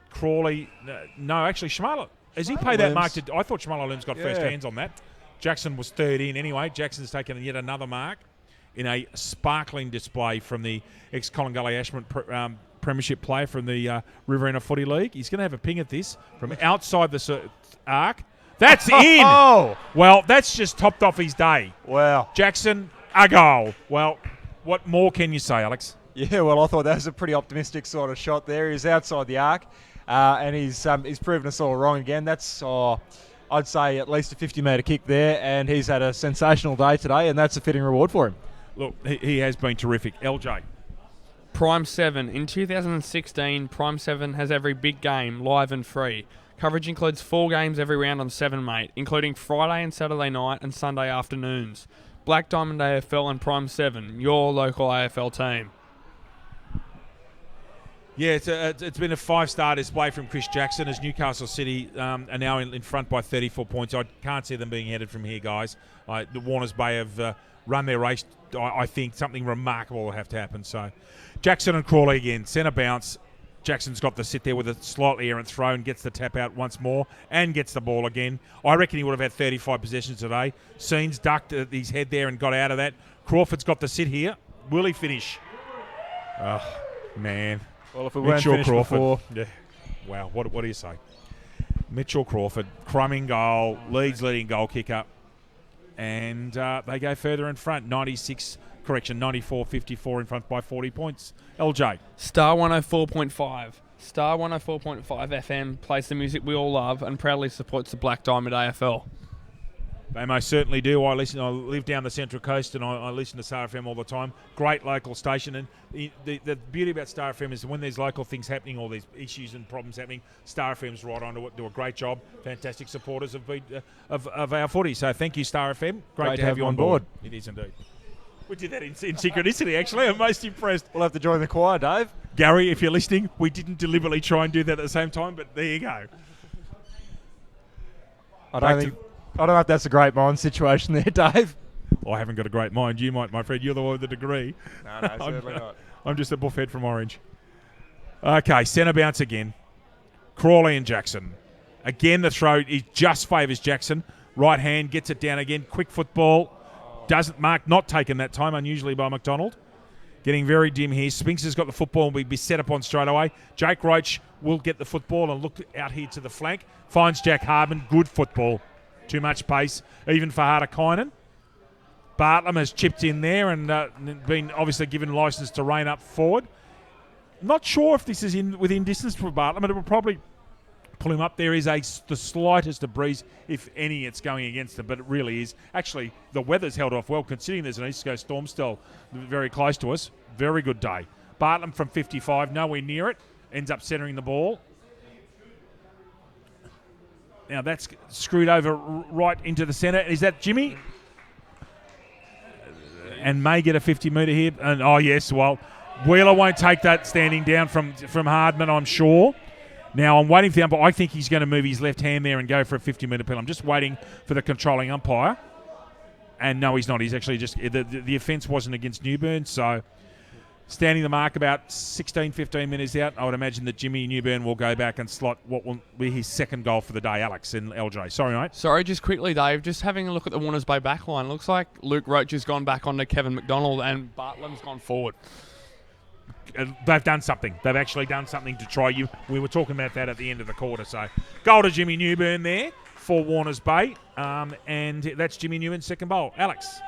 Crawley. No, actually, Shmala. Has he paid that mark? I thought Shmala Looms got first hands on that. Jackson was third in anyway. Jackson's taken yet another mark in a sparkling display from the ex-Collingully Ashmont premiership player from the Riverina Footy League. He's going to have a ping at this from outside the arc. That's in! Oh! Well, that's just topped off his day. Wow. Jackson, a goal. Well, what more can you say, Alex? Yeah, well, I thought that was a pretty optimistic sort of shot there. He's outside the arc, and he's proven us all wrong again. That's, I'd say, at least a 50-metre kick there, and he's had a sensational day today, and that's a fitting reward for him. Look, he has been terrific. LJ. Prime 7. In 2016, Prime 7 has every big game live and free. Coverage includes 4 games every round on 7, mate, including Friday and Saturday night and Sunday afternoons. Black Diamond AFL and Prime 7, your local AFL team. Yeah, it's been a 5-star display from Chris Jackson as Newcastle City are now in front by 34 points. I can't see them being headed from here, guys. The Warners Bay have run their race. I think something remarkable will have to happen. So Jackson and Crawley again, centre bounce. Jackson's got to sit there with a slightly errant throw and gets the tap out once more and gets the ball again. I reckon he would have had 35 possessions today. Scenes ducked his head there and got out of that. Crawford's got to sit here. Will he finish? Oh, man. Well, if it weren't finished before. Yeah. Wow, what do you say? Mitchell Crawford, crumbing goal, leads leading goal kicker. And they go further in front. 94-54 in front by 40 points. LJ. Star 104.5. Star 104.5 FM plays the music we all love and proudly supports the Black Diamond AFL. They most certainly do. I live down the Central Coast and I listen to Star FM all the time. Great local station. And the beauty about Star FM is when there's local things happening, all these issues and problems happening, Star FM's right on to it, do a great job. Fantastic supporters of our footy. So thank you, Star FM. Great to have you on board. It is indeed. We did that in synchronicity, actually. I'm most impressed. We'll have to join the choir, Dave. Gary, if you're listening, we didn't deliberately try and do that at the same time, but there you go. I don't know if that's a great mind situation there, Dave. I haven't got a great mind. You might, my friend. You're the one with the degree. No, certainly not. I'm just a buffhead from Orange. Okay, centre bounce again. Crawley and Jackson. Again, the throw he just favours Jackson. Right hand, gets it down again. Quick football. Doesn't mark, not taken that time, unusually by McDonald. Getting very dim here. Spinks has got the football and will be set up on straight away. Jake Roach will get the football and look out here to the flank. Finds Jack Hardman. Good football. Too much pace, even for Harder-Kynan. Bartlam has chipped in there and been obviously given licence to rein up forward. Not sure if this is within distance for Bartlam, but it will probably pull him up. There is the slightest of breeze, if any, it's going against them, but it really is. Actually, the weather's held off well, considering there's an East Coast storm still very close to us. Very good day. Bartlam from 55, nowhere near it. Ends up centering the ball. Now that's screwed over right into the centre. Is that Jimmy? And may get a 50-metre here. And yes, well, Wheeler won't take that standing down from Hardman, I'm sure. Now I'm waiting for the umpire. I think he's going to move his left hand there and go for a 50-metre penalty. I'm just waiting for the controlling umpire. And no, he's not. He's actually just the offence wasn't against Newburn, so standing the mark about 16, 15 minutes out, I would imagine that Jimmy Newburn will go back and slot what will be his second goal for the day, Alex, in LJ. Sorry, mate. Sorry, just quickly, Dave, just having a look at the Warners Bay backline. Looks like Luke Roach has gone back onto Kevin McDonald and Bartlam's gone forward. They've done something. They've actually done something to try you. We were talking about that at the end of the quarter. So, goal to Jimmy Newburn there for Warners Bay. And that's Jimmy Newburn's second goal. Alex.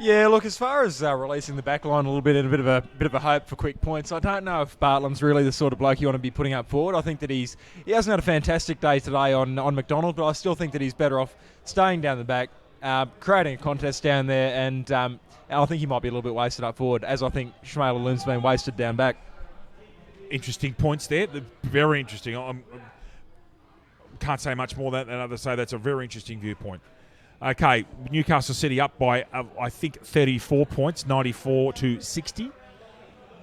Yeah, look, as far as releasing the back line a little bit and a bit of a hope for quick points, I don't know if Bartlam's really the sort of bloke you want to be putting up forward. I think that he hasn't had a fantastic day today on McDonald, but I still think that he's better off staying down the back, creating a contest down there, and I think he might be a little bit wasted up forward, as I think Shmaila Loom's been wasted down back. Interesting points there. They're very interesting. I can't say much more than others say. That's a very interesting viewpoint. Okay, Newcastle City up by, I think, 34 points, 94-60.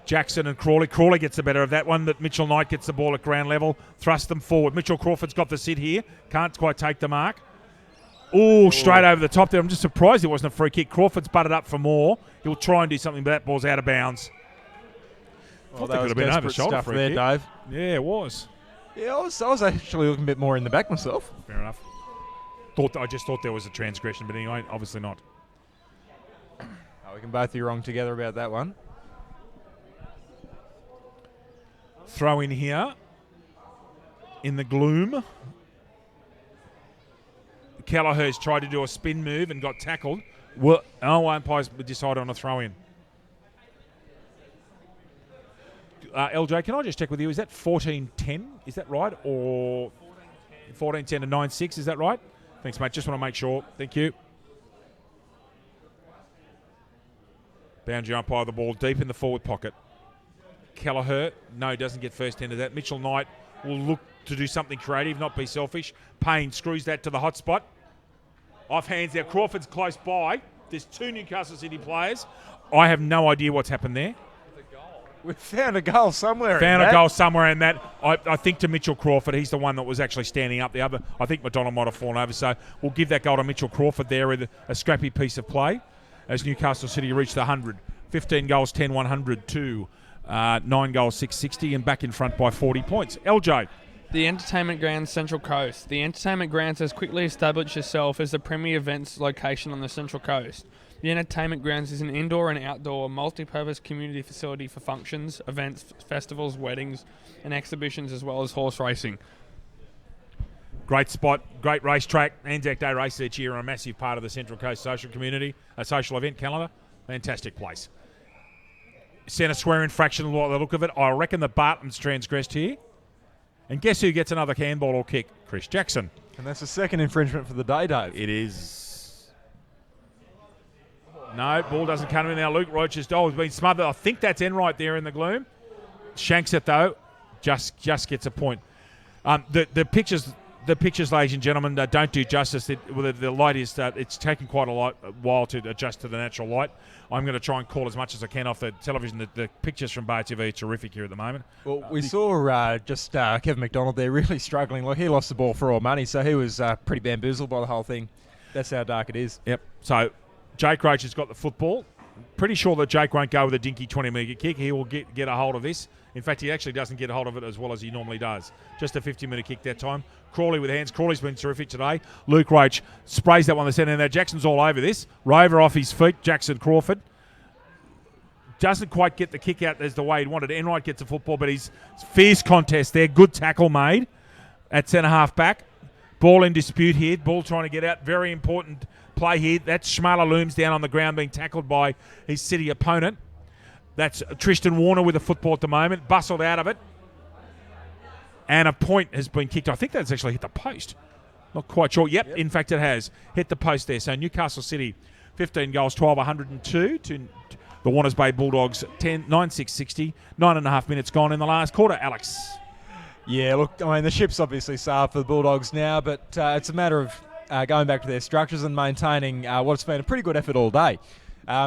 Jackson and Crawley. Crawley gets the better of that one, but Mitchell Knight gets the ball at ground level, thrust them forward. Mitchell Crawford's got the sit here. Can't quite take the mark. Ooh, straight over the top there. I'm just surprised it wasn't a free kick. Crawford's butted up for more. He'll try and do something, but that ball's out of bounds. Well, that could have been over shoulder for there, Dave. Yeah, it was. Yeah, I was actually looking a bit more in the back myself. Fair enough. I just thought there was a transgression, but anyway, obviously not. We can both be wrong together about that one. Throw in here in the gloom. Kelleher's tried to do a spin move and got tackled. Umpires decided on a throw in. LJ, can I just check with you? Is that 14-10? Is that right? Or 14-10 to 9-6? Is that right? Thanks, mate. Just want to make sure. Thank you. Boundary umpire the ball deep in the forward pocket. Kelleher, no, doesn't get first end of that. Mitchell Knight will look to do something creative, not be selfish. Payne screws that to the hot spot. Off hands there. Crawford's close by. There's two Newcastle City players. I have no idea what's happened there. We found a goal somewhere. In that. I think to Mitchell Crawford. He's the one that was actually standing up. The other, I think McDonald might have fallen over. So we'll give that goal to Mitchell Crawford there with a scrappy piece of play as Newcastle City reach the 100. 15 goals, 10-100 to 9 goals, 660, and back in front by 40 points. LJ. The Entertainment Grounds Central Coast. The Entertainment Grounds has quickly established itself as the premier events location on the Central Coast. The Entertainment Grounds is an indoor and outdoor multi-purpose community facility for functions, events, festivals, weddings and exhibitions, as well as horse racing. Great spot, great racetrack. Anzac Day race each year, a massive part of the Central Coast social community, a social event calendar. Fantastic place. Centre square infraction, the look of it. I reckon the Bartlam's transgressed here. And guess who gets another handball or kick? Chris Jackson. And that's the second infringement for the day, Dave. It is. No, ball doesn't come in now. Luke Roach's goal has been smothered. I think that's Enright there in the gloom. Shanks it though. Just gets a point. The pictures, ladies and gentlemen, don't do justice. The light is it's taken quite a while to adjust to the natural light. I'm going to try and call as much as I can off the television. The pictures from Bay TV are terrific here at the moment. Well, we saw Kevin McDonald there really struggling. Like, he lost the ball for all money, so he was pretty bamboozled by the whole thing. That's how dark it is. Yep. So Jake Roach has got the football. Pretty sure that Jake won't go with a dinky 20-metre kick. He will get a hold of this. In fact, he actually doesn't get a hold of it as well as he normally does. Just a 50-metre kick that time. Crawley with hands. Crawley's been terrific today. Luke Roach sprays that one in the centre. Now Jackson's all over this. Rover off his feet. Jackson Crawford doesn't quite get the kick out as the way he wanted. Enright gets the football, but he's fierce contest there. Good tackle made at centre-half back. Ball in dispute here. Ball trying to get out. Very important play here. That's Shmaila Looms down on the ground being tackled by his City opponent. That's Tristan Warner with the football at the moment. Bustled out of it. And a point has been kicked. I think that's actually hit the post. Not quite sure. Yep, in fact it has. Hit the post there. So Newcastle City, 15 goals, 12, 102 to the Warners Bay Bulldogs, 9-6-60. 9.5 minutes gone in the last quarter, Alex. Yeah, look, I mean, the ship's obviously sailed for the Bulldogs now, but it's a matter of going back to their structures and maintaining what's been a pretty good effort all day.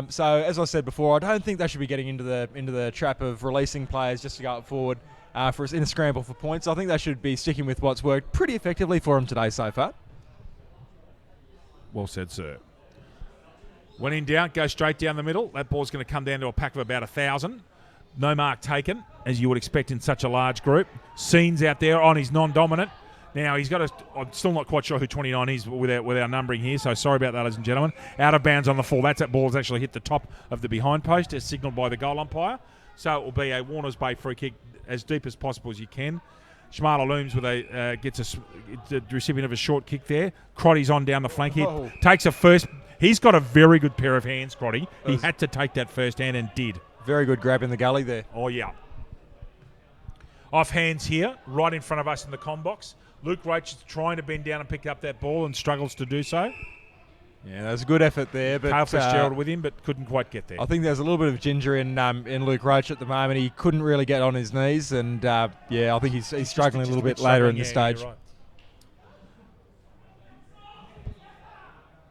So, as I said before, I don't think they should be getting into the trap of releasing players just to go up forward in a scramble for points. I think they should be sticking with what's worked pretty effectively for them today so far. Well said, sir. When in doubt, go straight down the middle. That ball's going to come down to a pack of about 1,000. No mark taken, as you would expect in such a large group. Scenes out there on his non-dominant. Now, he's got I'm still not quite sure who 29 is with our numbering here, so sorry about that, ladies and gentlemen. Out of bounds on the full. That ball's actually hit the top of the behind post, as signalled by the goal umpire. So it will be a Warners Bay free kick as deep as possible as you can. Shmala Looms gets the recipient of a short kick there. Crotty's on down the flank here. Takes a first. He's got a very good pair of hands, Crotty. He had to take that first hand and did. Very good grab in the gully there. Oh, yeah. Off hands here, right in front of us in the com box. Luke Roach is trying to bend down and pick up that ball and struggles to do so. Yeah, there's a good effort there. But Cale Fitzgerald with him, but couldn't quite get there. I think there's a little bit of ginger in Luke Roach at the moment. He couldn't really get on his knees, and I think he's struggling a little bit later in the stage. Right.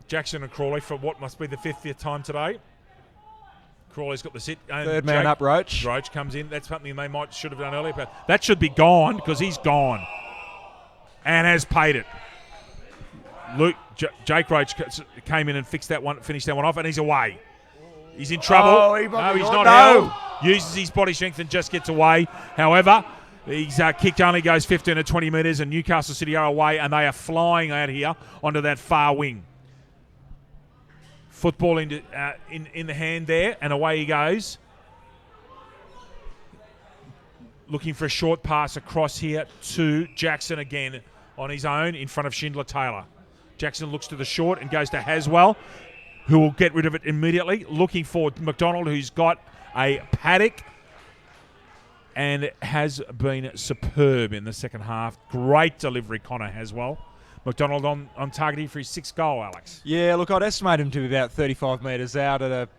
Jackson and Crawley for what must be the fifth time today. Crawley's got the sit. Third man up, Roach. Roach comes in. That's something they should have done earlier, but that should be gone because he's gone and has paid it. Jake Roach came in and finished that one off, and he's away. He's in trouble. Oh, he's not held. Uses his body strength and just gets away. However, his kick only goes 15 to 20 metres, and Newcastle City are away, and they are flying out here onto that far wing. Football in the hand there, and away he goes. Looking for a short pass across here to Jackson again on his own in front of Schindler Taylor. Jackson looks to the short and goes to Haswell, who will get rid of it immediately. Looking for McDonald, who's got a paddock and has been superb in the second half. Great delivery, Connor Haswell. McDonald on target for his 6th goal, Alex. Yeah, look, I'd estimate him to be about 35 metres out at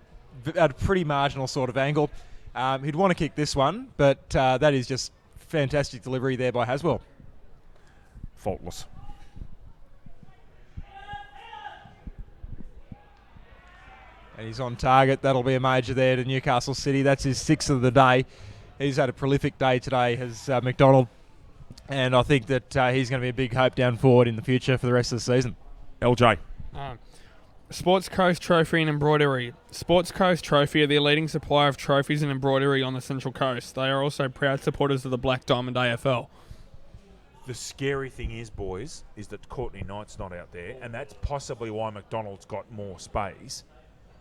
a pretty marginal sort of angle. He'd want to kick this one, but that is just fantastic delivery there by Haswell. Faultless. And he's on target. That'll be a major there to Newcastle City. That's his 6th of the day. He's had a prolific day today, has McDonald. And I think that he's going to be a big hope down forward in the future for the rest of the season. LJ. Sports Coast Trophy and Embroidery. Sports Coast Trophy are the leading supplier of trophies and embroidery on the Central Coast. They are also proud supporters of the Black Diamond AFL. The scary thing is, boys, is that Courtney Knight's not out there, and that's possibly why McDonald's got more space.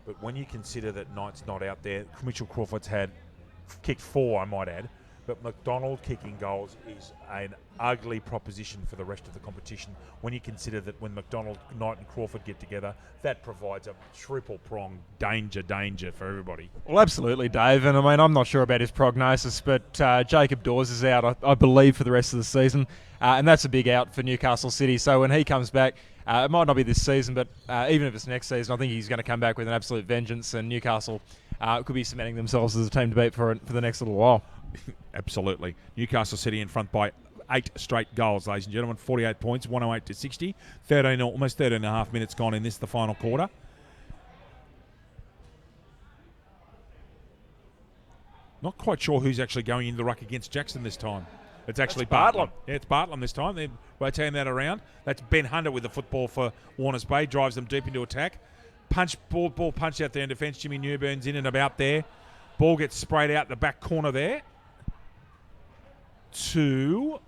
But when you consider that Knight's not out there, Mitchell Crawford's kicked 4, I might add. But McDonald kicking goals is an ugly proposition for the rest of the competition when you consider that when McDonald, Knight and Crawford get together, that provides a triple-pronged danger for everybody. Well, absolutely, Dave. And, I mean, I'm not sure about his prognosis, but Jacob Dawes is out, I believe, for the rest of the season. And that's a big out for Newcastle City. So when he comes back, it might not be this season, but even if it's next season, I think he's going to come back with an absolute vengeance, and Newcastle could be cementing themselves as a team to beat for the next little while. Absolutely. Newcastle City in front by 8 straight goals, ladies and gentlemen. 48 points, 108 to 60. Almost 13 and a half minutes gone in the final quarter. Not quite sure who's actually going in the ruck against Jackson this time. It's actually Bartlam. Yeah, it's Bartlam this time. They're rotating that around. That's Ben Hunter with the football for Warners Bay. Drives them deep into attack. Ball punched out there in defence. Jimmy Newburn's in and about there. Ball gets sprayed out the back corner there to...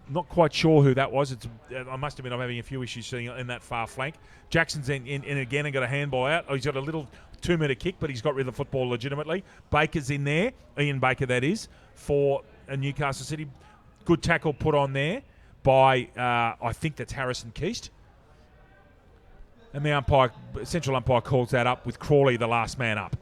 Not quite sure who that was. I must admit I'm having a few issues seeing it in that far flank. Jackson's in again and got a handball out. He's got a little 2-metre kick, but he's got rid of the football legitimately. Baker's in there. Ian Baker, that is, for Newcastle City. Good tackle put on there by, I think that's Harrison Keast. And the central umpire calls that up with Crawley the last man up.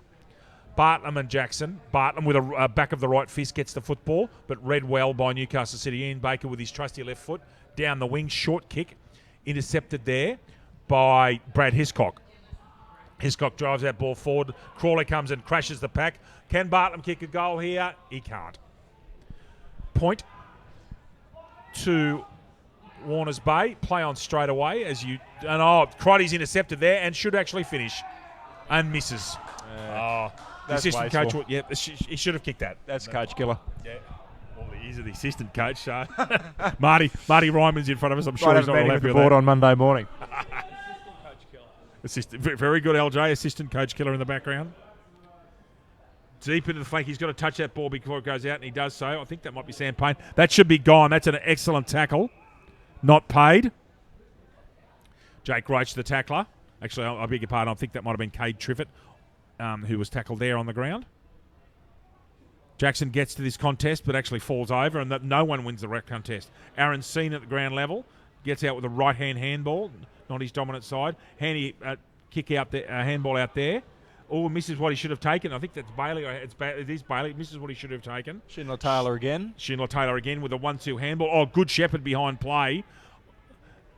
Bartlam and Jackson. Bartlam with a back of the right fist gets the football, but read well by Newcastle City. Ian Baker with his trusty left foot down the wing, short kick, intercepted there by Brad Hiscock. Hiscock drives that ball forward. Crawley comes and crashes the pack. Can Bartlam kick a goal here? He can't. Point to Warners Bay. Play on straight away Crotty's intercepted there and should actually finish and misses. The assistant wasteful. coach, he should have kicked that. That's coach killer. Yeah. Well, he's the assistant coach. So Marty Ryman's in front of us. I'm sure he's not happy with the board that. on Monday morning. Very good, LJ. Assistant coach killer in the background. Deep into the flank. He's got to touch that ball before it goes out, and he does so. I think that might be Sam Payne. That should be gone. That's an excellent tackle. Not paid. Jake Roach, the tackler. Actually, I beg your pardon. I think that might have been Cade Triffett, who was tackled there on the ground. Jackson gets to this contest, but actually falls over, and no one wins the rec contest. Aaron Seen at the ground level gets out with a right-hand handball, not his dominant side. Handy kick out there, handball out there. Oh, misses what he should have taken. I think that's Bailey. It is Bailey. Misses what he should have taken. Schindler Taylor again. Schindler Taylor again with a 1-2 handball. Oh, good Shepherd behind play.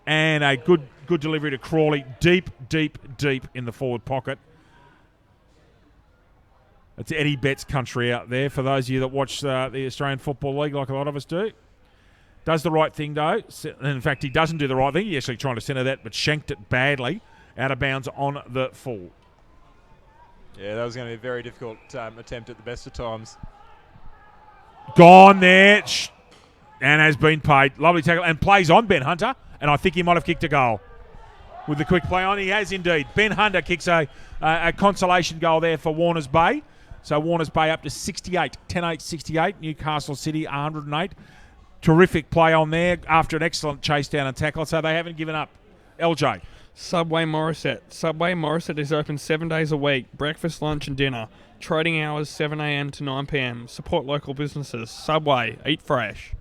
And a good delivery to Crawley. Deep in the forward pocket. It's Eddie Betts country out there for those of you that watch the Australian Football League like a lot of us do. Does the right thing, though. In fact, he doesn't do the right thing. He's actually trying to centre that, but shanked it badly out of bounds on the full. Yeah, that was going to be a very difficult attempt at the best of times. Gone there and has been paid. Lovely tackle and plays on Ben Hunter, and I think he might have kicked a goal. With the quick play on, he has indeed. Ben Hunter kicks a consolation goal there for Warners Bay. So Warners Bay up to 68, 10-8-68. Newcastle City 108. Terrific play on there after an excellent chase down and tackle. So they haven't given up. LJ. Subway Morisset is open 7 days a week. Breakfast, lunch and dinner. Trading hours 7 a.m. to 9 p.m. Support local businesses. Subway. Eat fresh.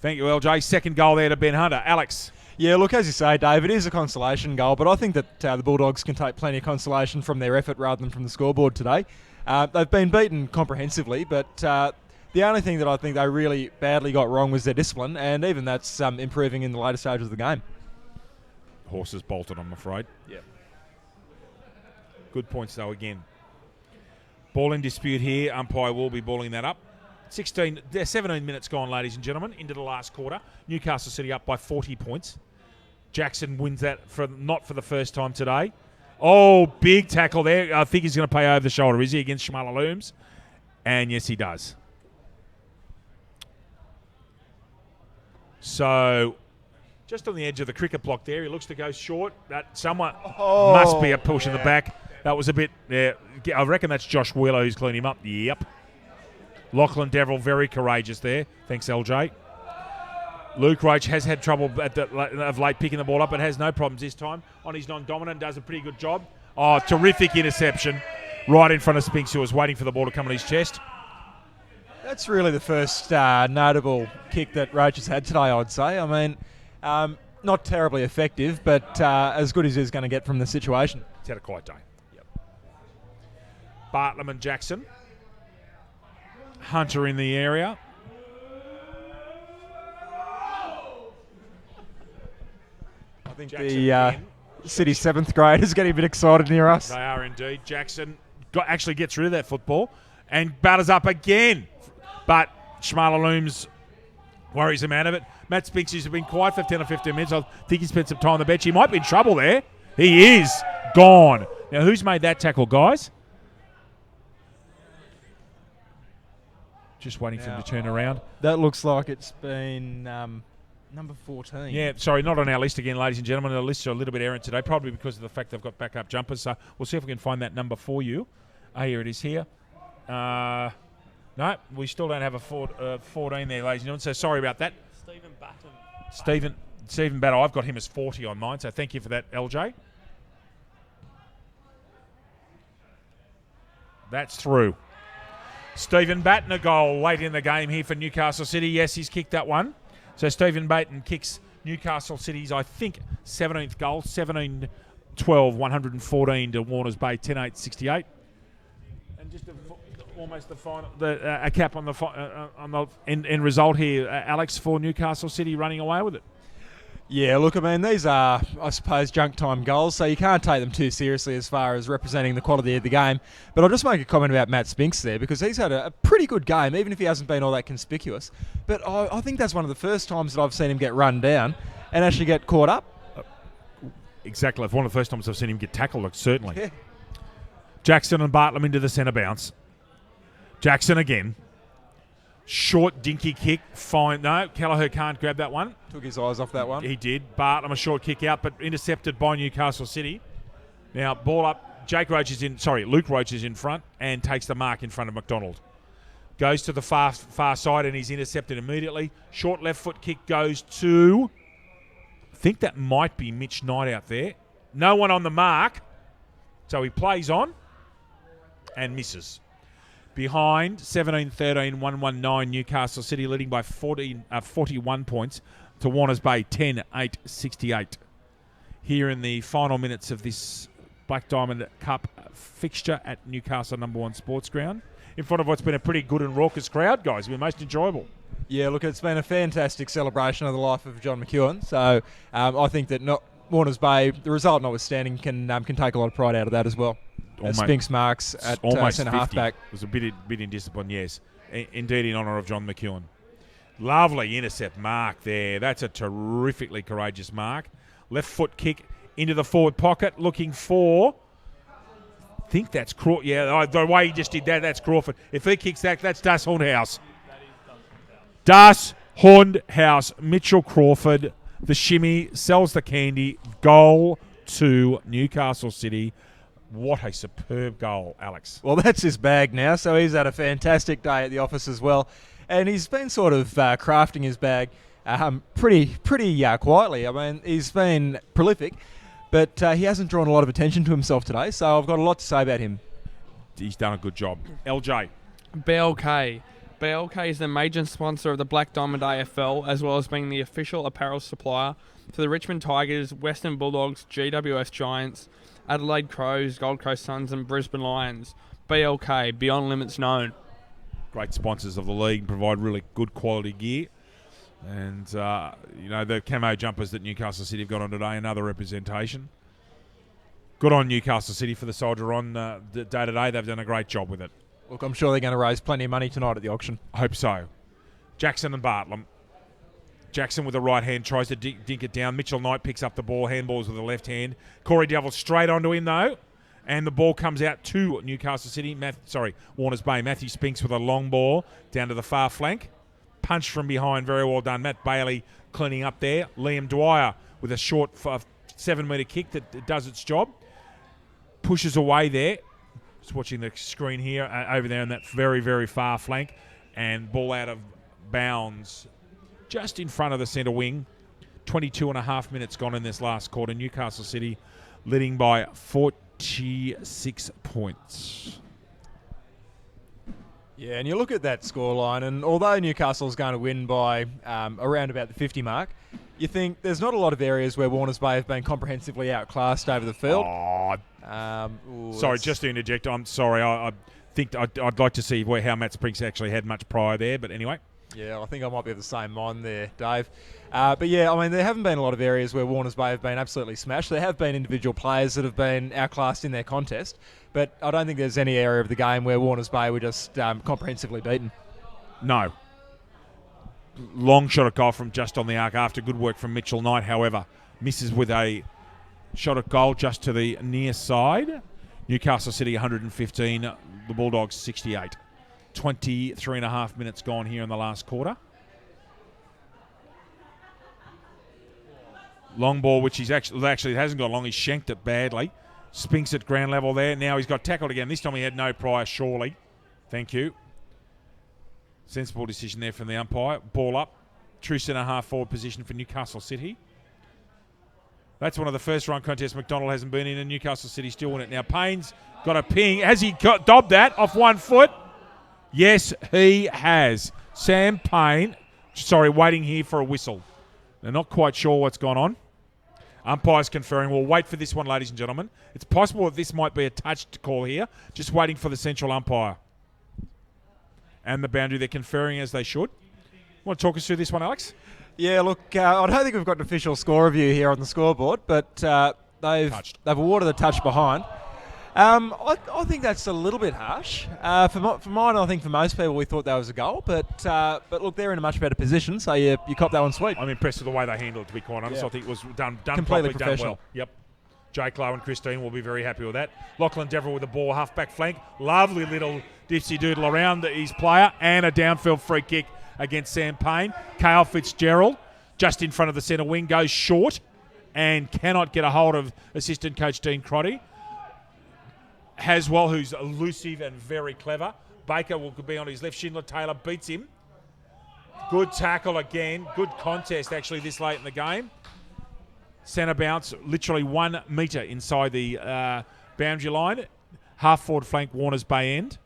Thank you, LJ. Second goal there to Ben Hunter. Alex. Yeah, look, as you say, Dave, it is a consolation goal, but I think that the Bulldogs can take plenty of consolation from their effort rather than from the scoreboard today. They've been beaten comprehensively, but the only thing that I think they really badly got wrong was their discipline, and even that's improving in the later stages of the game. Horses bolted, I'm afraid. Yep. Good points, though, again. Ball in dispute here. Umpire will be balling that up. 17 minutes gone, ladies and gentlemen, into the last quarter. Newcastle City up by 40 points. Jackson wins that not for the first time today. Oh, big tackle there. I think he's going to pay over the shoulder, is he, against Shmala Looms? And yes, he does. So, just on the edge of the cricket block there, he looks to go short. That somewhat must be a push in the back. That was a bit, I reckon that's Josh Wheeler who's cleaning him up. Yep. Lachlan Deverell, very courageous there. Thanks, LJ. Luke Roach has had trouble of late picking the ball up, but has no problems this time. On his non-dominant, does a pretty good job. Oh, terrific interception right in front of Spinks, who was waiting for the ball to come on his chest. That's really the first notable kick that Roach has had today, I'd say. I mean, not terribly effective, but as good as he's going to get from the situation. He's had a quiet day. Yep. Bartlam and Jackson. Hunter in the area. I think the City 7th graders getting a bit excited near us. They are indeed. Jackson actually gets rid of that football and batters up again. But Shmala Looms worries him out of it. Matt Spinks has been quiet for 10 or 15 minutes. I think he spent some time on the bench. He might be in trouble there. He is gone. Now, who's made that tackle, guys? Just waiting for him to turn around. That looks like it's been number 14. Yeah, sorry, not on our list again, ladies and gentlemen. The lists are a little bit errant today, probably because of the fact they've got backup jumpers. So we'll see if we can find that number for you. Here it is here. No, we still don't have a 14 there, ladies and gentlemen. So sorry about that. Stephen Batten. Stephen Batten. I've got him as 40 on mine, so thank you for that, LJ. That's through. Stephen Batten, a goal late in the game here for Newcastle City. Yes, he's kicked that one. So Stephen Batten kicks Newcastle City's, I think, 17th goal, 17-12, 114 to Warners Bay, 10-8-68. And just almost the final, a cap on the end result here, Alex, for Newcastle City running away with it. Yeah, look, I mean, these are, I suppose, junk time goals, so you can't take them too seriously as far as representing the quality of the game. But I'll just make a comment about Matt Spinks there, because he's had a pretty good game, even if he hasn't been all that conspicuous. But I think that's one of the first times that I've seen him get run down and actually get caught up. Exactly. It's one of the first times I've seen him get tackled, certainly. Yeah. Jackson and Bartlam into the centre bounce. Jackson again. Short, dinky kick. Fine. No, Kelleher can't grab that one. Took his eyes off that one. He did. Bartlam a short kick out, but intercepted by Newcastle City. Now, ball up. Luke Roach is in front and takes the mark in front of McDonald. Goes to the far side and he's intercepted immediately. Short left foot kick goes to... I think that might be Mitch Knight out there. No one on the mark. So he plays on and misses. Behind, 17-13, 1-1-9, Newcastle City leading by 41 points to Warners Bay, 10-8-68. Here in the final minutes of this Black Diamond Cup fixture at Newcastle #1 Sports Ground, in front of what's been a pretty good and raucous crowd, guys. It's been most enjoyable. Yeah, look, it's been a fantastic celebration of the life of John McEwen. So I think that Warners Bay, the result notwithstanding, can take a lot of pride out of that as well. Spinks marks at centre halfback. It was a bit in discipline, yes. Indeed, in honour of John McEwen. Lovely intercept mark there. That's a terrifically courageous mark. Left foot kick into the forward pocket, looking for... I think that's Crawford. Yeah, the way he just did that, that's Crawford. If he kicks that, that's Das Hundhaus. Das Hundhaus. Mitchell Crawford. The shimmy, sells the candy. Goal to Newcastle City. What a superb goal, Alex. Well, that's his bag now, so he's had a fantastic day at the office as well. And he's been sort of crafting his bag pretty quietly. I mean, he's been prolific, but he hasn't drawn a lot of attention to himself today, so I've got a lot to say about him. He's done a good job. LJ. BLK. BLK is the major sponsor of the Black Diamond AFL, as well as being the official apparel supplier to the Richmond Tigers, Western Bulldogs, GWS Giants, Adelaide Crows, Gold Coast Suns and Brisbane Lions. BLK, Beyond Limits Known. Great sponsors of the league, provide really good quality gear. And, the camo jumpers that Newcastle City have got on today, another representation. Good on Newcastle City for the soldier on day-to-day. They've done a great job with it. Look, I'm sure they're going to raise plenty of money tonight at the auction. I hope so. Jackson and Bartlam. Jackson with the right hand tries to dink it down. Mitchell Knight picks up the ball, handballs with the left hand. Corey Devil straight onto him though, and the ball comes out to Newcastle City. Warners Bay. Matthew Spinks with a long ball down to the far flank. Punch from behind, very well done. Matt Bailey cleaning up there. Liam Dwyer with a short 7-metre kick that does its job. Pushes away there. Just watching the screen here over there on that very, very far flank, and ball out of bounds. Just in front of the centre wing. 22.5 minutes gone in this last quarter. Newcastle City leading by 46 points. Yeah, and you look at that scoreline, and although Newcastle's going to win by around about the 50 mark, you think there's not a lot of areas where Warners Bay have been comprehensively outclassed over the field. Sorry, just to interject. I'm sorry. I think I'd like to see how Matt Spinks actually had much prior there, but anyway. Yeah, I think I might be of the same mind there, Dave. But yeah, I mean, there haven't been a lot of areas where Warners Bay have been absolutely smashed. There have been individual players that have been outclassed in their contest, but I don't think there's any area of the game where Warners Bay were just comprehensively beaten. No. Long shot at goal from just on the arc after good work from Mitchell Knight, however. Misses with a shot at goal just to the near side. Newcastle City 115, the Bulldogs 68. 23.5 minutes gone here in the last quarter. Long ball, which he's actually it hasn't got long. He's shanked it badly. Spinks at ground level there. Now he's got tackled again. This time he had no prior, surely. Thank you. Sensible decision there from the umpire. Ball up. True centre half forward position for Newcastle City. That's one of the first run contests McDonald hasn't been in, and Newcastle City still win it. Now Payne's got a ping. Has he dobbed that off 1 foot? Yes, he has. Sam Payne, waiting here for a whistle. They're not quite sure what's gone on. Umpires conferring. We'll wait for this one, ladies and gentlemen. It's possible that this might be a touched call here. Just waiting for the central umpire. And the boundary, they're conferring as they should. Want to talk us through this one, Alex? Yeah, look, I don't think we've got an official score review here on the scoreboard, but they've awarded the touch behind. I think that's a little bit harsh. For mine, I think for most people we thought that was a goal, but look, they're in a much better position, so you cop that one sweet. I'm impressed with the way they handled it, to be quite honest. Yeah. I think it was done Completely properly, done well. Yep. Jake Lowe and Christine will be very happy with that. Lachlan Deverell with the ball, half-back flank. Lovely little dipsy doodle around his player, and a downfield free kick against Sam Payne. Kale Fitzgerald, just in front of the centre wing, goes short and cannot get a hold of assistant coach Dean Crotty. Haswell, who's elusive and very clever. Baker will be on his left. Schindler Taylor beats him. Good tackle again. Good contest, actually, this late in the game. Centre bounce, literally 1 metre inside the boundary line. Half-forward flank, Warners Bay end.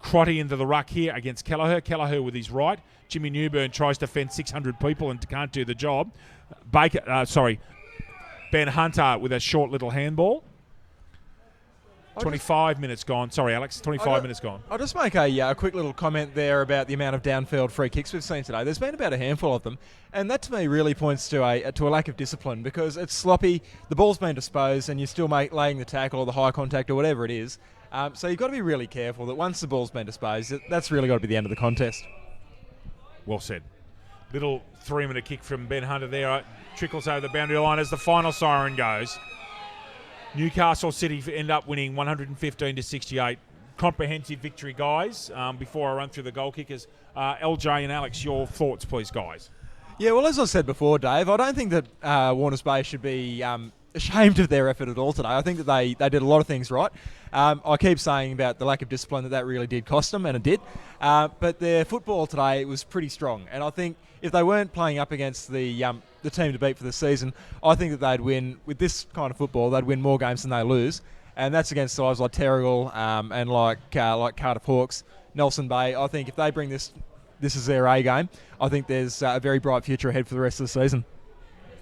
Crotty into the ruck here against Kelleher. Kelleher with his right. Jimmy Newburn tries to fend 600 people and can't do the job. Ben Hunter with a short little handball. 25 minutes gone. Sorry, Alex. 25 minutes gone. I'll just make a quick little comment there about the amount of downfield free kicks we've seen today. There's been about a handful of them, and that to me really points to a lack of discipline because it's sloppy. The ball's been disposed, and you're still laying the tackle or the high contact or whatever it is. So you've got to be really careful that once the ball's been disposed, that's really got to be the end of the contest. Well said. Little 3-minute kick from Ben Hunter there. Trickles over the boundary line as the final siren goes. Newcastle City end up winning 115-68. Comprehensive victory, guys. Before I run through the goal kickers, LJ and Alex, your thoughts, please, guys. Yeah, well, as I said before, Dave, I don't think that Warners Bay should be ashamed of their effort at all today. I think that they did a lot of things right. I keep saying about the lack of discipline that really did cost them, and it did. But their football today was pretty strong, and I think if they weren't playing up against the team to beat for the season, I think that they'd win with this kind of football. They'd win more games than they lose, and that's against sides like Terrigal and like Cardiff Hawks, Nelson Bay. I think if they bring this is their A game, I think there's a very bright future ahead for the rest of the season.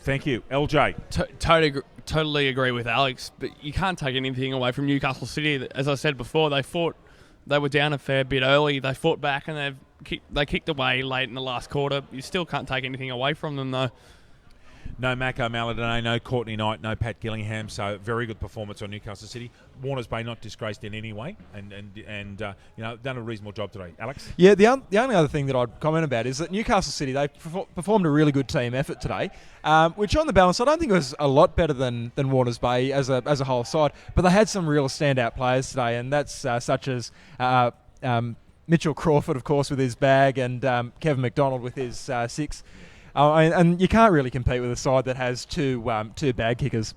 Thank you, LJ. Totally agree with Alex, but you can't take anything away from Newcastle City. As I said before, they were down a fair bit early. They fought back and they kicked away late in the last quarter. You still can't take anything away from them, though. No Mako Maladone, no Courtney Knight, no Pat Gillingham. So very good performance on Newcastle City. Warners Bay not disgraced in any way, and done a reasonable job today. Alex? Yeah, the only other thing that I'd comment about is that Newcastle City, they performed a really good team effort today, which on the balance I don't think was a lot better than Warners Bay as a whole side, but they had some real standout players today, and that's such as Mitchell Crawford, of course, with his bag, and Kevin McDonald with his 6. And you can't really compete with a side that has two bag kickers.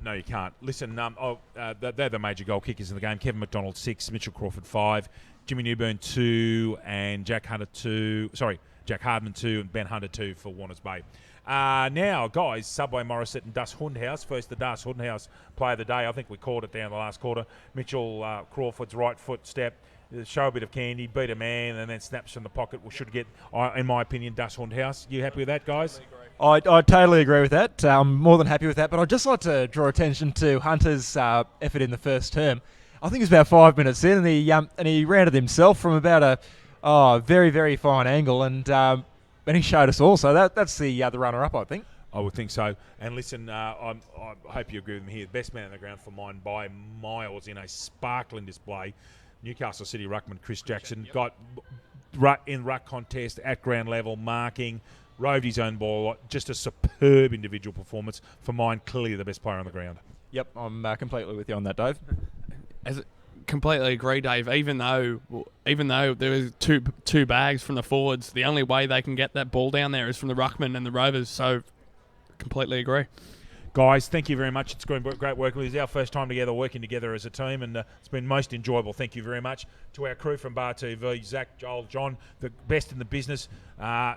No, you can't. Listen, they're the major goal kickers in the game. Kevin McDonald 6, Mitchell Crawford 5, Jimmy Newburn 2, and Jack Hardman 2, and Ben Hunter 2 for Warners Bay. Now, guys, Subway Morissette and Das Hundhaus. First, the Das Hundhaus player of the day. I think we called it down the last quarter. Mitchell Crawford's right foot step. Show a bit of candy, beat a man, and then snaps from the pocket. We should get, in my opinion, Das Hundhaus. You happy with that, guys? I totally agree with that. I'm more than happy with that. But I'd just like to draw attention to Hunter's effort in the first term. I think it was about 5 minutes in, and he rounded himself from about a very, very fine angle, and he showed us all. So that's the runner-up, I think. I would think so. And listen, I hope you agree with me here. The best man on the ground for mine by miles in a sparkling display. Newcastle City ruckman Chris Jackson got in ruck contest at ground level, marking, roved his own ball. Just a superb individual performance. For mine, clearly the best player on the ground. Yep, I'm completely with you on that, Dave. Completely agree, Dave. Even though there is two bags from the forwards, the only way they can get that ball down there is from the ruckman and the Rovers. So, completely agree. Guys, thank you very much. It's been great working with you. It's our first time together, working together as a team, and it's been most enjoyable. Thank you very much to our crew from Bar TV, Zach, Joel, John, the best in the business.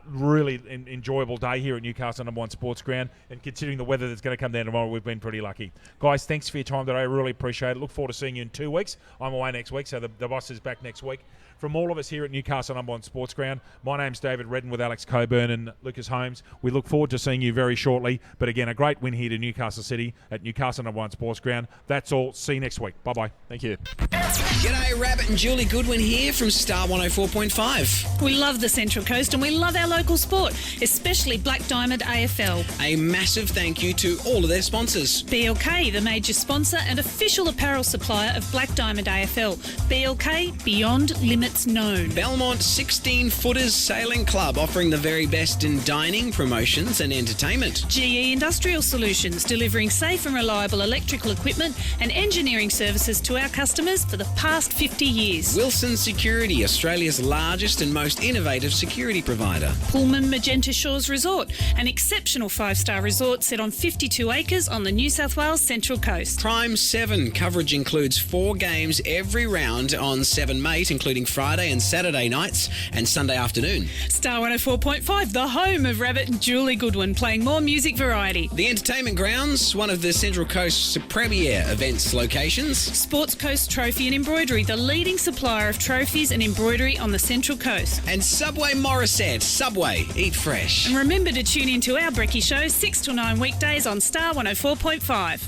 Really enjoyable day here at Newcastle #1 Sports Ground, and considering the weather that's going to come down tomorrow, we've been pretty lucky. Guys, thanks for your time today. I really appreciate it. Look forward to seeing you in 2 weeks. I'm away next week, so the boss is back next week. From all of us here at Newcastle #1 Sports Ground, my name's David Redden with Alex Coburn and Lucas Holmes. We look forward to seeing you very shortly. But again, a great win here to Newcastle City at Newcastle #1 Sports Ground. That's all. See you next week. Bye-bye. Thank you. G'day, Rabbit and Julie Goodwin here from Star 104.5. We love the Central Coast and we love our local sport, especially Black Diamond AFL. A massive thank you to all of their sponsors. BLK, the major sponsor and official apparel supplier of Black Diamond AFL. BLK, beyond limits known. Belmont 16-footers Sailing Club, offering the very best in dining, promotions and entertainment. GE Industrial Solutions, delivering safe and reliable electrical equipment and engineering services to our customers for the past 50 years. Wilson Security, Australia's largest and most innovative security provider. Pullman Magenta Shores Resort, an exceptional 5-star resort set on 52 acres on the New South Wales Central Coast. Prime 7 coverage includes 4 games every round on 7 Mate, including Friday and Saturday nights and Sunday afternoon. Star 104.5, the home of Rabbit and Julie Goodwin, playing more music variety. The Entertainment Grounds, one of the Central Coast's premier events locations. Sports Coast Trophy and Embroidery, the leading supplier of trophies and embroidery on the Central Coast. And Subway Morisset. Subway, eat fresh. And remember to tune in to our Brekkie Show 6 till 9 weekdays on Star 104.5.